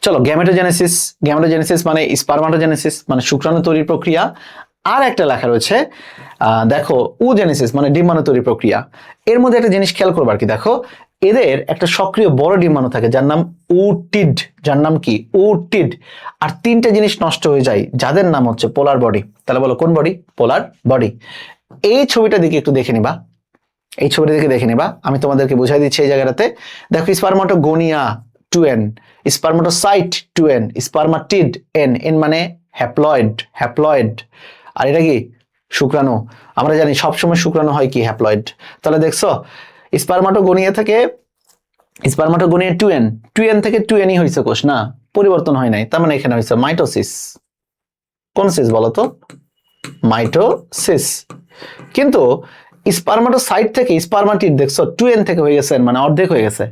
চলো গ্যামেটোজেনেসিস। গ্যামেটোজেনেসিস মানে স্পারমাটোজেনেসিস, মানে শুক্রাণু তৈরির প্রক্রিয়া। আর একটা লেখা রয়েছে দেখো উজেনেসিস, মানে ডিম্বাণু তৈরির প্রক্রিয়া। এর মধ্যে একটা জিনিস খেয়াল করবার কি, দেখো এদের একটা সক্রিয় বড় ডিম্বাণু থাকে যার নাম উটিড। যার নাম কি? উটিড। আর তিনটা জিনিস নষ্ট হয়ে যায় যাদের নাম হচ্ছে পোলার বডি। তাহলে বলো কোন বডি? পোলার বডি। এই ছবিটা দিকে একটু দেখে নিবা, এই ছবিটা দিকে দেখে নিবা, আমি তোমাদেরকে বুঝাই দিচ্ছি এই জায়গাটাতে। দেখো স্পারমাটোগোনিয়া 2n, স্পারমাটোসাইট 2n, স্পারমাটিড n, n মানে হ্যাপ্লয়েড, হ্যাপ্লয়েড। আর এটা কি? শুক্রাণু। আমরা জানি সবসময় শুক্রাণু হয় কি? হ্যাপ্লয়েড। তাহলে দেখছো স্পারমাটোগোনিয়া থেকে স্পারমাটোগোনিয়া 2n, 2n থেকে 2n ই হয়েছে কোষ, না পরিবর্তন হয় নাই। তার মানে এখানে হয়েছে মাইটোসিস। কোন সিস বলো তো? মাইটোসিস। কিন্তু স্পারমাটোসাইট থেকে স্পারমাটিড দেখছো 2n থেকে হয়ে গেছে, মানে অর্ধেক হয়ে গেছে।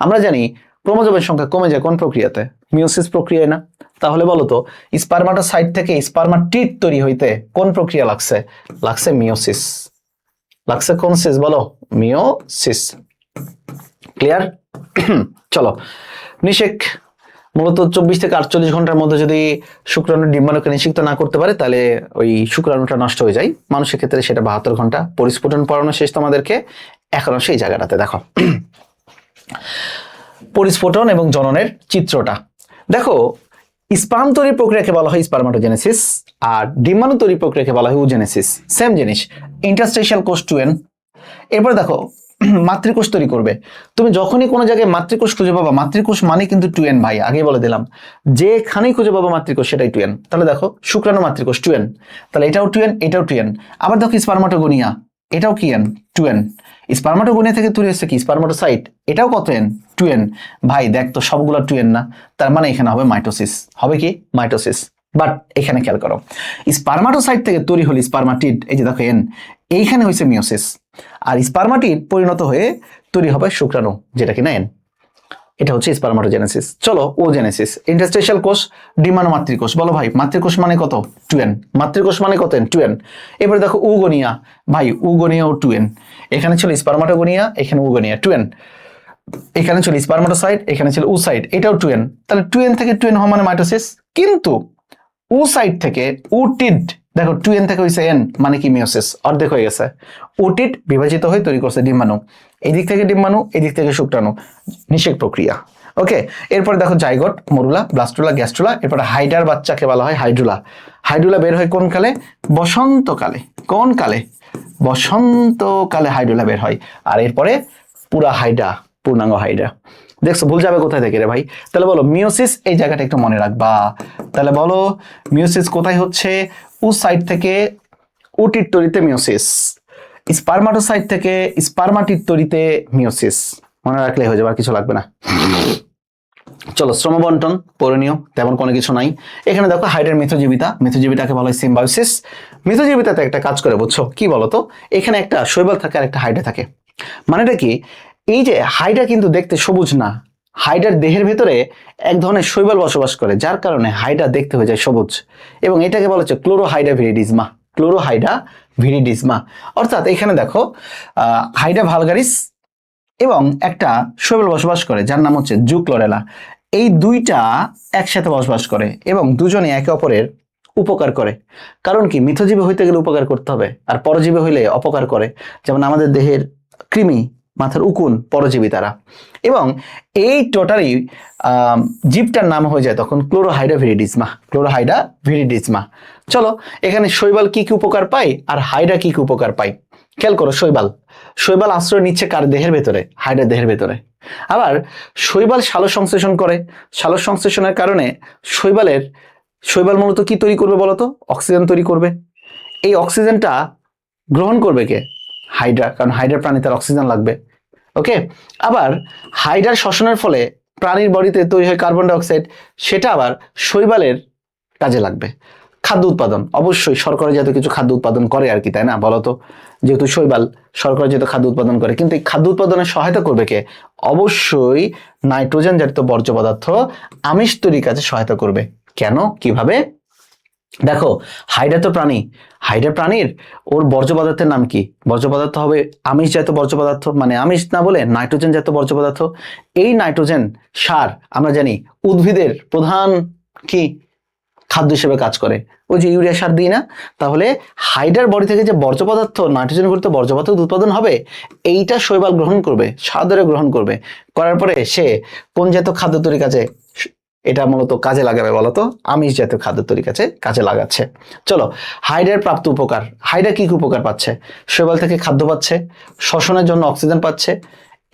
আমরা জানি ক্রোমোজোমের সংখ্যা কমে যায় কোন প্রক্রিয়াতে? মিওসিস প্রক্রিয়ায় না? তাহলে বলো তো স্পারমাটোসাইট থেকে স্পারমাটিড তৈরি হইতে কোন প্রক্রিয়া লাগছে? লাগছে মিওসিস। লাগছে কোন সিস বলো? মিওসিস। ক্লিয়ার? চলো নিষেক। মূলত 24 থেকে 48 ঘন্টার মধ্যে যদি শুক্রাণু ডিম্বাণুকে নিষিক্ত না করতে পারে তাহলে ওই শুক্রাণুটা নষ্ট হয়ে যায়। মানুষের ক্ষেত্রে সেটা 72 ঘন্টা। পরিস্ফুটন পড়ানো শেষ তোমাদেরকে। এখন সেই জায়গাটাতে দেখো পরিস্ফুটন এবং জননের চিত্রটা দেখো। স্পার্ম তৈরির প্রক্রিয়াকে বলা হয় স্পারমাটোজেনেসিস, আর ডিম্বাণু তৈরির প্রক্রিয়াকে বলা হয় উজেনেসিস। সেম জিনিস। ইন্টারস্টিশিয়াল কোষ 2n। এরপর দেখো মাতৃকোষ তৈরি করবে। তুমি যখনই কোনো জায়গায় মাতৃকোষ খুঁজে পাবা, মাতৃকোষ মানে কিন্তু 2n ভাই, আগেই বলে দিলাম। যেখানেই খুঁজে পাবো মাতৃকোষ সেটাই 2n। তাহলে দেখো শুক্রাণু মাতৃকোষ 2n, তাহলে এটাও 2n, এটাও 2n। আবার দেখো স্পারমাটোগোনিয়া, এটাও কি n? 2n। স্পারমাটোগোনিয়া থেকে তৈরি হচ্ছে কি? স্পারমাটোসাইট, এটাও কত n? 2n। ভাই দেখ তো সবগুলো 2n না, তার মানে এখানে হবে মাইটোসিস। হবে কি? মাইটোসিস। বাট এখানে খেয়াল করো, স্পারমাটোসাইট থেকে তৈরি হলো স্পারমাটিড, এই যে দেখো এন, এইখানে হয়েছে মিওসিস, আর স্পারমাটিড পরিণত হয়ে তৈরি হবে শুক্রাণু, যেটা কিনা এন। এটা হচ্ছে স্পারমাটোজেনেসিস। চলো ওজেনেসিস, ইন্টারস্টেশিয়াল কোষ, ডিম্বাণু মাতৃকোষ। বলো ভাই মাতৃকোষ মানে কত? 2n। মাতৃকোষ মানে কত? 2n। এবারে দেখো উগোনিয়া, ভাই উগোনিয়া ও 2n। এখানে ছিল স্পারমাটোগোনিয়া, এখানে উগোনিয়া 2n। এখানে ছিল স্পারমাটোসাইট, এখানে ছিল উসাইট, এটাও 2n। তাহলে 2n থেকে 2n হওয়া মানে মাইটোসিস। কিন্তু উসাইট থেকে উটিড, দেখো 2n থেকে হয়েছে n, মানে কি মিওসিস, অর্ধেক হয়ে গেছে। উটিড বিভাজিত হয়ে তৈরি করছে ডিম্বাণু, এই দিক থেকে ডিম্বাণু, এই দিক থেকে শুক্রাণু, নিষেক প্রক্রিয়া। ওকে, এরপর দেখো জাইগোট, মরুলা, ব্লাস্টুলা, গ্যাস্ট্রুলা, এরপর হাইডার বাচ্চাকে বলা হয় হাইড্রুলা। হাইড্রুলা বের হয় কোন কালে? বসন্তকালে। কোন কালে? বসন্তকালে হাইড্রুলা বের হয়। আর এরপরে পুরা হাইড্রা, পূর্ণাঙ্গ হাইড্রা। দেখছো ভুল যাবে কোথায় থেকে রে ভাই? তাহলে বলো মিওসিস, এই জায়গাটা একটু মনে রাখবা। তাহলে বলো মিওসিস কোথায় হচ্ছে? উসাইট থেকে উটিড তৈরিতে মিওসিস, স্পারমাটোসাইট থেকে স্পারমাটিড তৈরিতে মিওসিস। মনে রাখলে হয়ে যাবে, আর কিছু লাগবে না। চলো শ্রমবন্টন পড়নীয়, তেমন কোনো কিছু নাই। এখানে দেখো হাইড্রার মিথজীবিতা, মিথজীবিতাকে বলা হয় সিম্বায়োসিস। মিথজীবিতাতে একটা কাজ করে, বুঝছো কি বলতো? এখানে একটা শৈবাল থাকে আর একটা হাইড্রা থাকে। মানেটা কি? এই যে হাইড্রা কিন্তু দেখতে সবুজ না, হাইড্রার দেহের ভেতরে এক ধরনের শৈবাল বসবাস করে, যার কারণে হাইড্রা দেখতে হয়ে যায় সবুজ, এবং এটাকে বলা হচ্ছে ক্লোরোহাইড্রা ভিরিডিজমা। ক্লোরোহাইড্রা ভিরিডিজমা। অর্থাৎ এখানে দেখো হাইড্রা ভালগারিস এবং একটা শৈবাল বসবাস করে যার নাম হচ্ছে জুক্লোরেলা। এই দুইটা একসাথে বসবাস করে এবং দুজনে একে অপরের উপকার করে। কারণ কি? মিথজীবী হইতে গেলে উপকার করতে হবে, আর পরজীবী হইলে অপকার করে। যেমন আমাদের দেহের কৃমি, মাথার উকুন পরজীবী তারা। এবং এই টোটালি জীবটার নাম হয়ে যায় তখন ক্লোরোহাইড্রা ভিরিডিজমা। ক্লোরোহাইড্রা ভিরিডিজমা। চলো এখানে শৈবাল কি কি উপকার পায় আর হাইড্রা কি কি উপকার পায় খেয়াল করো। শৈবাল আশ্রয় নিচ্ছে কার দেহের ভেতরে? হাইড্রার দেহের ভেতরে। আবার শৈবাল সালোক সংশ্লেষণ করে, সালোক সংশ্লেষণের কারণে শৈবাল মূলত কি তৈরি করবে বলতো? অক্সিজেন তৈরি করবে। এই অক্সিজেনটা গ্রহণ করবে কে? হাইড্রা, কারণ হাইড্রা প্রাণী, তার অক্সিজেন লাগবে। ওকে, আবার হাইড্রার শ্বসনের ফলে প্রাণীর বডিতে তৈরি হয় কার্বন ডাই অক্সাইড, সেটা আবার শৈবালের কাজে লাগবে। খাদ্য উৎপাদন, অবশ্যই শর্করা জাতীয় কিছু খাদ্য উৎপাদন করে আর কি, তাই না? বলতো, যেহেতু শৈবাল শর্করা জাতীয় খাদ্য উৎপাদন করে, কিন্তু এই খাদ্য উৎপাদনে সহায়তা করবে কে? অবশ্যই নাইট্রোজেন জাতীয় বর্জ্য পদার্থ আমিষ তৈরির কাজে সহায়তা করবে। কেন? কিভাবে? দেখো হাইড্রা তো প্রাণী, হাইড্রা প্রাণীর ওর বর্জ্য পদার্থের নাম কি? বর্জ্য পদার্থ হবে আমিষ জাতীয় বর্জ্য পদার্থ, মানে আমিষ না বলে নাইট্রোজেন জাতীয় বর্জ্য পদার্থ। এই নাইট্রোজেন সার আমরা জানি উদ্ভিদের প্রধান কি খাদ্য হিসেবে কাজ করে, ওই যে ইউরিয়া সার দিই না? তাহলে হাইড্রার বডি থেকে যে বর্জ্য পদার্থ, নাইট্রোজেন ঘটিত বর্জ্য পদার্থ উৎপাদন হবে, এইটা শৈবাল গ্রহণ করবে, সাদরে গ্রহণ করবে। করার পরে সে কোন জাতীয় খাদ্য তৈরির কাজে এটা মূলত কাজে লাগাবে বলতো? আমিষ জাতীয় খাদ্য তৈরির কাছে কাজে লাগাচ্ছে। চলো হাইড্রার প্রাপ্ত উপকার, হাইড্রা কি কি উপকার পাচ্ছে? শৈবাল থেকে খাদ্য পাচ্ছে, শ্বসনের জন্য অক্সিজেন পাচ্ছে,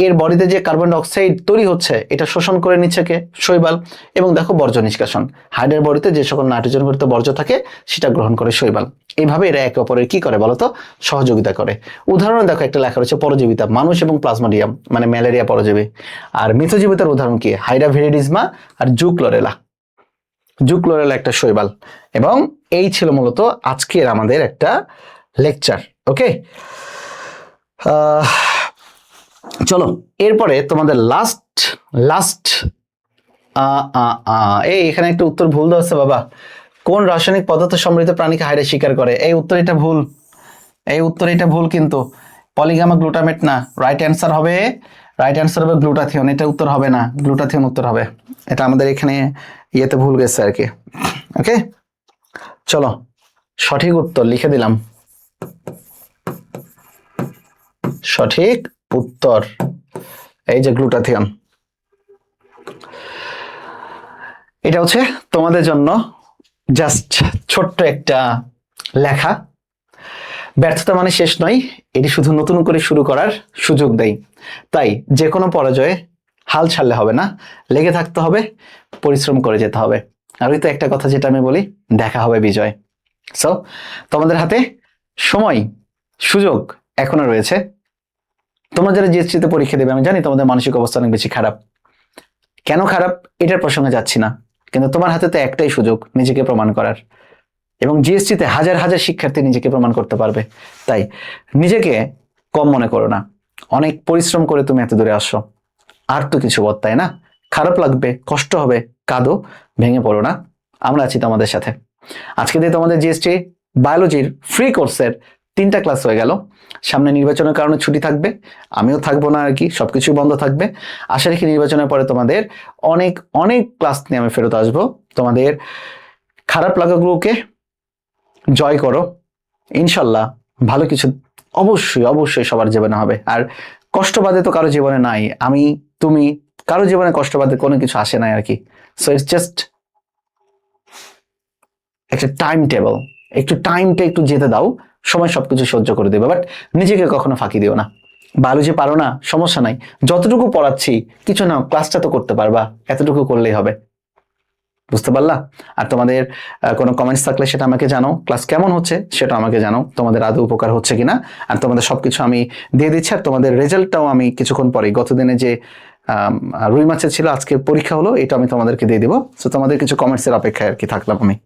এর বডিতে যে কার্বন ডাই অক্সাইড তৈরি হচ্ছে এটা শোষণ করে নিচ্ছে কে? শৈবাল। এবং দেখো বর্জ্য নিষ্কাশন, হাইড্রার বডিতে যে সকল নাইট্রোজেন ঘটিত বর্জ্য থাকে সেটা গ্রহণ করে শৈবাল। এইভাবে এরা একে অপরের কি করে বলতো? সহযোগিতা করে। উদাহরণ দেখো একটা লেখা রয়েছে পরজীবিতা, মানুষ এবং প্লাজমোডিয়াম মানে ম্যালেরিয়া পরজীবী। আর মিথজীবিতার উদাহরণ কি? হাইড্রা ভিরিডিজমা আর জুক্লোরেলা। জুক্লোরেলা একটা শৈবাল। এবং এই ছিল মূলত আজকের আমাদের একটা লেকচার। ওকে, চলো এরপরে তোমাদের লাস্ট এখানে একটা উত্তর ভুল দেওয়া আছে বাবা। কোন রাসায়নিক পদার্থ সমৃদ্ধ প্রাণীকে হাইড্রা শিকার করে? এই উত্তর এটা ভুল, এই উত্তর এটা ভুল, কিন্তু পলিগামা গ্লুটামেট না। রাইট অ্যান্সার হবে গ্লুটাথিয়ন। এটা উত্তর হবে না, গ্লুটাথিয়ন উত্তর হবে। এটা আমাদের এখানে ইয়েতে ভুল গেছে আর কি। ওকে, চলো সঠিক উত্তর লিখে দিলাম। সঠিক উত্তর এই যে গ্লুটাথিয়ন। এটা হচ্ছে তোমাদের জন্য জাস্ট ছোট্ট একটা লেখা। ব্যর্থতা মানে শেষ নয়, এটি শুধু নতুন করে শুরু করার সুযোগ দেয়। তাই যে কোনো পরাজয়ে হাল ছাড়লে হবে না, লেগে থাকতে হবে, পরিশ্রম করে যেতে হবে। আর ওই তো একটা কথা যেটা আমি বলি, দেখা হবে বিজয়। সো তোমাদের হাতে সময়, সুযোগ এখনো রয়েছে। তোমরা যারা জিএসটিতে পরীক্ষা দেবে, আমি জানি তোমাদের মানসিক অবস্থা অনেক বেশি খারাপ। কেন খারাপ এটার প্রসঙ্গে যাচ্ছি না, কিন্তু তোমার হাতে তো একটাই সুযোগ নিজেকে প্রমাণ করার, এবং জিএসটিতে হাজার হাজার শিক্ষার্থী নিজেকে প্রমাণ করতে পারবে। তাই নিজেকে কম মনে করো না, অনেক পরিশ্রম করে তুমি এত দূরে আসো, আর তো কিছু বল, তাই না? খারাপ লাগবে, কষ্ট হবে, কাঁদো, ভেঙে পড়ো না, আমরা আছি তোমাদের সাথে। আজকে দিয়ে তোমাদের জিএসটি বায়োলজির ফ্রি কোর্সের 3টা ক্লাস হয়ে গেল। সামনে নির্বাচনের কারণে ছুটি থাকবে, আমিও থাকবো না আর কি, সবকিছুই বন্ধ থাকবে। আশা রাখি নির্বাচনের পরে তোমাদের অনেক অনেক ক্লাস নিয়ে আমি ফেরত আসবো। তোমাদের খারাপ লাগাগুলোকে জয় করো, ইনশাল্লাহ ভালো কিছু অবশ্যই অবশ্যই সবার জীবনে হবে। আর কষ্ট বাদে তো কারো জীবনে নাই, আমি তুমি কারো জীবনে কষ্ট বাদে কোনো কিছু আসে নাই আর কি। সো ইটস জাস্ট একটা টাইম টেবল, একটু টাইমটা একটু যেতে দাও, সময় সবকিছু সহ্য করে দেবে, বাট নিজেকে কখনো ফাঁকি দিও না। বায়োলজি পারো না, সমস্যা নাই, যতটুকু পড়াচ্ছি কিছু না, ক্লাসটা তো করতে পারবা, এতটুকু করলেই হবে। বুঝতে পারলা? আর তোমাদের কোনো কমেন্টস থাকলে সেটা আমাকে জানাও, ক্লাস কেমন হচ্ছে সেটা আমাকে জানাও, তোমাদের আদৌ উপকার হচ্ছে কিনা। আর তোমাদের সবকিছু আমি দিয়ে দিচ্ছি, আর তোমাদের রেজাল্টটাও আমি কিছুক্ষণ পরে, গতদিনে যে রুই মাছের ছিল আজকে পরীক্ষা হলো, এটা আমি তোমাদেরকে দিয়ে দিব। সো তোমাদের কিছু কমেন্টসের অপেক্ষায় আর কি থাকলাম আমি।